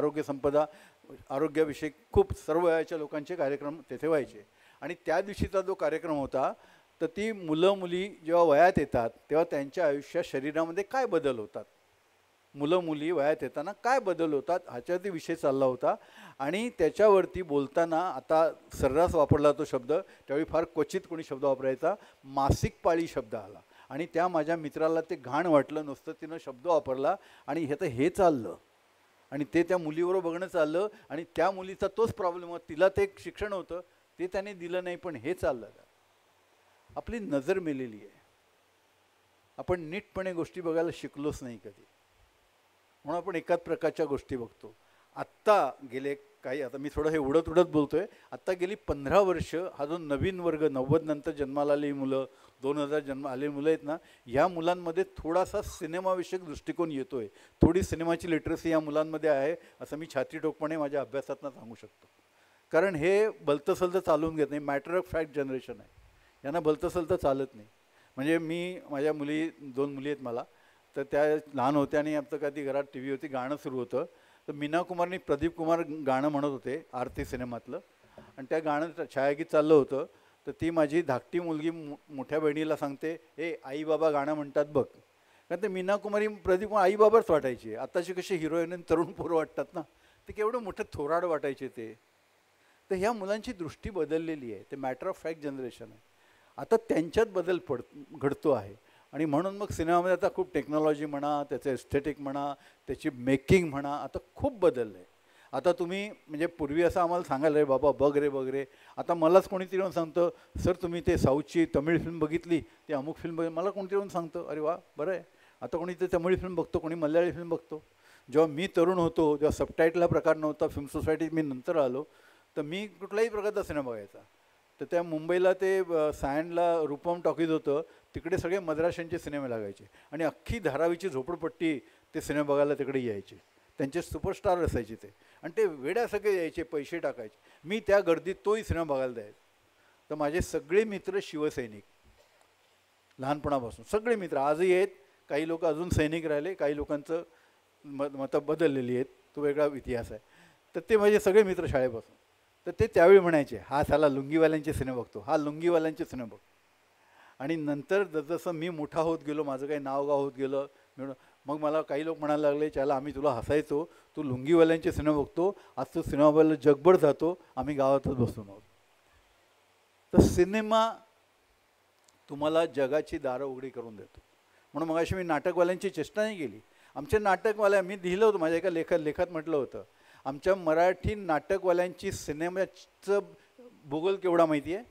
आरोग्याविषयी खूप सर्व वयाच्या लोकांचे कार्यक्रम तेथे व्हायचे. आणि त्या दिवशीचा जो कार्यक्रम होता, तर ती मुलं मुली जेव्हा वयात येतात तेव्हा त्यांच्या आयुष्यात शरीरामध्ये काय बदल होतात, मुलं मुली वयात येताना काय बदल होतात, ह्याच्यावरती विषय चालला होता. आणि त्याच्यावरती बोलताना आता सर्रास वापरला तो शब्द, त्यावेळी फार क्वचित कोणी शब्द वापरायचा, मासिक पाळी शब्द आला. आणि त्या माझ्या मित्राला ते घाण वाटलं, नुसतं तिनं शब्द वापरला आणि हे चाललं आणि ते त्या मुलीबरोबर बघणं चाललं आणि त्या मुलीचा तोच प्रॉब्लेम होता, तिला ते शिक्षण होतं ते त्याने दिलं नाही, पण हे चाललं. आपली नजर मेलेली आहे, आपण नीटपणे गोष्टी बघायला शिकलोच नाही कधी, म्हणून आपण एकाच प्रकारच्या गोष्टी बघतो. आत्ता गेले काही, आता मी थोडं हे उडत बोलतोय, आत्ता गेली 15 वर्ष हा जो नवीन वर्ग 90 नंतर जन्माला आलेली मुलं, 2000 जन्म आलेली मुलं आहेत ना, ह्या मुलांमध्ये थोडासा सिनेमाविषयक दृष्टिकोन येतोय, थोडी सिनेमाची लिटरसी या मुलांमध्ये आहे असं मी छातीठोकपणे माझ्या अभ्यासातनं सांगू शकतो. कारण हे भलतंसलतं चालवून घेत नाही, मॅटर ऑफ फॅक्ट जनरेशन आहे, यांना भलतंसलतं चालत नाही. म्हणजे माझ्या 2 मुली आहेत मला, तर त्या लहान होत्या आणि आमचं कधी घरात टी व्ही होती, गाणं सुरू होतं, तर मीना कुमारनी प्रदीप कुमार गाणं म्हणत होते आरती सिनेमातलं आणि त्या गाणं छायागीत चाललं होतं. तर ती माझी धाकटी मुलगी मोठ्या बहिणीला सांगते, ए आई बाबा गाणं म्हणतात बघ. कारण ते मीना कुमारी प्रदीप कुमार आई बाबाच वाटायची, आताची कशी हिरोईन तरुण पोरं वाटतात ना, ते केवढं मोठं थोराड वाटायचे ते. तर ह्या मुलांची दृष्टी बदललेली आहे, ते मॅटर ऑफ फॅक्ट जनरेशन आहे. आता त्यांच्यात बदल घडतो आहे आणि म्हणून मग सिनेमामध्ये आता खूप टेक्नॉलॉजी म्हणा, त्याचं एस्थेटिक म्हणा, त्याची मेकिंग म्हणा, आता खूप बदललं आहे. आता तुम्ही म्हणजे पूर्वी असं आम्हाला सांगायला रे बाबा बघ रे, आता मलाच कोणीतरी येऊन सांगतं, सर तुम्ही ते साऊथची तमिळ फिल्म बघितली, ते अमुक फिल्म बघितली, मला कोणतरी येऊन सांगतं, अरे वा बरं आहे. आता कोणी ते तमिळ फिल्म बघतो, कोणी मल्याळी फिल्म बघतो. जेव्हा मी तरुण होतो जेव्हा सबटायटलला प्रकार नव्हता, फिल्म सोसायटीत मी नंतर आलो, तर मी कुठल्याही प्रकारचा सिनेमा बघायचा. तर त्या मुंबईला ते सँडला रूपम टॉकीज होतं, तिकडे सगळे मद्राशांचे सिनेमे लागायचे आणि अख्खी धारावीची झोपडपट्टी ते सिनेमा बघायला तिकडे यायचे. त्यांचे सुपरस्टार असायचे ते, आणि ते वेड्या सगळे यायचे, पैसे टाकायचे. मी त्या गर्दीत तोही सिनेमा बघायला द्यायचो. तर माझे सगळे मित्र शिवसैनिक, लहानपणापासून सगळे मित्र आजही आहेत. काही लोक अजून सैनिक राहिले, काही लोकांचं मतं बदललेली आहेत, तो वेगळा इतिहास आहे. तर ते माझे सगळे मित्र शाळेपासून. तर ते त्यावेळी म्हणायचे, हा साला लुंगीवाल्यांचे सिनेमा बघतो, हा लुंगीवाल्यांचे सिनेमा बघतो. आणि नंतर जसं मी मोठा होत गेलो, माझं काही नावगाव होत गेलं, मग मला काही लोक म्हणायला लागले, त्याला आम्ही तुला हसायचो, तू लुंगीवाल्यांचे सिनेमा बघतो, आज तू सिनेमा बघायला जगभर जातो, आम्ही गावातच बसून आहोत. तर सिनेमा तुम्हाला जगाची दारं उघडी करून देतो. म्हणून मग अशी मी नाटकवाल्यांची चेष्टा नाही केली. आमच्या नाटकवाल्या, मी लिहिलं होतं माझ्या एका लेखात म्हटलं होतं, आमच्या मराठी नाटकवाल्यांची सिनेमाचं भूगोल केवढा माहिती आहे?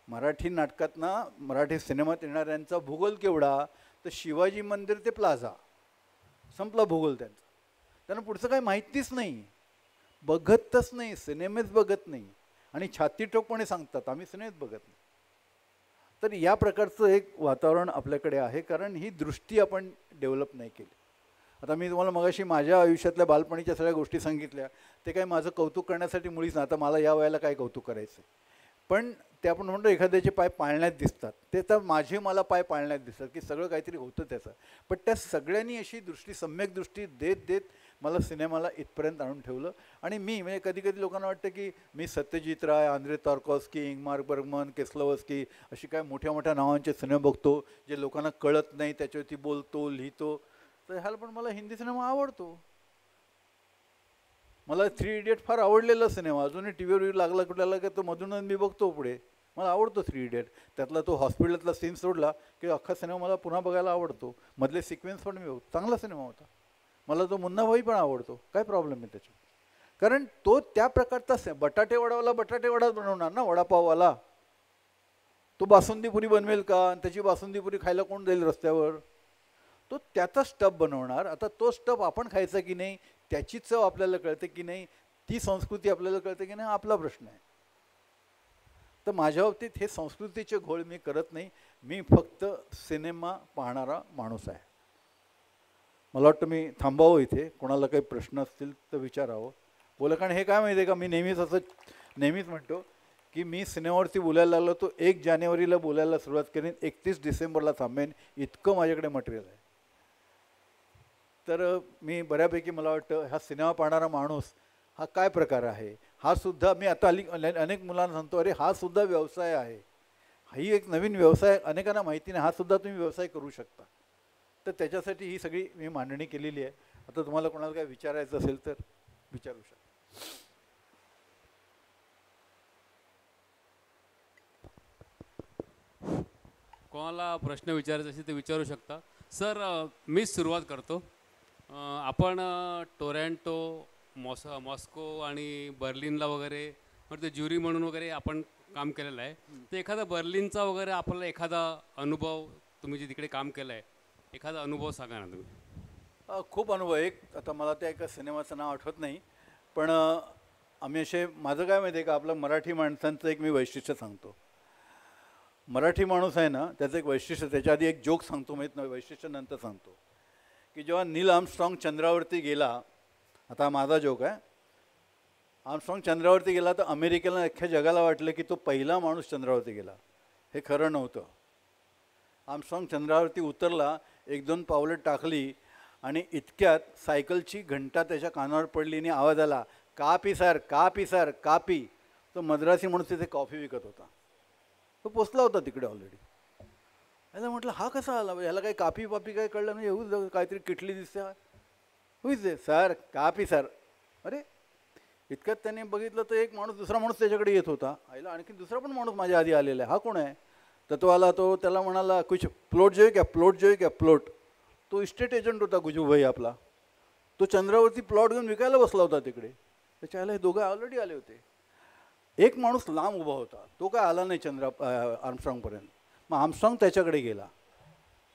मराठी नाटकातनं मराठी सिनेमात येणाऱ्यांचा भूगोल केवढा? तर शिवाजी मंदिर ते प्लाझा, संपला भूगोल त्यांचा. त्यांना पुढचं काही माहितीच नाही, बघतच नाही, सिनेमेच बघत नाही, आणि छाती ठोकपणे सांगतात आम्ही सिनेमेच बघत नाही. तर या प्रकारचं एक वातावरण आपल्याकडे आहे, कारण ही दृष्टी आपण डेव्हलप नाही केली. आता मी तुम्हाला मगाशी माझ्या आयुष्यातल्या बालपणीच्या सगळ्या गोष्टी सांगितल्या, ते काही माझं कौतुक करण्यासाठी मुळीच ना. आता मला या वयाला काय कौतुक करायचं, पण ते आपण म्हणतो एखाद्याचे पाय पाळण्यात दिसतात, ते तर माझे मला पाय पाळण्यात दिसतात, की सगळं काहीतरी होतं त्याचं. पण त्या सगळ्यांनी अशी दृष्टी, सम्यक दृष्टी देत देत मला सिनेमाला इथपर्यंत आणून ठेवलं. आणि मी म्हणजे कधी कधी लोकांना वाटतं की मी Satyajit Ray, Andrei Tarkovsky, Ingmar Bergman, Kieslowski अशी काय मोठ्या मोठ्या नावांचे सिनेमा बघतो, जे लोकांना कळत नाही, त्याच्यावरती बोलतो, लिहितो. तर ह्याला पण मला हिंदी सिनेमा आवडतो. मला 3 इडियट फार आवडलेला सिनेमा, अजूनही टी व्हीवर लागला कुठला की तो मधूनच मी बघतो पुढे. मला आवडतो 3 इडियट. त्यातला तो हॉस्पिटलचा सीन सोडला की अख्खा सिनेमा मला पुन्हा बघायला आवडतो. मधले सिक्वेन्स पण मी बघतो. चांगला सिनेमा होता. मला तो मुन्नाभाई पण आवडतो. काय प्रॉब्लेम आहे त्याच्यात? कारण तो त्या प्रकारचा बटाटे वडावाला बटाटे वडाच बनवणार ना, वडापाववाला. तो बासुंदीपुरी बनवेल का? आणि त्याची बासुंदीपुरी खायला कोण जाईल रस्त्यावर? तो त्याचा स्टफ बनवणार. आता तो स्टफ आपण खायचा की नाही, त्याची चव आपल्याला कळते की नाही, ती संस्कृती आपल्याला कळते की नाही, आपला प्रश्न आहे. तर माझ्या बाबतीत हे संस्कृतीचे घोळ मी करत नाही. मी फक्त सिनेमा पाहणारा माणूस आहे. मला वाटतं मी थांबावं इथे. कोणाला काही प्रश्न असतील तर विचारावं, बोला. कारण हे काय माहिती आहे का, मी नेहमीच म्हणतो की मी सिनेमावरती बोलायला लागलो तो 1 जानेवारीला बोलायला सुरुवात करेन, 31 डिसेंबरला थांबेन, इतकं माझ्याकडे मटेरियल आहे. तर मी बऱ्यापैकी मला वाटतं हा सिनेमा पाहणारा माणूस हा काय प्रकार आहे, हा सुद्धा मी आता अनेक मुलांना सांगतो, अरे हा सुद्धा व्यवसाय आहे. ही एक नवीन व्यवसाय अनेकांना माहिती नाही, हा सुद्धा तुम्ही व्यवसाय करू शकता. तर त्याच्यासाठी ही सगळी मी मांडणी केलेली आहे. आता तुम्हाला कोणाला काय विचारायचं असेल तर विचारू शकता. कोणाला प्रश्न विचारायचे असेल ते विचारू शकता. सर, मी सुरुवात करतो. आपण टोरंटो, मॉस्को आणि बर्लिनला वगैरे ते ज्युरी म्हणून वगैरे आपण काम केलेलं आहे. तर एखादा बर्लिनचा वगैरे आपल्याला एखादा अनुभव, तुम्ही जे तिकडे काम केलं आहे, एखादा अनुभव सांगा ना तुम्ही. खूप अनुभव. एक आता मला त्या एका सिनेमाचं नाव आठवत नाही, पण आम्ही असे, माझं काय माहिती आहे का, आपलं मराठी माणसांचं एक मी वैशिष्ट्य सांगतो. मराठी माणूस आहे ना, त्याचं एक वैशिष्ट्य, त्याच्या आधी एक जोक सांगतो, माहीत नाही वैशिष्ट्य नंतर सांगतो, की जेव्हा नील आर्मस्ट्रॉंग चंद्रावरती गेला, आता माझा जोक आहे, आर्मस्ट्रॉंग चंद्रावरती गेला तर अमेरिकेला, अख्ख्या जगाला वाटलं की तो पहिला माणूस चंद्रावरती गेला. हे खरं नव्हतं. आर्मस्ट्रॉंग चंद्रावरती उतरला, 1-2 पावलं टाकली आणि इतक्यात सायकलची घंटा त्याच्या कानावर पडली आणि आवाज आला, कापी सर, कापी सर, कापी. तो मद्रासी म्हणून तिथे कॉफी विकत होता. तो पोचला होता तिकडे ऑलरेडी. याला म्हटलं हा कसा आला, ह्याला काही कापी पापी काय कळलं नाही, एवढं काहीतरी किटली दिसते, होईच दे सर, कापी सर. अरे इतक्यात त्याने बघितलं तर एक माणूस, दुसरा माणूस त्याच्याकडे येत होता. आईला आणखी दुसरा पण माणूस माझ्या आधी आलेला आहे, हा कोण आहे? तर तो आला, तो त्याला म्हणाला, कुछ प्लॉट जो आहे क्या, प्लॉट जो आहे क्या, प्लॉट. तो इस्टेट एजंट होता गुजूभाई आपला. तो चंद्रावरती प्लॉट घेऊन विकायला बसला होता तिकडे. त्याच्या आला हे दोघं ऑलरेडी आले होते. एक माणूस लांब उभा होता, तो काय आला नाही आर्मस्ट्रॉंगपर्यंत. मग आर्मस्ट्रॉंग त्याच्याकडे गेला.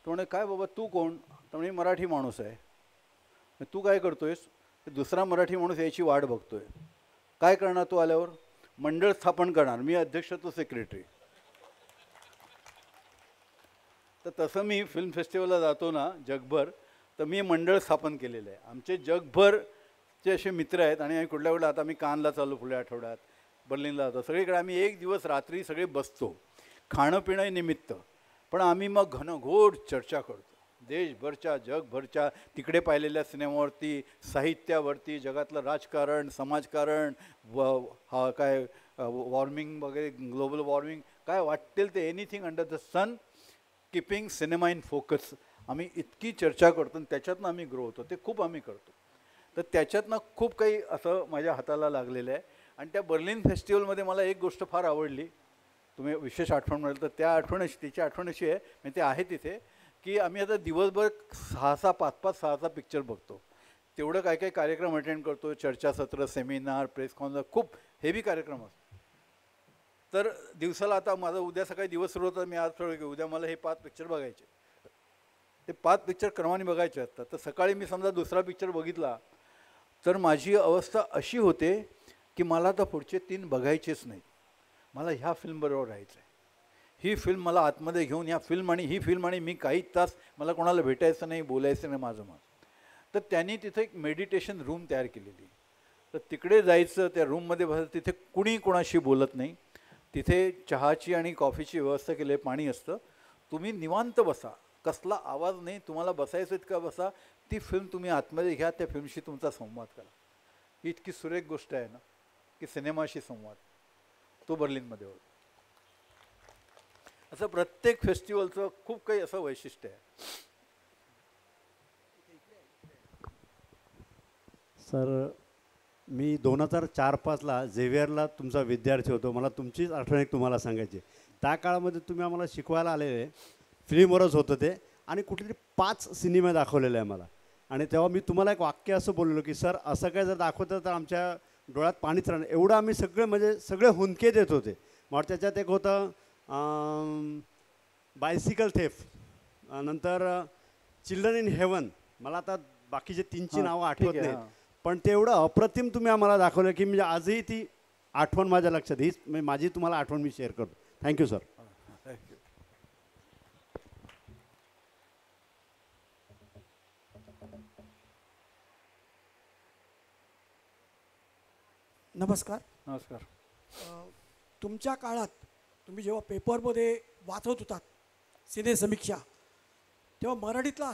तो म्हणे, काय बाबा तू कोण? तर म्हणे, मराठी माणूस आहे. तू काय करतोयस? दुसरा मराठी माणूस याची वाट बघतोय. काय करणार तू आल्यावर? मंडळ स्थापन करणार, मी अध्यक्ष तो सेक्रेटरी. तर तसं मी फिल्म फेस्टिवलला जातो ना जगभर, तर मी मंडळ स्थापन केलेलं आहे. आमचे जगभरचे असे मित्र आहेत आणि आम्ही कुठल्या आता आम्ही कानला चालू पुढल्या आठवड्यात, बर्लिनला जातो, सगळीकडे आम्ही एक दिवस रात्री सगळे बसतो खाणं पिणं निमित्त, पण आम्ही मग घनघोर चर्चा करतो देशभरच्या जगभरच्या तिकडे पाहिलेल्या सिनेमावरती, साहित्यावरती, जगातलं राजकारण, समाजकारण, हा काय वॉर्मिंग वगैरे, ग्लोबल वॉर्मिंग, काय वाटेल ते anything under the sun, keeping cinema in focus. आम्ही इतकी चर्चा करतो आणि त्याच्यातनं आम्ही ग्रो होतो, ते खूप आम्ही करतो. तर त्याच्यातनं खूप काही असं माझ्या हाताला लागलेलं आहे. आणि त्या बर्लिन फेस्टिवलमध्ये मला एक गोष्ट फार आवडली, तुम्ही विशेष आठवण मिळेल तर त्या तिची आठवण अशी आहे, म्हणजे ते आहे तिथे, की आम्ही आता दिवसभर 6-6, 5-5, 6-6 पिक्चर बघतो. तेवढं काय काय कार्यक्रम अटेंड करतो, चर्चासत्र, सेमिनार, प्रेस कॉन्फरन्स, खूप हेवी कार्यक्रम असतो. तर दिवसाला आता माझा उद्या सकाळी दिवस सुरू होता, मी आज ठरवलं की उद्या मला हे 5 पिक्चर बघायचे, ते 5 पिक्चर क्रमाने बघायचे असतात. तर सकाळी मी समजा दुसरा पिक्चर बघितला तर माझी अवस्था अशी होते की मला तर पुढचे 3 बघायचेच नाही, मला ह्या फिल्मबरोबर राहायचं आहे, ही फिल्म मला आतमध्ये घेऊन, ह्या फिल्म आणि ही फिल्म, आणि मी काही तास मला कोणाला भेटायचं नाही, बोलायचं नाही माझं. तर त्यांनी तिथे एक मेडिटेशन रूम तयार केलेली. तर तिकडे जायचं, त्या रूममध्ये बसायचं, तिथे कुणी कोणाशी बोलत नाही, तिथे चहाची आणि कॉफीची व्यवस्था केली आहे, पाणी असतं, तुम्ही निवांत बसा, कसला आवाज नाही, तुम्हाला बसायचं इतका बसा, ती फिल्म तुम्ही आतमध्ये घ्या, त्या फिल्मशी तुमचा संवाद करा. ही इतकी सुरेख गोष्ट आहे ना की सिनेमाशी संवाद, तो बर्लिनमध्ये होतो. असं प्रत्येक फेस्टिवलचं खूप काही असं वैशिष्ट्य आहे. सर, मी 2004-05ला झेवियरला तुमचा विद्यार्थी होतो. मला तुमचीच आठवण एक तुम्हाला सांगायची. त्या काळामध्ये तुम्ही आम्हाला शिकवायला आलेले, फिल्मवरच होतं ते, आणि कुठेतरी 5 सिनेमे दाखवलेले आहे मला. आणि तेव्हा मी तुम्हाला एक वाक्य असं बोललो की सर असं काय जर दाखवतं तर आमच्या डोळ्यात पाणीच राहणार, एवढं आम्ही सगळे म्हणजे सगळे हुंदके देत होते. मग त्याच्यात एक होतं बायसिकल थेफ, नंतर चिल्ड्रन इन हेवन, मला आता बाकीचे 3ची नावं आठवत नाहीत, पण ते एवढं अप्रतिम तुम्ही आम्हाला दाखवलं की म्हणजे आजही ती आठवण माझ्या लक्षात, हीच माझी तुम्हाला आठवण मी शेअर करतो. Thank you sir. थँक्यू. नमस्कार. नमस्कार. तुमच्या काळात तुम्ही जेव्हा पेपरमध्ये वाचत होतात सिने समीक्षा, तेव्हा मराठीतला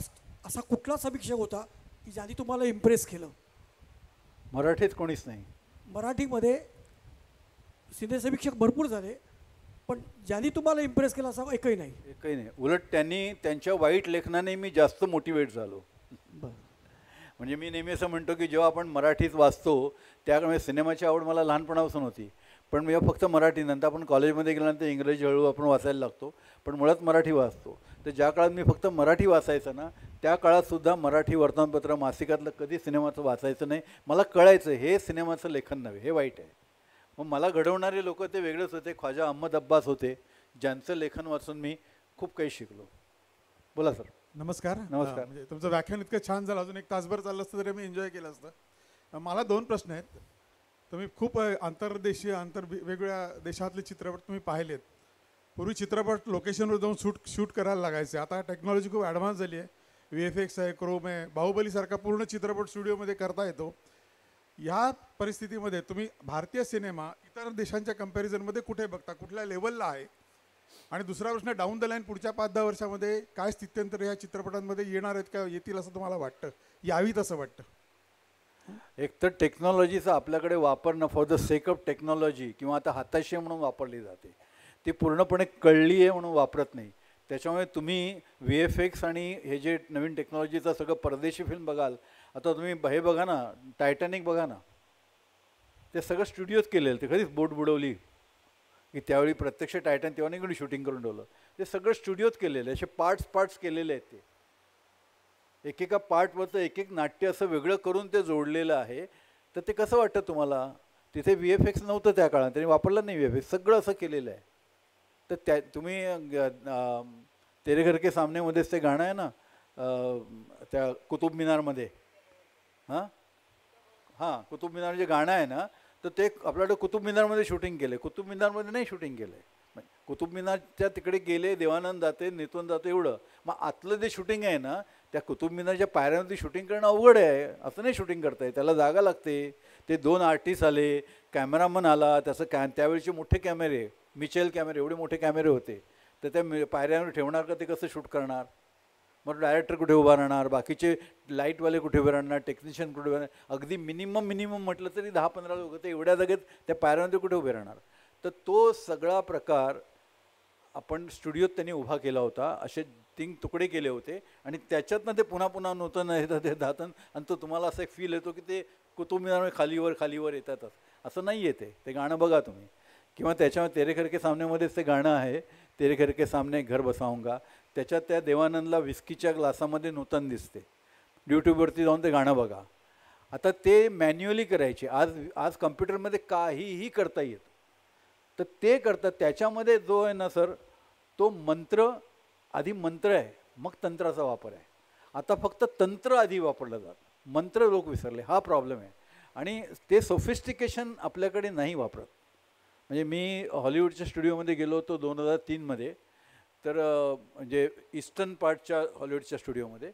असा कुठला समीक्षक होता की ज्याने तुम्हाला इम्प्रेस केलं? मराठीत कोणीच नाही. मराठीमध्ये सिने समीक्षक भरपूर झाले, पण ज्यांनी तुम्हाला इम्प्रेस केलं असं एकही नाही. एकही नाही. उलट त्यांनी त्यांच्या वाईट लेखनाने मी जास्त मोटिवेट झालो. म्हणजे मी नेहमी असं म्हणतो की जेव्हा आपण मराठीत वाचतो, त्यामुळे सिनेमाची आवड मला लहानपणापासून होती, पण मी फक्त मराठी, नंतर आपण कॉलेजमध्ये गेल्यानंतर इंग्रजी हळूहळू आपण वाचायला लागतो, पण मुळात मराठी वाचतो. तर ज्या काळात मी फक्त मराठी वाचायचं ना, त्या काळातसुद्धा मराठी वर्तमानपत्र मासिकातलं कधी सिनेमाचं वाचायचं नाही. मला कळायचं हे सिनेमाचं लेखन नव्हे, हे वाईट आहे. मग मला घडवणारे लोक ते वेगळेच होते. ख्वाजा अहमद अब्बास होते, ज्यांचं लेखन वाचून मी खूप काही शिकलो. बोला सर. नमस्कार. नमस्कार. म्हणजे तुमचं व्याख्यान इतकं छान झालं, अजून 1 तासभर चाललं असतं तरी मी एन्जॉय केलं असतं. मला 2 प्रश्न आहेत. तुम्ही खूप आंतरदेशीय वेगवेगळ्या देशातले चित्रपट तुम्ही पाहिलेत. पूर्वी चित्रपट लोकेशनवर जाऊन शूट करायला लागायचे, आता टेक्नॉलॉजी खूप ॲडव्हान्स झाली आहे. VFX आहे, क्रोम आहे, बाहुबलीसारखा पूर्ण चित्रपट स्टुडिओमध्ये करता येतो. ह्या परिस्थितीमध्ये तुम्ही भारतीय सिनेमा इतर देशांच्या कंपॅरिझनमध्ये कुठे बघता, कुठल्या लेवलला आहे? आणि दुसरा प्रश्न, डाऊन द लाईन पुढच्या 5-10 वर्षामध्ये काय स्थित्यंतर ह्या चित्रपटांमध्ये येणार आहेत का, येतील असं तुम्हाला वाटतं, यावीत असं वाटतं? एक तर टेक्नॉलॉजीचा आपल्याकडे वापर न for the sake of technology किंवा आता हाताशी म्हणून वापरली जाते, ती पूर्णपणे कळली आहे म्हणून वापरत नाही. त्याच्यामुळे तुम्ही VFX आणि हे जे नवीन टेक्नॉलॉजीचं सगळं परदेशी फिल्म बघाल, आता तुम्ही हे बघा ना, टायटॅनिक बघा ना, ते सगळं स्टुडिओज केलेलं. ते कधीच बोट बुडवली की त्यावेळी प्रत्यक्ष टायटन तेव्हा नाही कोणी शूटिंग करून ठेवलं, ते सगळं स्टुडिओत केलेलं आहे. असे पार्ट्स केलेले आहेत. ते एकेका पार्टवरचं एक नाट्य असं वेगळं करून ते जोडलेलं आहे. तर ते कसं वाटतं तुम्हाला? तिथे VFX नव्हतं त्या काळात, त्यांनी वापरलं नाही VFX, सगळं असं केलेलं आहे. तर त्या तुम्ही तेरे घर के सामनेमध्येच ते गाणं आहे ना, त्या कुतुब मिनारमध्ये, हां कुतुब मिनार जे गाणं आहे ना, तर ते आपल्याकडे कुतुब मिनारमध्ये शूटिंग केलं, कुतुब मिनारमध्ये नाही शूटिंग केलं आहे. कुतुब मिनारच्या तिकडे गेले, देवानंद जाते, नेतून जाते एवढं. मग आतलं जे शूटिंग आहे ना, त्या कुतुब मिनारच्या पायऱ्यावरती शूटिंग करणं अवघड आहे, असं नाही शूटिंग करता येत, त्याला जागा लागते. ते 2 आर्टिस्ट आले, कॅमेरामन आला, त्याचं त्यावेळेचे मोठे कॅमेरे, मिचेल कॅमेरे, एवढे मोठे कॅमेरे होते. तर त्या पायऱ्यावर ठेवणार का, ते कसं शूट करणार? मग डायरेक्टर कुठे उभा राहणार, बाकीचे लाईटवाले कुठे उभे राहणार, टेक्निशियन कुठे उभे राहणार, अगदी मिनिमम म्हटलं तरी 10-15 लोक ते एवढ्या जागेत त्या पायऱ्यामध्ये कुठे उभे राहणार. तर तो सगळा प्रकार आपण स्टुडिओत त्यांनी उभा केला होता. असे 3 तुकडे केले होते आणि त्याच्यातनं ते पुन्हा नूतन येतं ते दातन, आणि तो तुम्हाला असं एक फील येतो की ते कुतुब मिनार खालीवर येतातच, असं नाही येते. ते गाणं बघा तुम्ही, किंवा त्याच्यामध्ये तेरे घर के सामनेमध्येच ते गाणं आहे, तेरे घर के सामने घर बसाऊंगा. त्याच्यात त्या देवानंदला विस्कीच्या ग्लासामध्ये नूतन दिसते. यूट्यूबवरती जाऊन ते गाणं बघा. आता ते मॅन्युअली करायचे, आज कम्प्युटरमध्ये काहीही करता येतं. तर ते करतात. त्याच्यामध्ये जो आहे ना सर, तो मंत्र आधी मंत्र आहे, मग तंत्राचा वापर आहे. आता फक्त तंत्र आधी वापरलं जातं, मंत्र लोक विसरले, हा प्रॉब्लेम आहे. आणि ते सोफिस्टिकेशन आपल्याकडे नाही वापरत. म्हणजे मी हॉलिवूडच्या स्टुडिओमध्ये गेलो होतो 2003मध्ये, तर म्हणजे ईस्टर्न पार्टच्या हॉलिवूडच्या स्टुडिओमध्ये.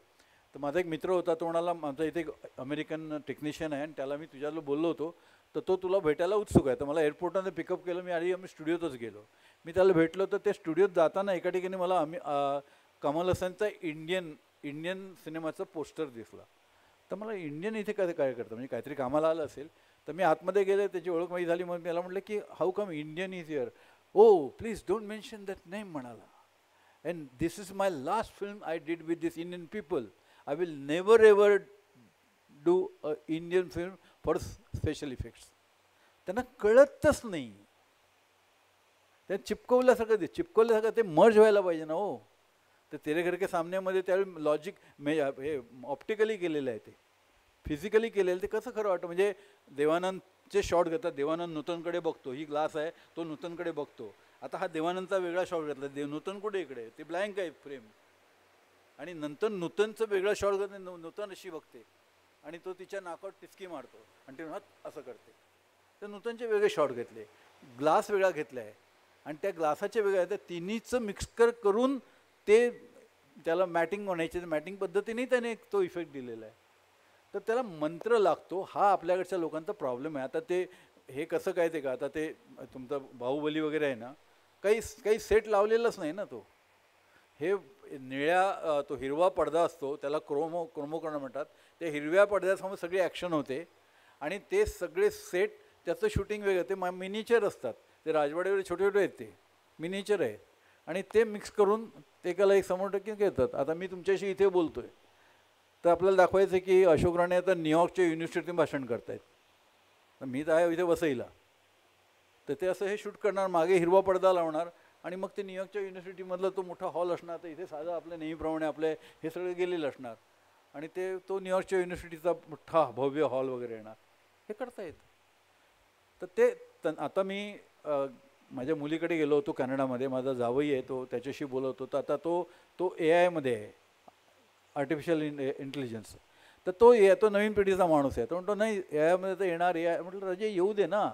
तर माझा एक मित्र होता, तो म्हणाला माझा इथे अमेरिकन टेक्निशियन आहे आणि त्याला मी तुझ्याला बोललो होतो, तर तो तुला भेटायला उत्सुक आहे. तर मला एअरपोर्टमध्ये पिकअप केलं, मी आधी स्टुडिओतच गेलो. मी त्याला भेटलो, तर त्या स्टुडिओत जाताना एका ठिकाणी मला कमल हसनचा इंडियन सिनेमाचं पोस्टर दिसला. तर मला इंडियन इथे काय करतं, म्हणजे काहीतरी कामाला आलं असेल. तर मी आतमध्ये गेले, त्याची ओळख माहिती झाली. मग मला म्हटलं की how come Indian is here. Oh please don't mention that name म्हणाला. And this is my last film I did with this Indian people. I will never ever do a Indian film for special effects. त्यांना कळतच नाही. त्या चिपकवल्यासारखं ते merge व्हायला पाहिजे ना हो. तर तेरे घर के सामनेमध्ये त्यावेळी लॉजिक हे ऑप्टिकली केलेलं आहे, ते फिजिकली केलेलं. ते कसं खरं वाटतं, म्हणजे देवानंदचे शॉट घेतात, देवानंद नूतनकडे बघतो, ही ग्लास आहे, तो नूतनकडे बघतो. आता हा देवानंदचा वेगळा शॉट घेतला, नूतन कुठे इकडे, ते ब्लँक आहे फ्रेम. आणि नंतर नूतनचं वेगळा शॉट घेतला, नूतन अशी बघते आणि तो तिच्या नाकावर टिचकी मारतो आणि ते असं करते. तर नूतनचे वेगळे शॉट घेतले, ग्लास वेगळा घेतला आहे आणि त्या ग्लासाचे वेगळे आहे. त्या तिन्हीचं मिक्सर करून ते त्याला मॅटिंग म्हणायचे, मॅटिंग पद्धतीने त्याने तो इफेक्ट दिलेला आहे. तर त्याला मंत्र लागतो. हा आपल्याकडच्या लोकांचा प्रॉब्लेम आहे. आता ते हे कसं काय ते का, आता ते तुमचा बाहुबली वगैरे आहे ना, काही सेट लावलेलाच नाही ना. तो हे निळ्या तो हिरवा पडदा असतो, त्याला क्रोमोकर्ण म्हणतात. त्या हिरव्या पडद्यासमोर सगळी ॲक्शन होते आणि ते सगळे सेट, त्याचं शूटिंग वेगळं, ते मिनिचर असतात. ते राजवाड्यावर छोटे छोटे आहेत, ते मिनिचर आहे आणि ते मिक्स करून ते त्याला 100% घेतात. आता मी तुमच्याशी इथे बोलतोय, तर आपल्याला दाखवायचं की अशोक राणे आता न्यूयॉर्कच्या युनिव्हर्सिटीतून भाषण करतायत. तर मी तर आहे इथे वसईला, तर ते असं हे शूट करणार, मागे हिरवा पडदा लावणार आणि मग ते न्यूयॉर्कच्या युनिव्हर्सिटीमधला तो मोठा हॉल असणार. तर इथे साधं आपल्या नेहमीप्रमाणे आपले हे सगळे गेलेलं असणार आणि तो न्यूयॉर्कच्या युनिव्हर्सिटीचा मोठा भव्य हॉल वगैरे येणार. हे करता येतं. तर ते आता मी माझ्या मुलीकडे गेलो होतो कॅनडामध्ये, माझा जावई आहे, तो त्याच्याशी बोलत होता. आता तो AI मध्ये आहे, आर्टिफिशियल इंटेलिजन्स. तर तो नवीन पिढीचा माणूस आहे. तो म्हणतो नाही AI मध्ये तर येणार. म्हटलं राजे येऊ दे ना.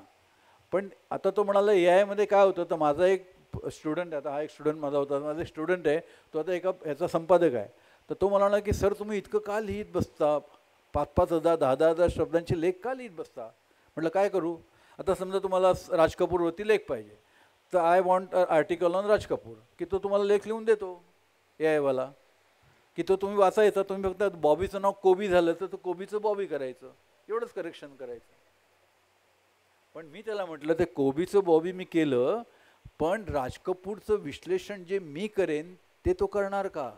पण आता तो म्हणाला AI मध्ये काय होतं. तर माझा एक स्टुडंट, आता हा एक स्टुडंट माझा होता, माझा एक स्टुडंट आहे, तो आता ह्याचा संपादक आहे. तर तो मला म्हणाला की सर तुम्ही इतकं का लिहित बसता, 5,000 10,000 शब्दांचे लेख का लिहित बसता. म्हटलं काय करू. आता समजा तुम्हाला राज कपूरवरती लेख पाहिजे, तर I want article on Raj Kapoor, की तो तुम्हाला लेख लिहून देतो AI वाला, की तो तुम्ही वाचायचा. तुम्ही फक्त बॉबीचं नाव कोबी झालं तर कोबीचं बॉबी करायचं, एवढंच करेक्शन करायचं. पण मी त्याला म्हटलं ते कोबीचं बॉबी मी केलं, पण राज कपूरचं विश्लेषण जे मी करेन ते तो करणार का.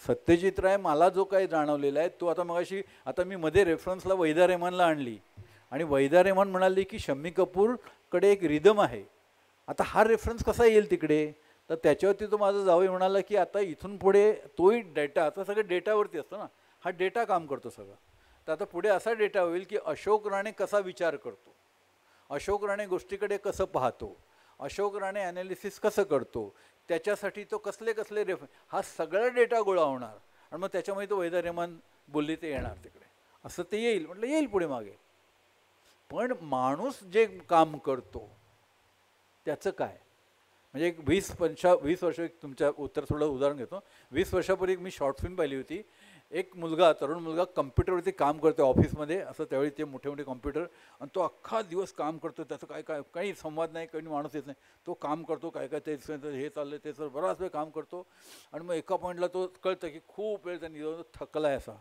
सत्यजित राय मला जो काही जाणवलेला आहे तो आता मी मध्ये रेफरन्सला वैदा रेहमानला आणली आणि वैदा रेहमान म्हणाली की शम्मी कपूरकडे एक रिदम आहे. आता हा रेफरन्स कसा येईल तिकडे. तर त्याच्यावरती तो माझा जावई म्हणाला की आता इथून पुढे तोही डेटा, आता सगळं डेटावरती असतो ना, हा डेटा काम करतो सगळं. तर आता पुढे असा डेटा होईल की अशोक राणे कसा विचार करतो, अशोक राणे गोष्टीकडे कसं पाहतो, अशोक राणे ॲनालिसिस कसं करतो, त्याच्यासाठी तो कसले हा सगळा डेटा गोळा होणार आणि मग त्याच्यामुळे तो वैदा रेहमान बोलली ते येणार तिकडे, असं ते येईल. म्हटलं येईल पुढे मागे. पण माणूस जे काम करतो त्याचं काय? म्हणजे एक 20 वर्ष, एक तुमच्या उत्तर थोडं उदाहरण घेतो. 20 वर्षापूर्वी मी शॉर्ट फिल्म पाहिली होती. एक मुलगा, तरुण मुलगा कम्प्युटरवरती काम करतो ऑफिसमध्ये, असं त्यावेळी ते मोठे मोठे कॉम्प्युटर, आणि तो अख्खा दिवस काम करतो. त्याचं काही संवाद नाही, काही माणूस येत नाही. तो काम करतो, काय ते हे चाललं ते सर बराच वेळ काम करतो. आणि मग एका पॉईंटला तो कळतं की खूप वेळ त्यांनी थकला आहे असा.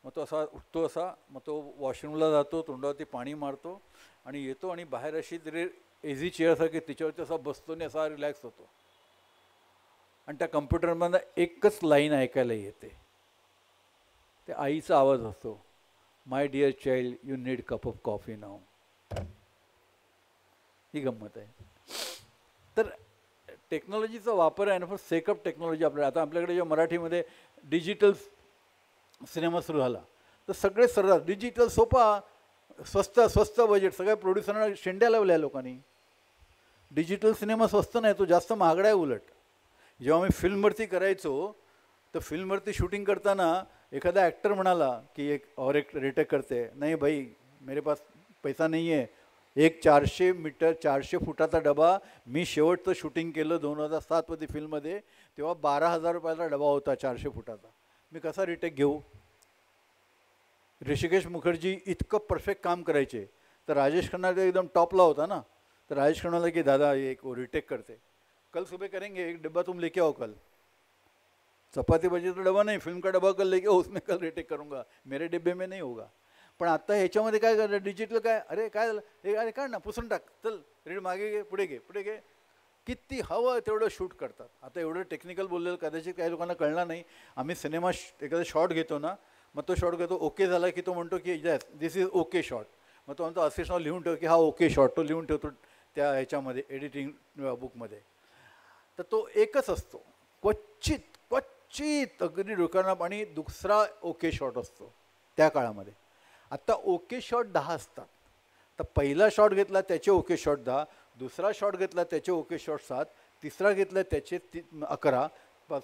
मग तो असा उठतो, असा मग तो वॉशरूमला जातो, तोंडावरती पाणी मारतो आणि येतो, आणि बाहेर अशी तरी एझी चेअरसारखी तिच्यावरती असा बसतो आणि असा रिलॅक्स होतो. आणि त्या कम्प्युटरमधनं एकच लाईन ऐकायला येते, ते आईचा आवाज असतो, my dear child you need cup of coffee now. ही गंमत आहे. तर टेक्नॉलॉजीचा वापर आहे ना, फॉर सेक ऑफ टेक्नॉलॉजी. आता आपल्याकडे जे मराठीमध्ये डिजिटल सिनेमा सुरू झाला, तर सगळे सर्रास डिजिटल, सोपा, स्वस्त बजेट, सगळ्या प्रोड्युसरांना शेंड्या लावल्या लोकांनी. डिजिटल सिनेमा स्वस्त नाही, तो जास्त महागडा आहे. उलट जेव्हा मी फिल्मवरती करायचो, तर फिल्मवरती शूटिंग करताना एखादा ॲक्टर म्हणाला की एक रिटेक करते, नाही भाई मेरे पास पैसा नाही आहे, एक 400 मीटर 400 फुटाचा डबा, मी शेवटचं शूटिंग केलं 2007मध्ये फिल्ममध्ये, तेव्हा 12,000 रुपयाचा डबा होता 400 फुटाचा, मी कसा रिटेक घेऊ? ऋषिकेश मुखर्जी इतकं परफेक्ट काम करायचे, तर राजेश खन्ना एकदम टॉपला होता ना, तर राजेश खन्नाला की दादा एक रिटेक करते, कल सुबह करेंगे, एक डब्बा तुम लेके आओ कल. चपाती भाजी तो डबा नाही, फिल्म का डबा कल लेके आओ, उसमें कल रिटेक करूँगा, मेरे डिब्बे में नहीं होगा. पण आता ह्याच्यामध्ये काय करतं डिजिटल, काय अरे काय झालं, हे अरे काढ ना, पुसून टाक, चल रीड मागे घे, पुढे घे, किती हवं तेवढं शूट करतात. आता एवढं टेक्निकल बोललेलं कदाचित काही लोकांना कळणार नाही. आम्ही सिनेमा एखादा शॉट घेतो ना, मग तो शॉट घेतो, ओके झाला की तो म्हणतो की yes this is okay shot, मग तो म्हणतो असिस्टंट लिहून ठेव की हा ओके शॉट, तो लिहून ठेवतो त्या ह्याच्यामध्ये एडिटिंग बुकमध्ये. तर तो एकच असतो, क्वचित अगदी डोक्याला, आणि दुसरा ओके शॉट असतो त्या काळामध्ये. आत्ता ओके शॉट 10 असतात. तर पहिला शॉट घेतला त्याचे ओके शॉट 10, दुसरा शॉट घेतला त्याचे ओके शॉट 7, तिसरा घेतला त्याचे 11,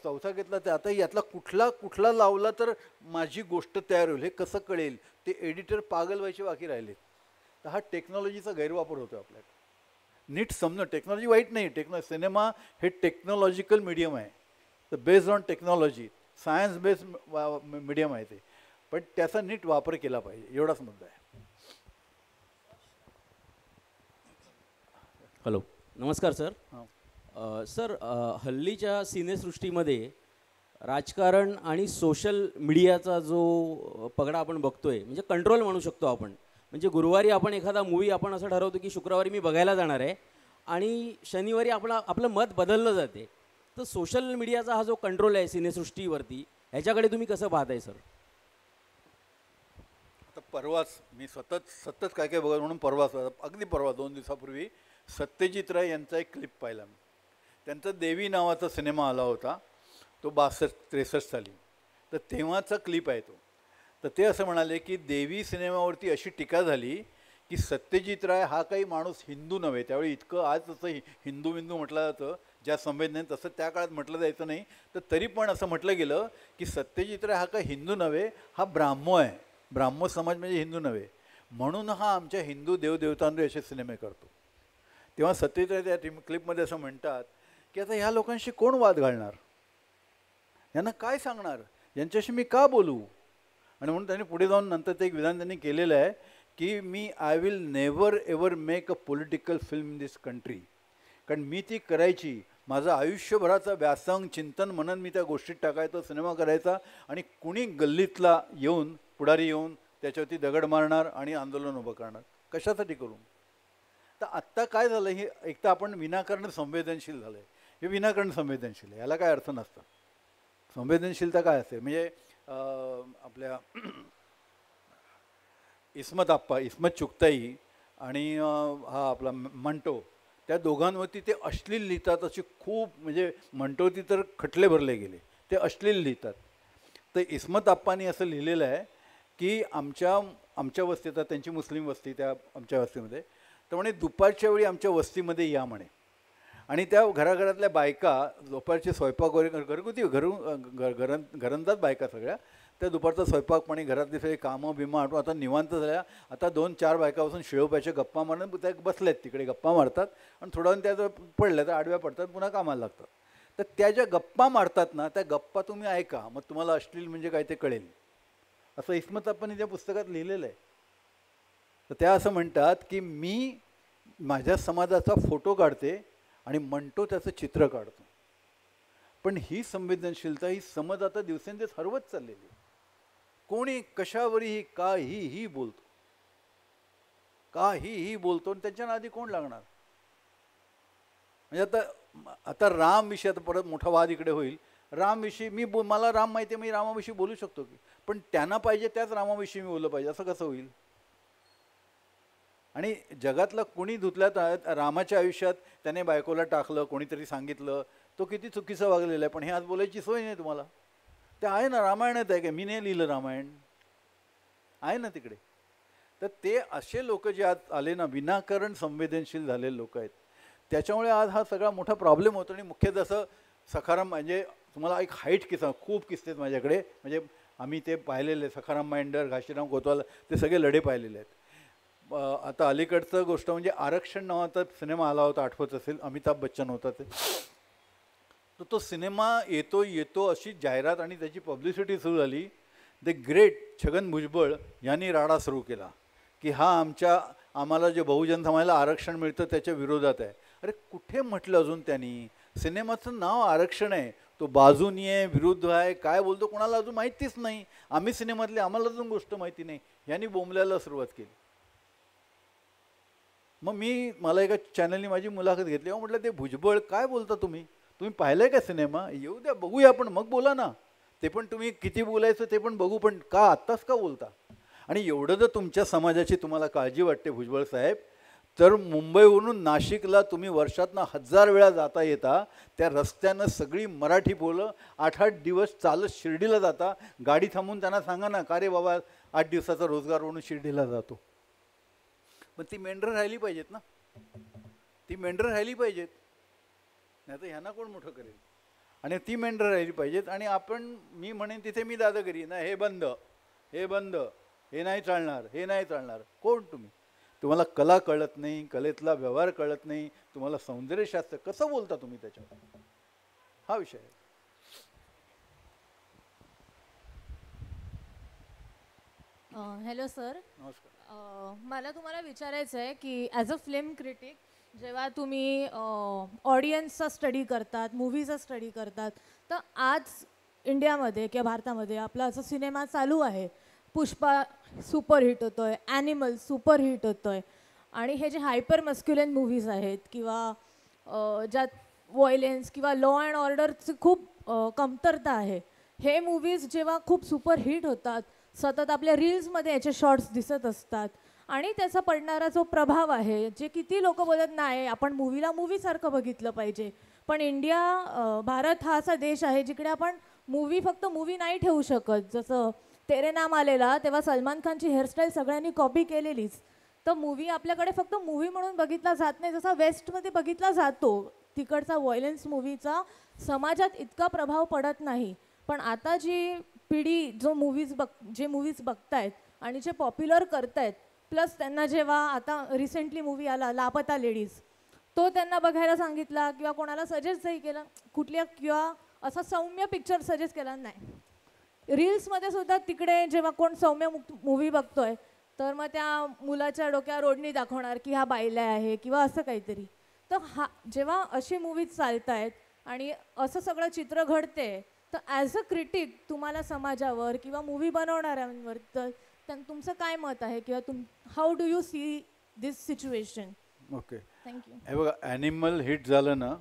चौथा घेतला तर आता यातला कुठला लावला तर माझी गोष्ट तयार होईल, हे कसं कळेल? ते एडिटर पागल व्हायचे बाकी राहिले. तर हा टेक्नॉलॉजीचा गैरवापर होतो आपल्याकडे. नीट समजणं, टेक्नॉलॉजी वाईट नाही, सिनेमा हे टेक्नॉलॉजिकल मीडियम आहे, तर based on technology, science based medium आहे ते, पण त्याचा नीट वापर केला पाहिजे, एवढाच मुद्दा आहे. हॅलो, नमस्कार सर. सर, हल्लीच्या सिनेसृष्टीमध्ये राजकारण आणि सोशल मीडियाचा जो पगडा आपण बघतोय, म्हणजे कंट्रोल म्हणू शकतो आपण. म्हणजे गुरुवारी आपण एखादा मूवी आपण असं ठरवतो की शुक्रवारी मी बघायला जाणार आहे, आणि शनिवारी आपलं मत बदललं जाते. तर सोशल मीडियाचा हा जो कंट्रोल आहे सिनेसृष्टीवरती, ह्याच्याकडे तुम्ही कसं पाहताय सर? आता परवाच मी सतत काय बघत म्हणून अगदी परवा 2 दिवसापूर्वी सत्यजित राय यांचा एक क्लिप पाहिला मी. त्यांचा देवी नावाचा सिनेमा आला होता, तो 62-63 साली. तर तेव्हाचा क्लिप आहे तो. तर ते असं म्हणाले की देवी सिनेमावरती अशी टीका झाली की सत्यजित राय हा काही माणूस हिंदू नव्हे. त्यावेळी इतकं आज तसं हिंदू म्हटलं जातं, ज्या संवेदने तसं त्या काळात म्हटलं जायचं नाही, तर तरी पण असं म्हटलं गेलं की सत्यजित राय हा काही हिंदू नव्हे, हा ब्राह्मो आहे, ब्राह्मो समाज म्हणजे हिंदू नव्हे, म्हणून हा आमच्या हिंदू देवदेवतांवर असे सिनेमे करतो. तेव्हा सत्यजित राय त्या क्लिपमध्ये असं म्हणतात की आता ह्या लोकांशी कोण वाद घालणार, यांना काय सांगणार, यांच्याशी मी का बोलू? आणि म्हणून त्यांनी पुढे जाऊन नंतर ते एक विधान त्यांनी केलेलं आहे की I will never ever make a political film in this country. कारण मी ती करायची, माझं आयुष्यभराचा व्यासंग चिंतन मनन मी त्या गोष्टीत टाकायचं, सिनेमा करायचा, आणि कुणी गल्लीतला येऊन पुढारी येऊन त्याच्यावरती दगड मारणार आणि आंदोलन उभं करणार, कशासाठी करू? तर आत्ता काय झालं, हे एक तर आपण विनाकारण संवेदनशील झालं आहे. हे विनाकारण संवेदनशील आहे, याला काय अर्थ नसतं. संवेदनशीलता काय असते, म्हणजे आपल्या इस्मत चुगताई आणि हा आपला मंटो, त्या दोघांवरती ते अश्लील लिहितात. अशी खूप, म्हणजे मंटोवरती तर खटले भरले गेले, ते अश्लील लिहितात. तर इस्मत आप्पांनी असं लिहिलेलं आहे की आमच्या वस्तीत, त्यांची मुस्लिम वस्ती, त्या आमच्या वस्तीमध्ये, तर म्हणे दुपारच्या वेळी आमच्या वस्तीमध्ये या म्हणे, आणि त्या घराघरातल्या बायका दुपारचे स्वयंपाक वगैरे घरगुती घरंदाज बायका सगळ्या, त्या दुपारचा स्वयंपाक पाणी घरातली सगळी कामं बिमं आठवून आता निवांत झाल्या. आता 2-4 बायकापासून शिळोप्याच्या गप्पा मारून त्या बसल्यात तिकडे गप्पा मारतात आणि थोड्या वेळ त्या पडल्या तर आडव्या पडतात पुन्हा कामाला लागतात. तर त्या ज्या गप्पा मारतात ना त्या गप्पा तुम्ही ऐका, मग तुम्हाला अश्लील म्हणजे काय ते कळेल. असं इस्मत अप्पांनी त्या पुस्तकात लिहिलेलं आहे. तर त्या असं म्हणतात की मी माझ्या समाजाचा फोटो काढते आणि म्हणतो त्याचं चित्र काढतो. पण ही संवेदनशीलता, ही समज आता दिवसेंदिवस हरवत चाललेली आहे. कोणी कशावरही काहीही बोलतो, काहीही बोलतो आणि त्याच्या आधी कोण लागणार. म्हणजे आता रामविषयी आता परत मोठा वाद इकडे होईल. रामविषयी मला राम माहिती आहे, मी रामाविषयी बोलू शकतो की, पण त्यांना पाहिजे त्याच रामाविषयी मी बोललं पाहिजे असं कसं होईल. आणि जगातला कोणी धुतल्यात रामाच्या आयुष्यात त्याने बायकोला टाकलं, कोणीतरी सांगितलं, तो किती चुकीचा वागलेला आहे. पण हे आज बोलायची सोय नाही तुम्हाला. ते आहे ना, रामायणात आहे का, मी नाही लिहिलं रामायण, आहे ना तिकडे. तर ते असे लोक जे आज आले ना, विनाकारण संवेदनशील झालेले लोक आहेत, त्याच्यामुळे आज हा सगळा मोठा प्रॉब्लेम होतो. आणि मुख्य जसं सखाराम, म्हणजे तुम्हाला एक हाईट किस्सा, खूप किस्से आहेत माझ्याकडे, म्हणजे आम्ही ते पाहिलेले, सखाराम माइंडर, घाशीराम कोतवाल, ते सगळे लढे पाहिलेले आहेत. आता अलीकडचं गोष्ट म्हणजे आरक्षण नावाचा सिनेमा आला होता, आठवत असेल, अमिताभ बच्चन होता ते. तर तो सिनेमा येतो अशी जाहिरात आणि त्याची पब्लिसिटी सुरू झाली. द ग्रेट छगन भुजबळ यांनी राडा सुरू केला की हा आम्हाला जे बहुजन समाजाला आरक्षण मिळतं त्याच्या विरोधात आहे. अरे कुठे म्हटलं अजून त्यांनी, सिनेमाचं नाव आरक्षण आहे, तो बाजूनी आहे, विरुद्ध आहे, काय बोलतो कोणाला अजून माहितीच नाही. आम्ही सिनेमातले, आम्हाला अजून गोष्ट माहिती नाही. यांनी बोंबल्याला सुरुवात केली. मग मला एका चॅनलनी माझी मुलाखत घेतली. म्हटलं ते भुजबळ काय बोलता तुम्ही पाहिलं आहे का सिनेमा, येऊ द्या बघूया आपण, मग बोला ना. ते पण तुम्ही किती बोलायचं ते पण बघू, पण का आत्ताच का बोलता. आणि एवढं जर तुमच्या समाजाची तुम्हाला काळजी वाटते भुजबळ साहेब, तर मुंबईवरून नाशिकला तुम्ही वर्षातनं 1000 वेळा जाता येता, त्या रस्त्यानं सगळी मराठी बोलं 8-8 दिवस चालत शिर्डीला जाता. गाडी थांबून त्यांना सांगा ना, का रे बाबा 8 दिवसाचा रोजगार म्हणून शिर्डीला जातो. पण ती मेंढरं राहिली पाहिजेत ना, ती मेंढरं राहिली पाहिजेत, नाही तर ह्यांना कोण मोठं करेल. आणि ती मेंढरं राहिली पाहिजेत. आणि मी म्हणेन तिथे मी दादागिरी ना, हे बंद, हे नाही चालणार, हे नाही चालणार. कोण तुम्हाला कला कळत नाही, कलेतला व्यवहार कळत नाही, तुम्हाला सौंदर्यशास्त्र कसं बोलता तुम्ही त्याच्यावर, हा विषय आहे. हॅलो सर, नमस्कार. मला तुम्हाला विचारायचं आहे की ॲज अ फिल्म क्रिटिक, जेव्हा तुम्ही ऑडियन्सचा स्टडी करतात, मूव्हीचा स्टडी करतात, तर आज इंडियामध्ये किंवा भारतामध्ये आपला असं सिनेमा चालू आहे, पुष्पा सुपरहिट होतो आहे, ॲनिमल सुपरहिट होतो आहे, आणि हे जे हायपर मस्क्युलन मूव्हीज आहेत किंवा ज्यात व्हायलेन्स किंवा लॉ अँड ऑर्डरची खूप कमतरता आहे, हे मूव्हीज जेव्हा खूप सुपरहिट होतात, सतत आपल्या रील्समध्ये याचे शॉर्ट्स दिसत असतात, आणि त्याचा पडणारा जो प्रभाव आहे, जे किती लोक बोलत नाही आपण मूवीला मूवीसारखं बघितलं पाहिजे, पण भारत हा असा देश आहे जिकडे आपण मूवी फक्त मूवी नाही ठेवू शकत. जसं तेरे नाम आलेला तेव्हा सलमान खानची हेअरस्टाईल सगळ्यांनी कॉपी केलेलीच, तर मूवी आपल्याकडे फक्त मूवी म्हणून बघितला जात नाही जसा वेस्टमध्ये बघितला जातो. तिकडचा व्हायलन्स मूवीचा समाजात इतका प्रभाव पडत नाही. पण आता जी पिढी जे मूवीज बघतायत आणि जे पॉप्युलर करतायत, प्लस त्यांना जेव्हा आता रिसेंटली मूवी आला लापता लेडीज, तो त्यांना बघायला सांगितला किंवा कोणाला सजेस्टही केलं, किंवा असा सौम्य पिक्चर सजेस्ट केला नाही. रील्समध्ये सुद्धा तिकडे जेव्हा कोण सौम्य मूवी बघतोय, तर मग त्या मुलाच्या डोक्यावर ओढणी दाखवणार की हा बायला आहे किंवा असं काहीतरी. तर जेव्हा अशी मूवीज चालत आहेत आणि असं सगळं चित्र घडते, तर ॲज अ क्रिटिक तुम्हाला समाजावर किंवा मूवी बनवणाऱ्यांवर तर तुमचं काय मत आहे, किंवा how do you see this situation. Okay, thank you. हे बघा, ॲनिमल हिट झालं ना,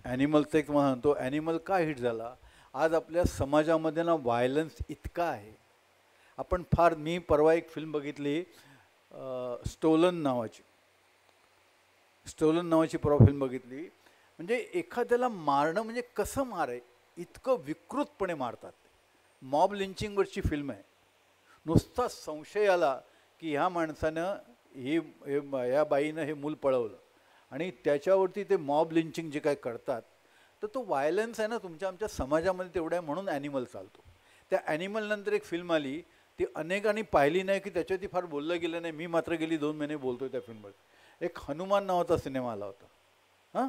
ॲनिमलचं एक म्हणतो, ॲनिमल का हिट झाला, आज आपल्या समाजामध्ये ना व्हायलन्स इतका आहे. मी परवा एक फिल्म बघितली, स्टोलन नावाची फिल्म बघितली. म्हणजे एखाद्याला मारणं म्हणजे कसं आहे, इतकं विकृतपणे मारतात. मॉब लिंचिंगवरची फिल्म आहे. नुसता संशय आला की ह्या माणसानं या बाईनं हे मूल पळवलं, आणि त्याच्यावरती ते मॉब लिंचिंग जे काय करतात, तर तो व्हायलन्स आहे ना तुमच्या आमच्या समाजामध्ये तेवढा आहे, म्हणून ॲनिमल चालतो. त्या ॲनिमल नंतर एक फिल्म आली, ती अनेकांनी पाहिली नाही की त्याच्यावरती फार बोललं गेलं नाही. मी मात्र गेली 2 महिने बोलतोय त्या फिल्मवर. एक हनुमान नावाचा सिनेमा आला होता. हां,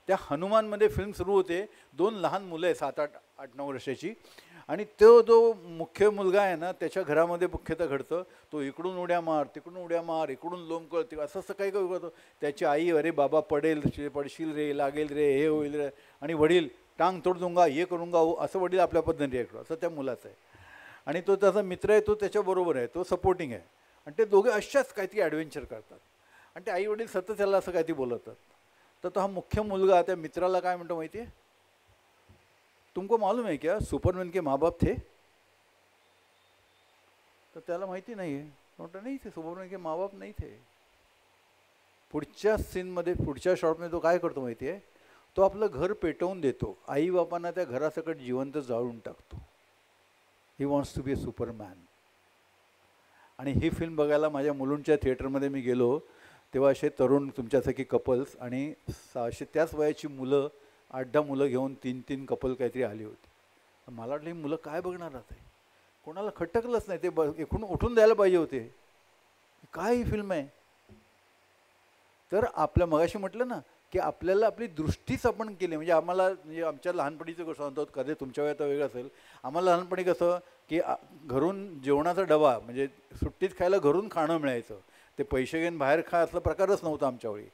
त्या हनुमानमध्ये फिल्म सुरू होते. 2 लहान मुलं आहे 7-8-9 वर्षाची, आणि तो जो मुख्य मुलगा आहे ना, त्याच्या घरामध्ये मुख्यतः घडतं. तो इकडून उड्या मार, तिकडून उड्या मार, इकडून लोंब कळते, असं असं काही काही करतो. त्याची आई, अरे बाबा पडशील रे, लागेल रे, हे होईल रे, आणि वडील टांग तोड दूंगा, हे करूंगा, असं वडील आपल्या पद्धतीने रिॲक्ट करतो. असं त्या मुलाचं आहे. आणि तो त्याचा मित्र आहे, तो त्याच्याबरोबर आहे, तो सपोर्टिंग आहे. आणि ते दोघे अशाच काहीतरी ॲडव्हेंचर करतात. आणि ते आई वडील सतत त्याला असं काहीतरी बोलवतात. तर तो हा मुख्य मुलगा त्या मित्राला काय म्हणतो माहिती आहे, तुमको मालूम है क्या सुपरमैन के माँ बाप थे? तर त्याला माहिती नाही आहे. म्हटलं नाही थे, सुपरमैन के माँ बाप नाही थे. पुढच्या सीनमध्ये, पुढच्या शॉटमध्ये तो काय करतो माहिती आहे, तो आपलं घर पेटवून देतो. आई बापांना त्या घरासकट जिवंत जाळून टाकतो. He wants to be a superman. आणि ही फिल्म बघायला माझ्या मुलुंडच्या थिएटरमध्ये मी गेलो, तेव्हा असे तरुण तुमच्यासारखी कपल्स आणि 600 त्याच वयाची मुलं, 8-10 मुलं घेऊन 3-3 कपल काहीतरी आली होती. मला वाटलं ही मुलं काय बघणार आता, कोणाला खटकलंच नाही. ते एकूण उठून द्यायला पाहिजे होते. काय ही फिल्म आहे. तर आपल्या मगाशी म्हटलं ना की आपल्याला आपली दृष्टीच आपण केली. म्हणजे आम्हाला, म्हणजे आमच्या लहानपणीचं कसं सांगतो, कधी तुमच्या वेळेत वेगळं असेल. आम्हाला लहानपणी कसं की घरून जेवणाचा डबा, म्हणजे सुट्टीत खायला घरून खाणं मिळायचं. ते पैसे घेऊन बाहेर खा असला प्रकारच नव्हता आमच्यावेळी.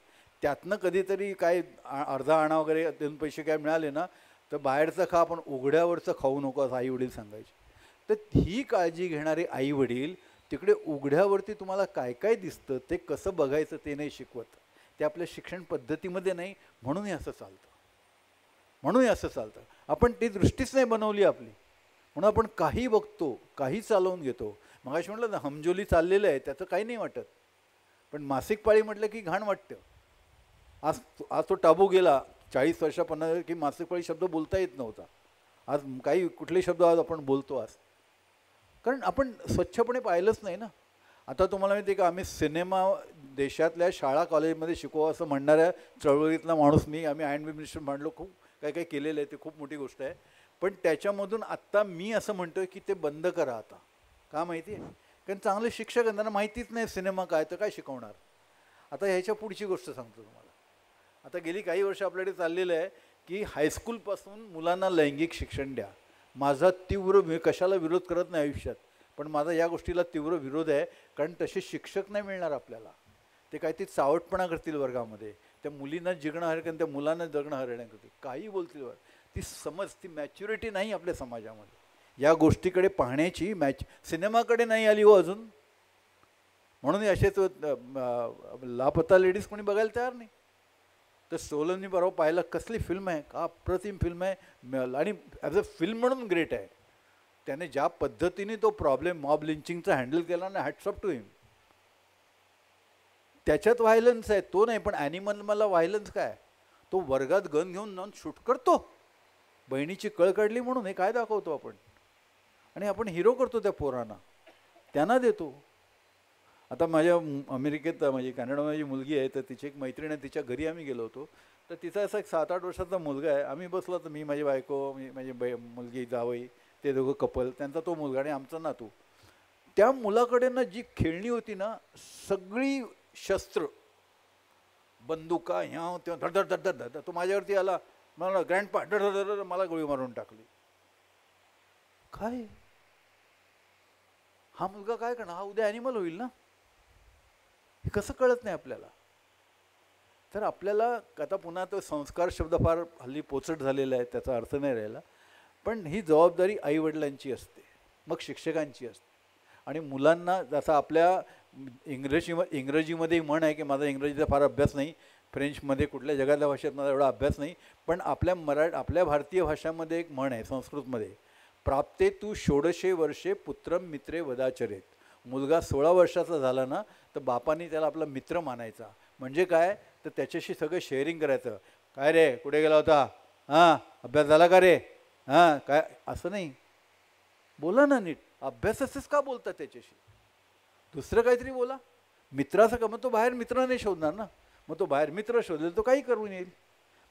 त्यातनं कधीतरी काय अर्धा आणा वगैरे देऊन पैसे काय मिळाले ना, तर बाहेरचं खा, पण उघड्यावरचं खाऊ नको असं आई वडील सांगायचे. तर ही काळजी घेणारे आई वडील तिकडे उघड्यावरती तुम्हाला काय काय दिसतं ते कसं बघायचं ते नाही शिकवत. ते आपल्या शिक्षण पद्धतीमध्ये नाही, म्हणून हे असं चालतं. म्हणून हे असं चालतं. आपण ती दृष्टीच नाही बनवली आपली, म्हणून आपण काही बघतो, काही चालवून घेतो. मगाशी म्हटलं ना, हमजोली चाललेलं आहे त्याचं काही नाही वाटत, पण मासिक पाळी म्हटलं की घाण वाटतं. आज तो टाबू गेला 40 वर्षापर्यंत की मासिक पाळी शब्द बोलता येत नव्हता. आज काही कुठले शब्द आज आपण बोलतो आज, कारण आपण स्वच्छपणे पाहिलंच नाही ना. आता तुम्हाला माहिती आहे का, आम्ही सिनेमा देशातल्या शाळा कॉलेजमध्ये शिकवा असं म्हणणाऱ्या चळवळीतला माणूस मी. आम्ही आय&बी मिनिस्टर मांडलो, खूप काही काही केलेलं आहे, ते खूप मोठी गोष्ट आहे. पण त्याच्यामधून आत्ता मी असं म्हणतोय की ते बंद करा आता. का माहिती आहे, कारण चांगले शिक्षक आहेत, त्यांना माहितीच नाही सिनेमा काय, तर काय शिकवणार. आता ह्याच्या पुढची गोष्ट सांगतो तुम्हाला. आता गेली काही वर्ष आपल्याकडे चाललेलं आहे की हायस्कूलपासून मुलांना लैंगिक शिक्षण द्या. माझा तीव्र, कशाला विरोध करत नाही आयुष्यात, पण माझा या गोष्टीला तीव्र विरोध आहे. कारण तसे शिक्षक नाही मिळणार आपल्याला. ते काहीतरी चावटपणा करतील वर्गामध्ये, त्या मुलींना जिगणं हरण, त्या मुलांना जगणं हरण करतील, काही बोलतील. ती समज, ती मॅच्युरिटी नाही आपल्या समाजामध्ये. या गोष्टीकडे पाहण्याची सिनेमाकडे नाही आली हो अजून. म्हणून असेच लापता लेडीज कोणी बघायला तयार नाही. तर सोलननी बरोबर पाहिलं, कसली फिल्म आहे, का अप्रतिम फिल्म आहे. आणि ॲज अ फिल्म म्हणून ग्रेट आहे. त्याने ज्या पद्धतीने तो प्रॉब्लेम मॉब लिंचिंगचा हँडल केला ना, हॅट्स ऑफ टू हिम. त्याच्यात व्हायलन्स आहे, तो नाही. पण ॲनिमल मला व्हायलन्स काय, तो वर्गात गन घेऊन जाऊन शूट करतो, बहिणीची कळ काढली म्हणून. हे काय दाखवतो आपण, आणि आपण हिरो करतो त्या पोरांना, त्यांना देतो. आता माझ्या अमेरिकेत, म्हणजे कॅनडामध्ये मुलगी आहे, तर तिची एक मैत्रीण आहे, तिच्या घरी आम्ही गेलो होतो. तर तिचा असा एक 7-8 वर्षाचा मुलगा आहे. आम्ही बसलो, तर मी, माझी बायको, माझी मुलगी, जावई, ते दोघं कपल, त्यांचा तो मुलगा आणि आमचा नातू. त्या मुलाकडे ना जी खेळणी होती ना, सगळी शस्त्र, बंदुका, ह्या तेव्हा धड धड धड धड, तो माझ्यावरती आला, मला ग्रँडपा धड धड धड, मला गोळी मारून टाकली. काय हा मुलगा काय करणार, हा उद्या ॲनिमल होईल ना. हे कसं कळत नाही आपल्याला. तर आपल्याला आता पुन्हा तो संस्कार शब्द फार हल्ली पोचट झालेला आहे, त्याचा अर्थ नाही राहिला. पण ही जबाबदारी आईवडिलांची असते, मग शिक्षकांची असते. आणि मुलांना, जसं आपल्या इंग्रजीमध्ये म्हण आहे की माझा इंग्रजीचा फार अभ्यास नाही, फ्रेंचमध्ये, कुठल्या जगातल्या भाषेत माझा एवढा अभ्यास नाही, पण आपल्या भारतीय भाषामध्ये एक म्हण आहे संस्कृतमध्ये, प्राप्ते तू 16 वर्षे पुत्रम मित्रे वदाचरेत. मुलगा 16 वर्षाचा झाला ना, तर बापानी त्याला आपला मित्र मानायचा. म्हणजे काय, तर त्याच्याशी सगळं शेअरिंग करायचं. काय रे, कुठे गेला होता, हां अभ्यास झाला का रे, हां काय, असं नाही. बोला ना नीट, अभ्यास असंच का बोलतात त्याच्याशी, दुसरं काहीतरी बोला. मित्राचं का, मग तो बाहेर मित्र नाही शोधणार ना, मग तो बाहेर मित्र शोधेल, तो काही करून येईल.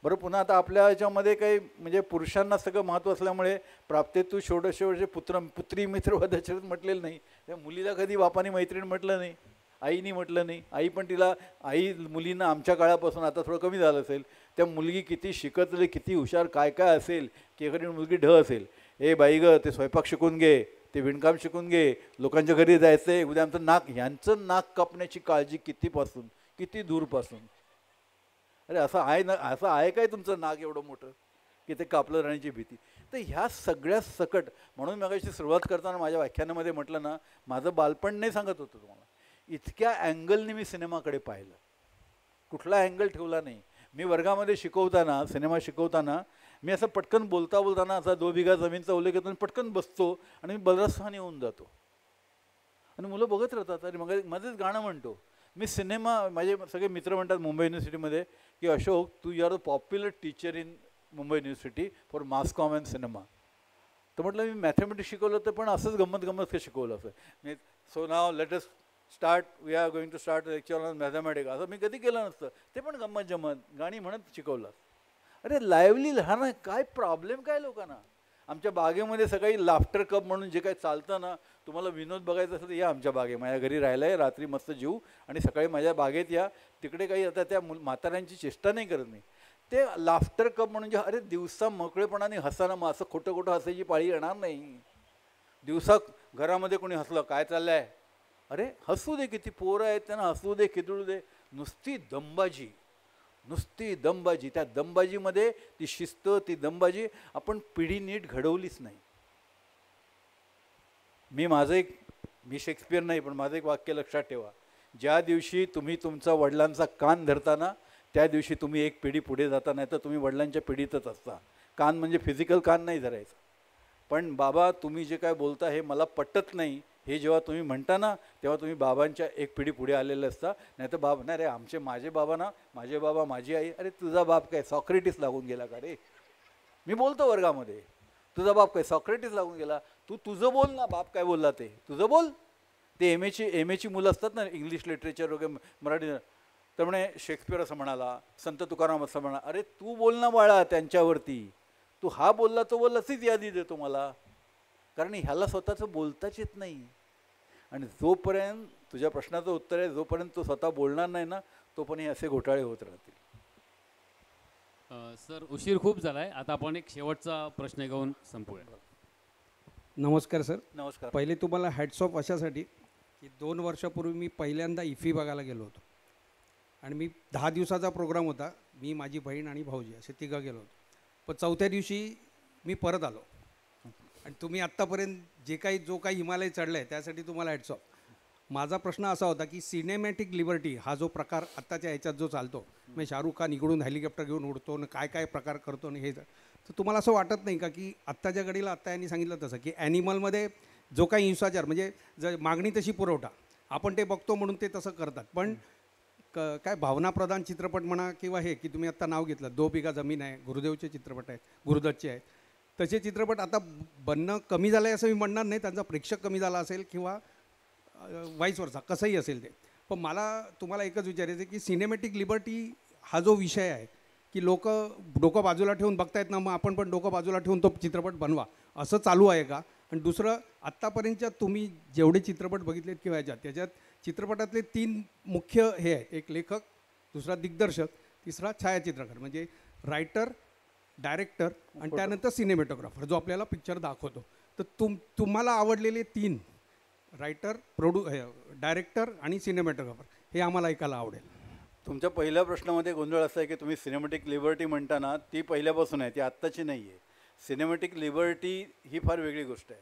बरं पुन्हा आता आपल्या ह्याच्यामध्ये काही म्हणजे पुरुषांना सगळं महत्त्व असल्यामुळे प्राप्तेतू षोडशे पुत्री मित्र वधचरित म्हटलेलं नाही. त्या मुलीला कधी बापाने मैत्रीण म्हटलं नाही, आईनी म्हटलं नाही. आई पण तिला आई मुलींना आमच्या काळापासून आता थोडं कमी झालं असेल, त्या मुलगी किती शिकत किती हुशार काय काय असेल की एखादी मुलगी ढ असेल, ए बाई ग ते स्वयंपाक शिकून घे, ते विणकाम शिकून घे, लोकांच्या घरी जायचं आहे, उद्या आमचं नाक ह्यांचं नाक कापण्याची काळजी कितीपासून किती दूरपासून. अरे असं आहे ना, असं आहे काय तुमचं नाक एवढं मोठं की ते कापलं राहण्याची भीती. तर ह्या सगळ्या सकट म्हणून मगाशी सुरुवात करताना माझ्या व्याख्यानामध्ये म्हटलं ना, माझं बालपण नाही सांगत होतं तुम्हाला, इतक्या अँगलने मी सिनेमाकडे पाहिलं, कुठला अँगल ठेवला नाही. मी वर्गामध्ये शिकवताना सिनेमा शिकवताना मी असं पटकन बोलताना असा 2 बिघा जमीनचा उल्लेख येतो आणि पटकन बसतो आणि मी बलरस्थानी होऊन जातो आणि मुलं बघत राहतात. आणि मग मध्येच गाणं म्हणतो मी. सिनेमा माझे सगळे मित्र म्हणतात मुंबई युनिव्हर्सिटीमध्ये की अशोक तू you are a popular teacher in Mumbai university for mass com and cinema. तर म्हटलं मी मॅथमॅटिक्स शिकवलं तर पण असंच गंमत शिकवलं असं मी. So now let us start, we are going to start lecture on mathematics, असं मी कधी केलं नसतं. ते पण गंमत गाणी म्हणत शिकवलं. अरे लाईव्हली लहान आहे, काय प्रॉब्लेम काय लोकांना. आमच्या बागेमध्ये सकाळी लाफ्टर कप म्हणून जे काही चालतं ना, तुम्हाला विनोद बघायचा असेल तर या आमच्या बागे, माझ्या घरी राहायला आहे, रात्री मस्त जीव आणि सकाळी माझ्या बागेत या. तिकडे काही आता त्या म्हाताऱ्यांची चेष्टा नाही करत नाही. ते लाफ्टर कप म्हणून जे अरे दिवसा मोकळेपणाने हसाना, मग असं खोटं खोटं हसायची पाळी येणार नाही. दिवसा घरामध्ये कोणी हसलं काय चाललं आहे, अरे हसू दे, किती पोरं आहेत त्यांना हसू दे, खिदळू दे. नुसती दमबाजी, त्या दमबाजीमध्ये ती शिस्त, ती दमबाजी आपण पिढी नीट घडवलीच नाही. मी शेक्सपियर नाही, पण माझं एक वाक्य लक्षात ठेवा, ज्या दिवशी तुम्ही तुमचा वडिलांचा कान धरताना त्या दिवशी तुम्ही एक पिढी पुढे जाता, नाही तर तुम्ही वडिलांच्या पिढीतच असता. कान म्हणजे फिजिकल कान नाही धरायचं, पण बाबा तुम्ही जे काय बोलता हे मला पटत नाही हे जेव्हा तुम्ही म्हणता ना, तेव्हा तुम्ही बाबांच्या एक पिढी पुढे आलेले असता. नाही तर बाबा नाही रे माझे बाबा ना, माझे बाबा माझी आई, अरे तुझा बाप काय सॉक्रेटिस लागून गेला का रे. मी बोलतो वर्गामध्ये, तुझा बाप काय सॉक्रेटिस लागून गेला, तू तुझं बोल ना, बाप काय बोलला ते तुझं बोल. ते एम एची मुलं असतात ना, इंग्लिश लिटरेचर वगैरे मराठी, तर म्हणे शेक्सपियर असं म्हणाला, संत तुकाराम असं म्हणा. अरे तू बोल ना बाळा त्यांच्यावरती, तू हा बोलला तो बोल अशीच यादी देतो मला, कारण ह्याला स्वतःचं बोलताच येत नाही. आणि जोपर्यंत तुझ्या प्रश्नाचं उत्तर आहे, जोपर्यंत तो स्वतः बोलणार नाही ना, तोपर्यंत हे असे घोटाळे होत राहतील. सर उशीर खूप झाला आहे, आता आपण एक शेवटचा प्रश्न घेऊन संपूया. नमस्कार सर. नमस्कार. पहिले तुम्हाला हॅट्स ऑफ अशासाठी की 2 वर्षापूर्वी मी पहिल्यांदा इफी बघायला गेलो होतो आणि मी 10 दिवसाचा प्रोग्राम होता. मी, माझी बहीण आणि भाऊजी असे 3 गेलो होतो. पण 4थ्या दिवशी मी परत आलो आणि तुम्ही आत्तापर्यंत जो काही हिमालय चढलं आहे त्यासाठी तुम्हाला हॅट्स ऑफ. माझा प्रश्न असा होता की सिनेमॅटिक लिबर्टी हा जो प्रकार आत्ताच्या ह्याच्यात जो चालतो, म्हणजे शाहरुख खान इकडून हेलिकॉप्टर घेऊन उडतो आणि काय प्रकार करतो आणि हे, तर तुम्हाला असं वाटत नाही का की आत्ताच्या घडीला आत्ता यांनी सांगितलं तसं की ॲनिमलमध्ये जो काही हिंसाचार, म्हणजे जर मागणी तशी पुरवठा, आपण ते बघतो म्हणून ते तसं करतात, पण काय भावनाप्रधान चित्रपट म्हणा किंवा हे की तुम्ही आत्ता नाव घेतलं 2 बिघा जमीन आहे, गुरुदेवचे चित्रपट आहेत, गुरुदत्तचे आहेत, तसे चित्रपट आता बनणं कमी झालं आहे असं मी म्हणणार नाही. त्यांचा प्रेक्षक कमी झाला असेल किंवा वाईस वर्सा कसंही असेल ते. पण मला तुम्हाला एकच विचारायचं आहे की सिनेमॅटिक लिबर्टी हा जो विषय आहे की लोक डोकं बाजूला ठेवून बघतायत ना, मग आपण पण डोकं बाजूला ठेवून तो चित्रपट बनवा, असं चालू आहे का? आणि दुसरं, आत्तापर्यंतच्या तुम्ही जेवढे चित्रपट बघितलेत किंवा त्याच्यात चित्रपटातले 3 मुख्य हे आहेत, एक लेखक, दुसरा दिग्दर्शक, तिसरा छायाचित्रकार, म्हणजे रायटर, डायरेक्टर आणि त्यानंतर सिनेमॅटोग्राफर जो आपल्याला पिक्चर दाखवतो. तर तुम्हाला आवडलेले 3 रायटर, डायरेक्टर आणि सिनेमॅटोग्राफर हे आम्हाला ऐकायला आवडेल. तुमच्या पहिल्या प्रश्नामध्ये गोंधळ असा आहे की तुम्ही सिनेमॅटिक लिबर्टी म्हणताना ती पहिल्यापासून आहे, ती आत्ताची नाही आहे. सिनेमॅटिक लिबर्टी ही फार वेगळी गोष्ट आहे.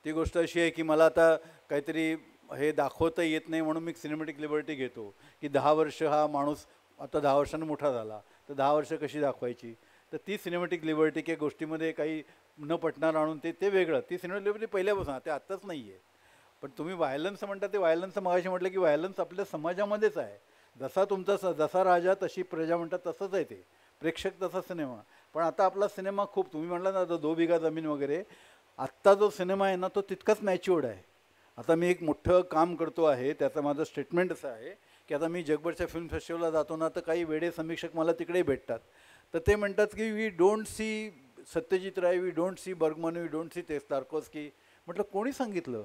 ती गोष्ट अशी आहे की मला आता काहीतरी हे दाखवता येत नाही म्हणून मी सिनेमॅटिक लिबर्टी घेतो की 10 वर्ष हा माणूस आता 10 वर्षांनी मोठा झाला तर 10 वर्ष कशी दाखवायची. तर ती सिनेमॅटिक लिबर्टी की गोष्टीमध्ये काही न पटणार आणून ते वेगळं, ती सिनेमॅटिक लिबर्टी पहिल्यापासून, ते आत्ताच नाही आहे. पण तुम्ही व्हायलन्स म्हणता, ते व्हायलन्सचं मगाशी म्हटलं की व्हायलन्स आपल्या समाजामध्येच आहे. जसा राजा तशी प्रजा म्हणतात तसंच आहे ते, प्रेक्षक तसा सिनेमा. पण आता आपला सिनेमा खूप, तुम्ही म्हटला ना आता 2 बिघा जमीन वगैरे, आत्ता जो सिनेमा आहे ना तो तितकाच मॅच्युअर्ड आहे. आता मी एक मोठं काम करतो आहे, त्याचं माझं स्टेटमेंट असं आहे की आता मी जगभरच्या फिल्म फेस्टिवलला जातो ना, तर काही वेडे समीक्षक मला तिकडे भेटतात. तर ते म्हणतात की we don't see Satyajit Ray, we don't see Bergman, we don't see Tarkovsky. म्हटलं कोणी सांगितलं?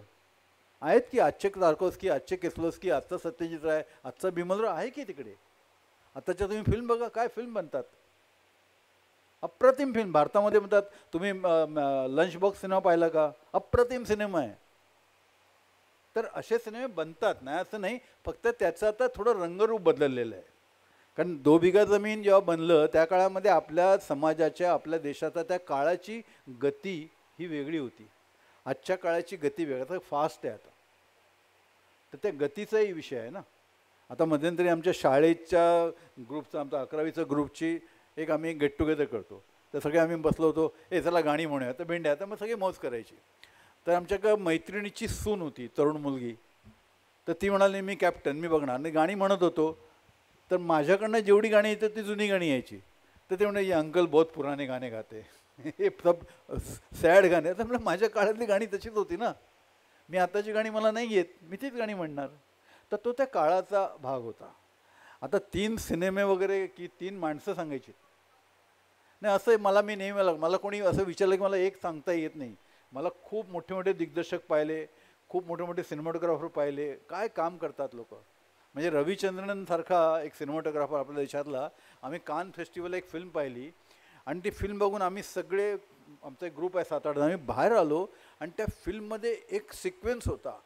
आहेत की आजचे तारकोस्की, आजचे केसलोस्की, आजचा सत्यजित राय, आजचा बिमलराव आहे की तिकडे. आताच्या तुम्ही फिल्म बघा, काय फिल्म बनतात, अप्रतिम फिल्म. भारतामध्ये म्हणतात तुम्ही लंच बॉक्स सिनेमा पाहिला का, अप्रतिम सिनेमा आहे. तर असे सिनेमे बनतात, नाही असं नाही, फक्त त्याचं आता थोडं रंगरूप बदललेलं आहे. कारण 2 बिघा जमीन जेव्हा बनलं त्या काळामध्ये आपल्या समाजाच्या, आपल्या देशाचा त्या काळाची गती ही वेगळी होती. आजच्या काळाची गती वेगळी, फास्ट आहे आता. तर त्या गतीचाही विषय आहे ना. आता मध्यंतरी आमच्या शाळेच्या ग्रुपचं, आमच्या 11वीचं ग्रुपची एक आम्ही गेट टुगेदर करतो. तर सगळे आम्ही बसलो होतो, चला गाणी म्हणूया, तर भेंड्या, तर मग सगळे मौज करायची. तर आमच्या मैत्रिणीची सून होती, तरुण मुलगी. तर ती म्हणाली मी कॅप्टन, मी बघणार. आणि गाणी म्हणत होतो. तर माझ्याकडनं जेवढी गाणी येतात ती जुनी गाणी यायची. तर ते म्हणे ये अंकल बहुत पुराने गाणे गाते, हे सब सॅड गाणे. तर म्हटलं माझ्या काळातली गाणी तशीच होती ना, मी आताची गाणी मला नाही येत, मी तीच गाणी म्हणणार. तर तो त्या काळाचा भाग होता. आता 3 सिनेमे वगैरे की 3 माणसं सांगायची नाही असं मला, मी नेहमी, मला कोणी असं विचारलं की मला एक सांगता येत नाही. मला खूप मोठे मोठे दिग्दर्शक पाहिले, खूप मोठे मोठे सिनेमॅटोग्राफर पाहिले, काय काम करतात लोक. म्हणजे रविचंद्रन सारखा एक सिनेमॅटोग्राफर आपल्या देशातला, आम्ही कान फेस्टिवल एक फिल्म पाहिली आणि ती फिल्म बघून आम्ही सगळे, आमचा एक ग्रुप आहे 7-8 जण, आम्ही बाहेर आलो आणि त्या फिल्ममध्ये एक सिक्वेन्स होता,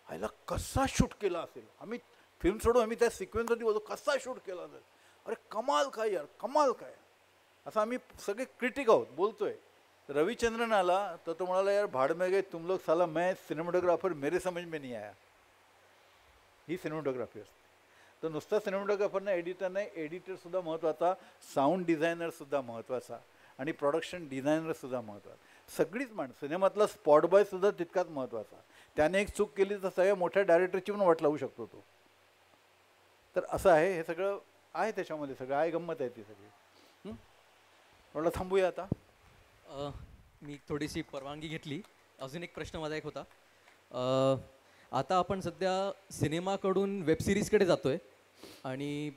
ह्याला कसा शूट केला असेल. आम्ही फिल्म सोडून आम्ही त्या सिक्वेन्ससाठी बोलतो कसा शूट केला असेल, अरे कमाल काय यार, कमाल काय, असं आम्ही सगळे क्रिटिक आहोत बोलतोय. रविचंद्रन आला तर तो म्हणाला यार भाड़ में गए तुम लोग, साला मैं सिनेमॅटोग्राफर, मेरे समझ में नहीं आया. ही सिनेमॅटोग्राफी असते. तर नुसता सिनेमॅटोग्राफर नाही, एडिटर नाही, एडिटरसुद्धा महत्त्वाचा, साऊंड डिझायनरसुद्धा महत्त्वाचा आणि प्रोडक्शन डिझायनरसुद्धा महत्त्वाचा. सगळीच माणसं, सिनेमातला स्पॉट बॉयसुद्धा तितकाच महत्त्वाचा. त्याने एक चूक केली तर सगळ्या मोठ्या डायरेक्टरची पण वाट लावू शकतो तो. तर असं आहे, हे सगळं आहे त्याच्यामध्ये, सगळं आहे, गंमत आहे ती सगळी. थोडं थांबूया आता. मी थोडीशी परवानगी घेतली. अजून एक प्रश्न माझा एक होता. आता आपण सध्या सिनेमाकडून वेबसिरीजकडे जातो आहे आणि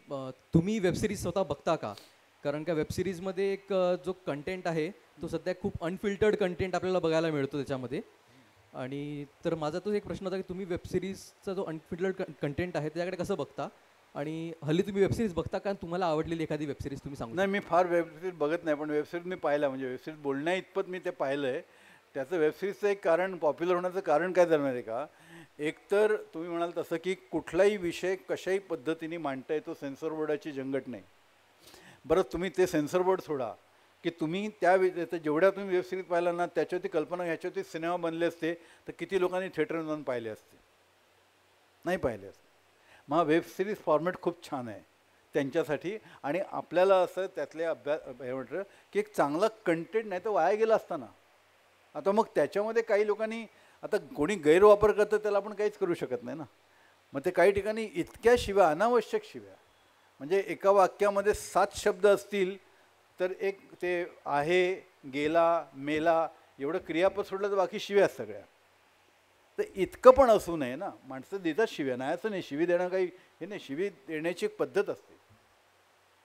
तुम्ही वेबसिरीज स्वतः बघता का? कारण का वेबसिरीजमध्ये एक जो कंटेंट आहे तो सध्या खूप अनफिल्टर्ड कंटेंट आपल्याला बघायला मिळतो त्याच्यामध्ये. आणि तर माझा तो एक प्रश्न होता की तुम्ही वेबसिरीजचा जो अनफिल्टर्ड कंटेंट आहे त्याच्याकडे कसं बघता, आणि हल्ली तुम्ही वेबसिरीज बघता का? तुम्हाला आवडलेली एखादी वेबसिरीज तुम्ही सांगू? नाही, मी फार वेबसिरीज बघत नाही, पण वेबसिरीज मी पाहिला, म्हणजे वेबसिरीज बोलण्या इतपत मी ते पाहिलं आहे. त्याचं वेबसिरीजचं एक कारण, पॉप्युलर होण्याचं कारण काय जाणार आहे का, एकतर तुम्ही म्हणाल तसं की कुठलाही विषय कशाही पद्धतीने मांडता येतो, सेन्सर बोर्डाची झंगट नाही. बरं, तुम्ही ते सेन्सर बोर्ड सोडा की तुम्ही त्या जेवढ्या तुम्ही वेबसिरीज पाहिला ना त्याच्यावरती कल्पना, ह्याच्यावरती सिनेमा बनले असते तर किती लोकांनी थिएटरमध्ये जाऊन पाहिले असते? नाही पाहिले असते. मग वेबसिरीज फॉर्मॅट खूप छान आहे त्यांच्यासाठी. आणि आपल्याला असं त्यातले अभ्यास हे म्हटलं की एक चांगला कंटेंट नाही तर वाया गेला असताना. आता मग त्याच्यामध्ये काही लोकांनी, आता कोणी गैरवापर करतं त्याला आपण काहीच करू शकत नाही ना. मग ते काही ठिकाणी इतक्या शिव्या, अनावश्यक शिव्या, म्हणजे एका वाक्यामध्ये 7 शब्द असतील तर एक ते आहे, गेला, मेला एवढं क्रियापद सोडलं तर बाकी शिव्या सगळ्या. तर इतकं पण असू नये ना. माणसं देतात शिव्या, नाही असं नाही, शिवी देणं काही हे नाही, शिवी देण्याची एक पद्धत असते.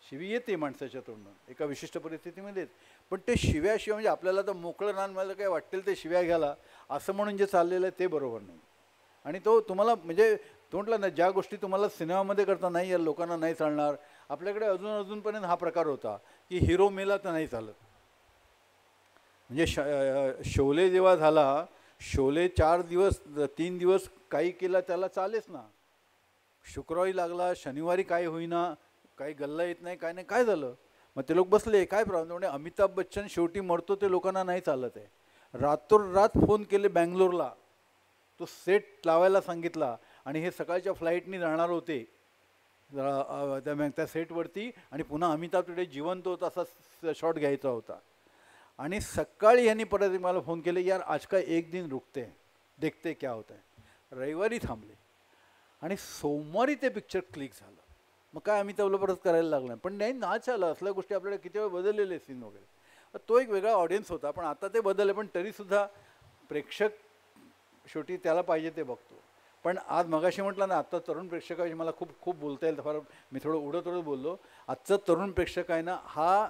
शिवी येते माणसाच्या तोंडून एका विशिष्ट परिस्थितीमध्येच, पण ते शिव्याशिवाय म्हणजे आपल्याला तर मोकळं रान मला काय वाटेल ते शिव्या घ्यायला असं म्हणून जे चाललेलं आहे ते बरोबर नाही. आणि तो तुम्हाला म्हणजे तोंडला ना, ज्या गोष्टी तुम्हाला सिनेमामध्ये करता नाही या लोकांना नाही चालणार. आपल्याकडे अजूनपर्यंत हा प्रकार होता की हिरो मेला तर नाही चालत. म्हणजे शोले जेव्हा झाला, शोले 3 दिवस काही केला त्याला चालेच ना. शुक्रवारी लागला, शनिवारी काय होईना, काही गल्ला येत नाही, काय नाही, काय झालं? मग ते लोक बसले, काय प्रॉब्लेम? म्हणजे अमिताभ बच्चन शेवटी मरतो ते लोकांना नाही चालत आहे. रातोरात फोन केले बँगलोरला, तो सेट लावायला सांगितला आणि हे सकाळच्या फ्लाईटनी जाणार होते त्या सेटवरती आणि पुन्हा अमिताभ तिकडे जिवंत होता असा शॉट घ्यायचा होता. आणि सकाळी यांनी परत मला फोन केले, यार आज का एक दिन रुकते देखते क्या होतं आहे. रविवारी थांबले आणि सोमवारी ते पिक्चर क्लिक झालं. मग काय अमिताभला परत करायला लागलं, पण नाही नाच आलं. असल्या गोष्टी आपल्याला किती वेळ बदललेले सीन वगैरे. तो एक वेगळा ऑडियन्स होता, पण आता ते बदलले. पण तरीसुद्धा प्रेक्षक शेवटी त्याला पाहिजे ते बघतो. पण आज मगाशी म्हटलं ना, आत्ता तरुण प्रेक्षकाविषयी मला खूप बोलता येईल, फार मी थोडं उडत बोललो. आजचा तरुण प्रेक्षक आहे ना, हा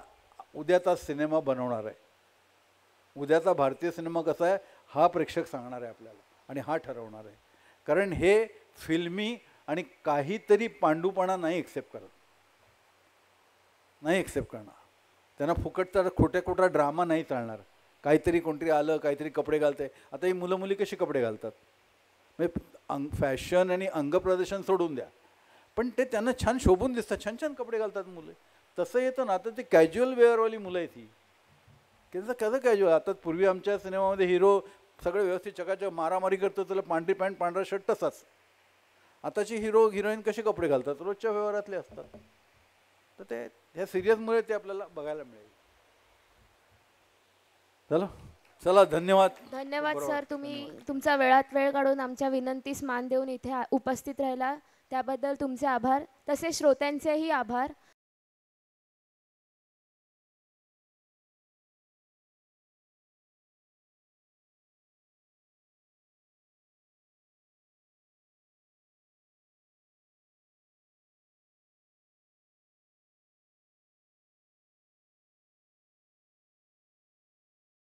उद्याचा सिनेमा बनवणार आहे. उद्याचा भारतीय सिनेमा कसा आहे हा प्रेक्षक सांगणार आहे आपल्याला आणि हा ठरवणार आहे. कारण हे फिल्मी आणि काहीतरी पांडूपणा नाही एक्सेप्ट करत, नाही एक्सेप्ट करणार. त्यांना फुकटचा खोट्या ड्रामा नाही चालणार. काहीतरी कोणतरी आलं, काहीतरी कपडे घालते. आता ही मुलं मुली कशी कपडे घालतात, म्हणजे फॅशन आणि अंगप्रदर्शन सोडून द्या, पण ते त्यांना छान शोभून दिसतात, छान छान कपडे घालतात मुलं. तसं येतं ना, आता ते कॅज्युअल वेअरवाली मुलं आहेत ही. कसं कॅज्युअल. आता पूर्वी आमच्या सिनेमामध्ये हिरो सगळे व्यवस्थित चकाचक मारामारी करतो, त्याला पांढरी पॅन्ट पांढरा शर्ट तसाच. आताची हिरो हिरोईन कसे कपडे घालतात, रोजच्या व्यवहारातले असतात. तर ते ह्या सिरियसमुळे ते आपल्याला बघायला मिळेल. चला धन्यवाद. धन्यवाद सर, तुम्ही तुमचा वेळात वेळ काढून आमच्या विनंतीस मान देऊन इथे उपस्थित राहिला त्याबद्दल तुमचे आभार. तसेच श्रोत्यांचेही आभार.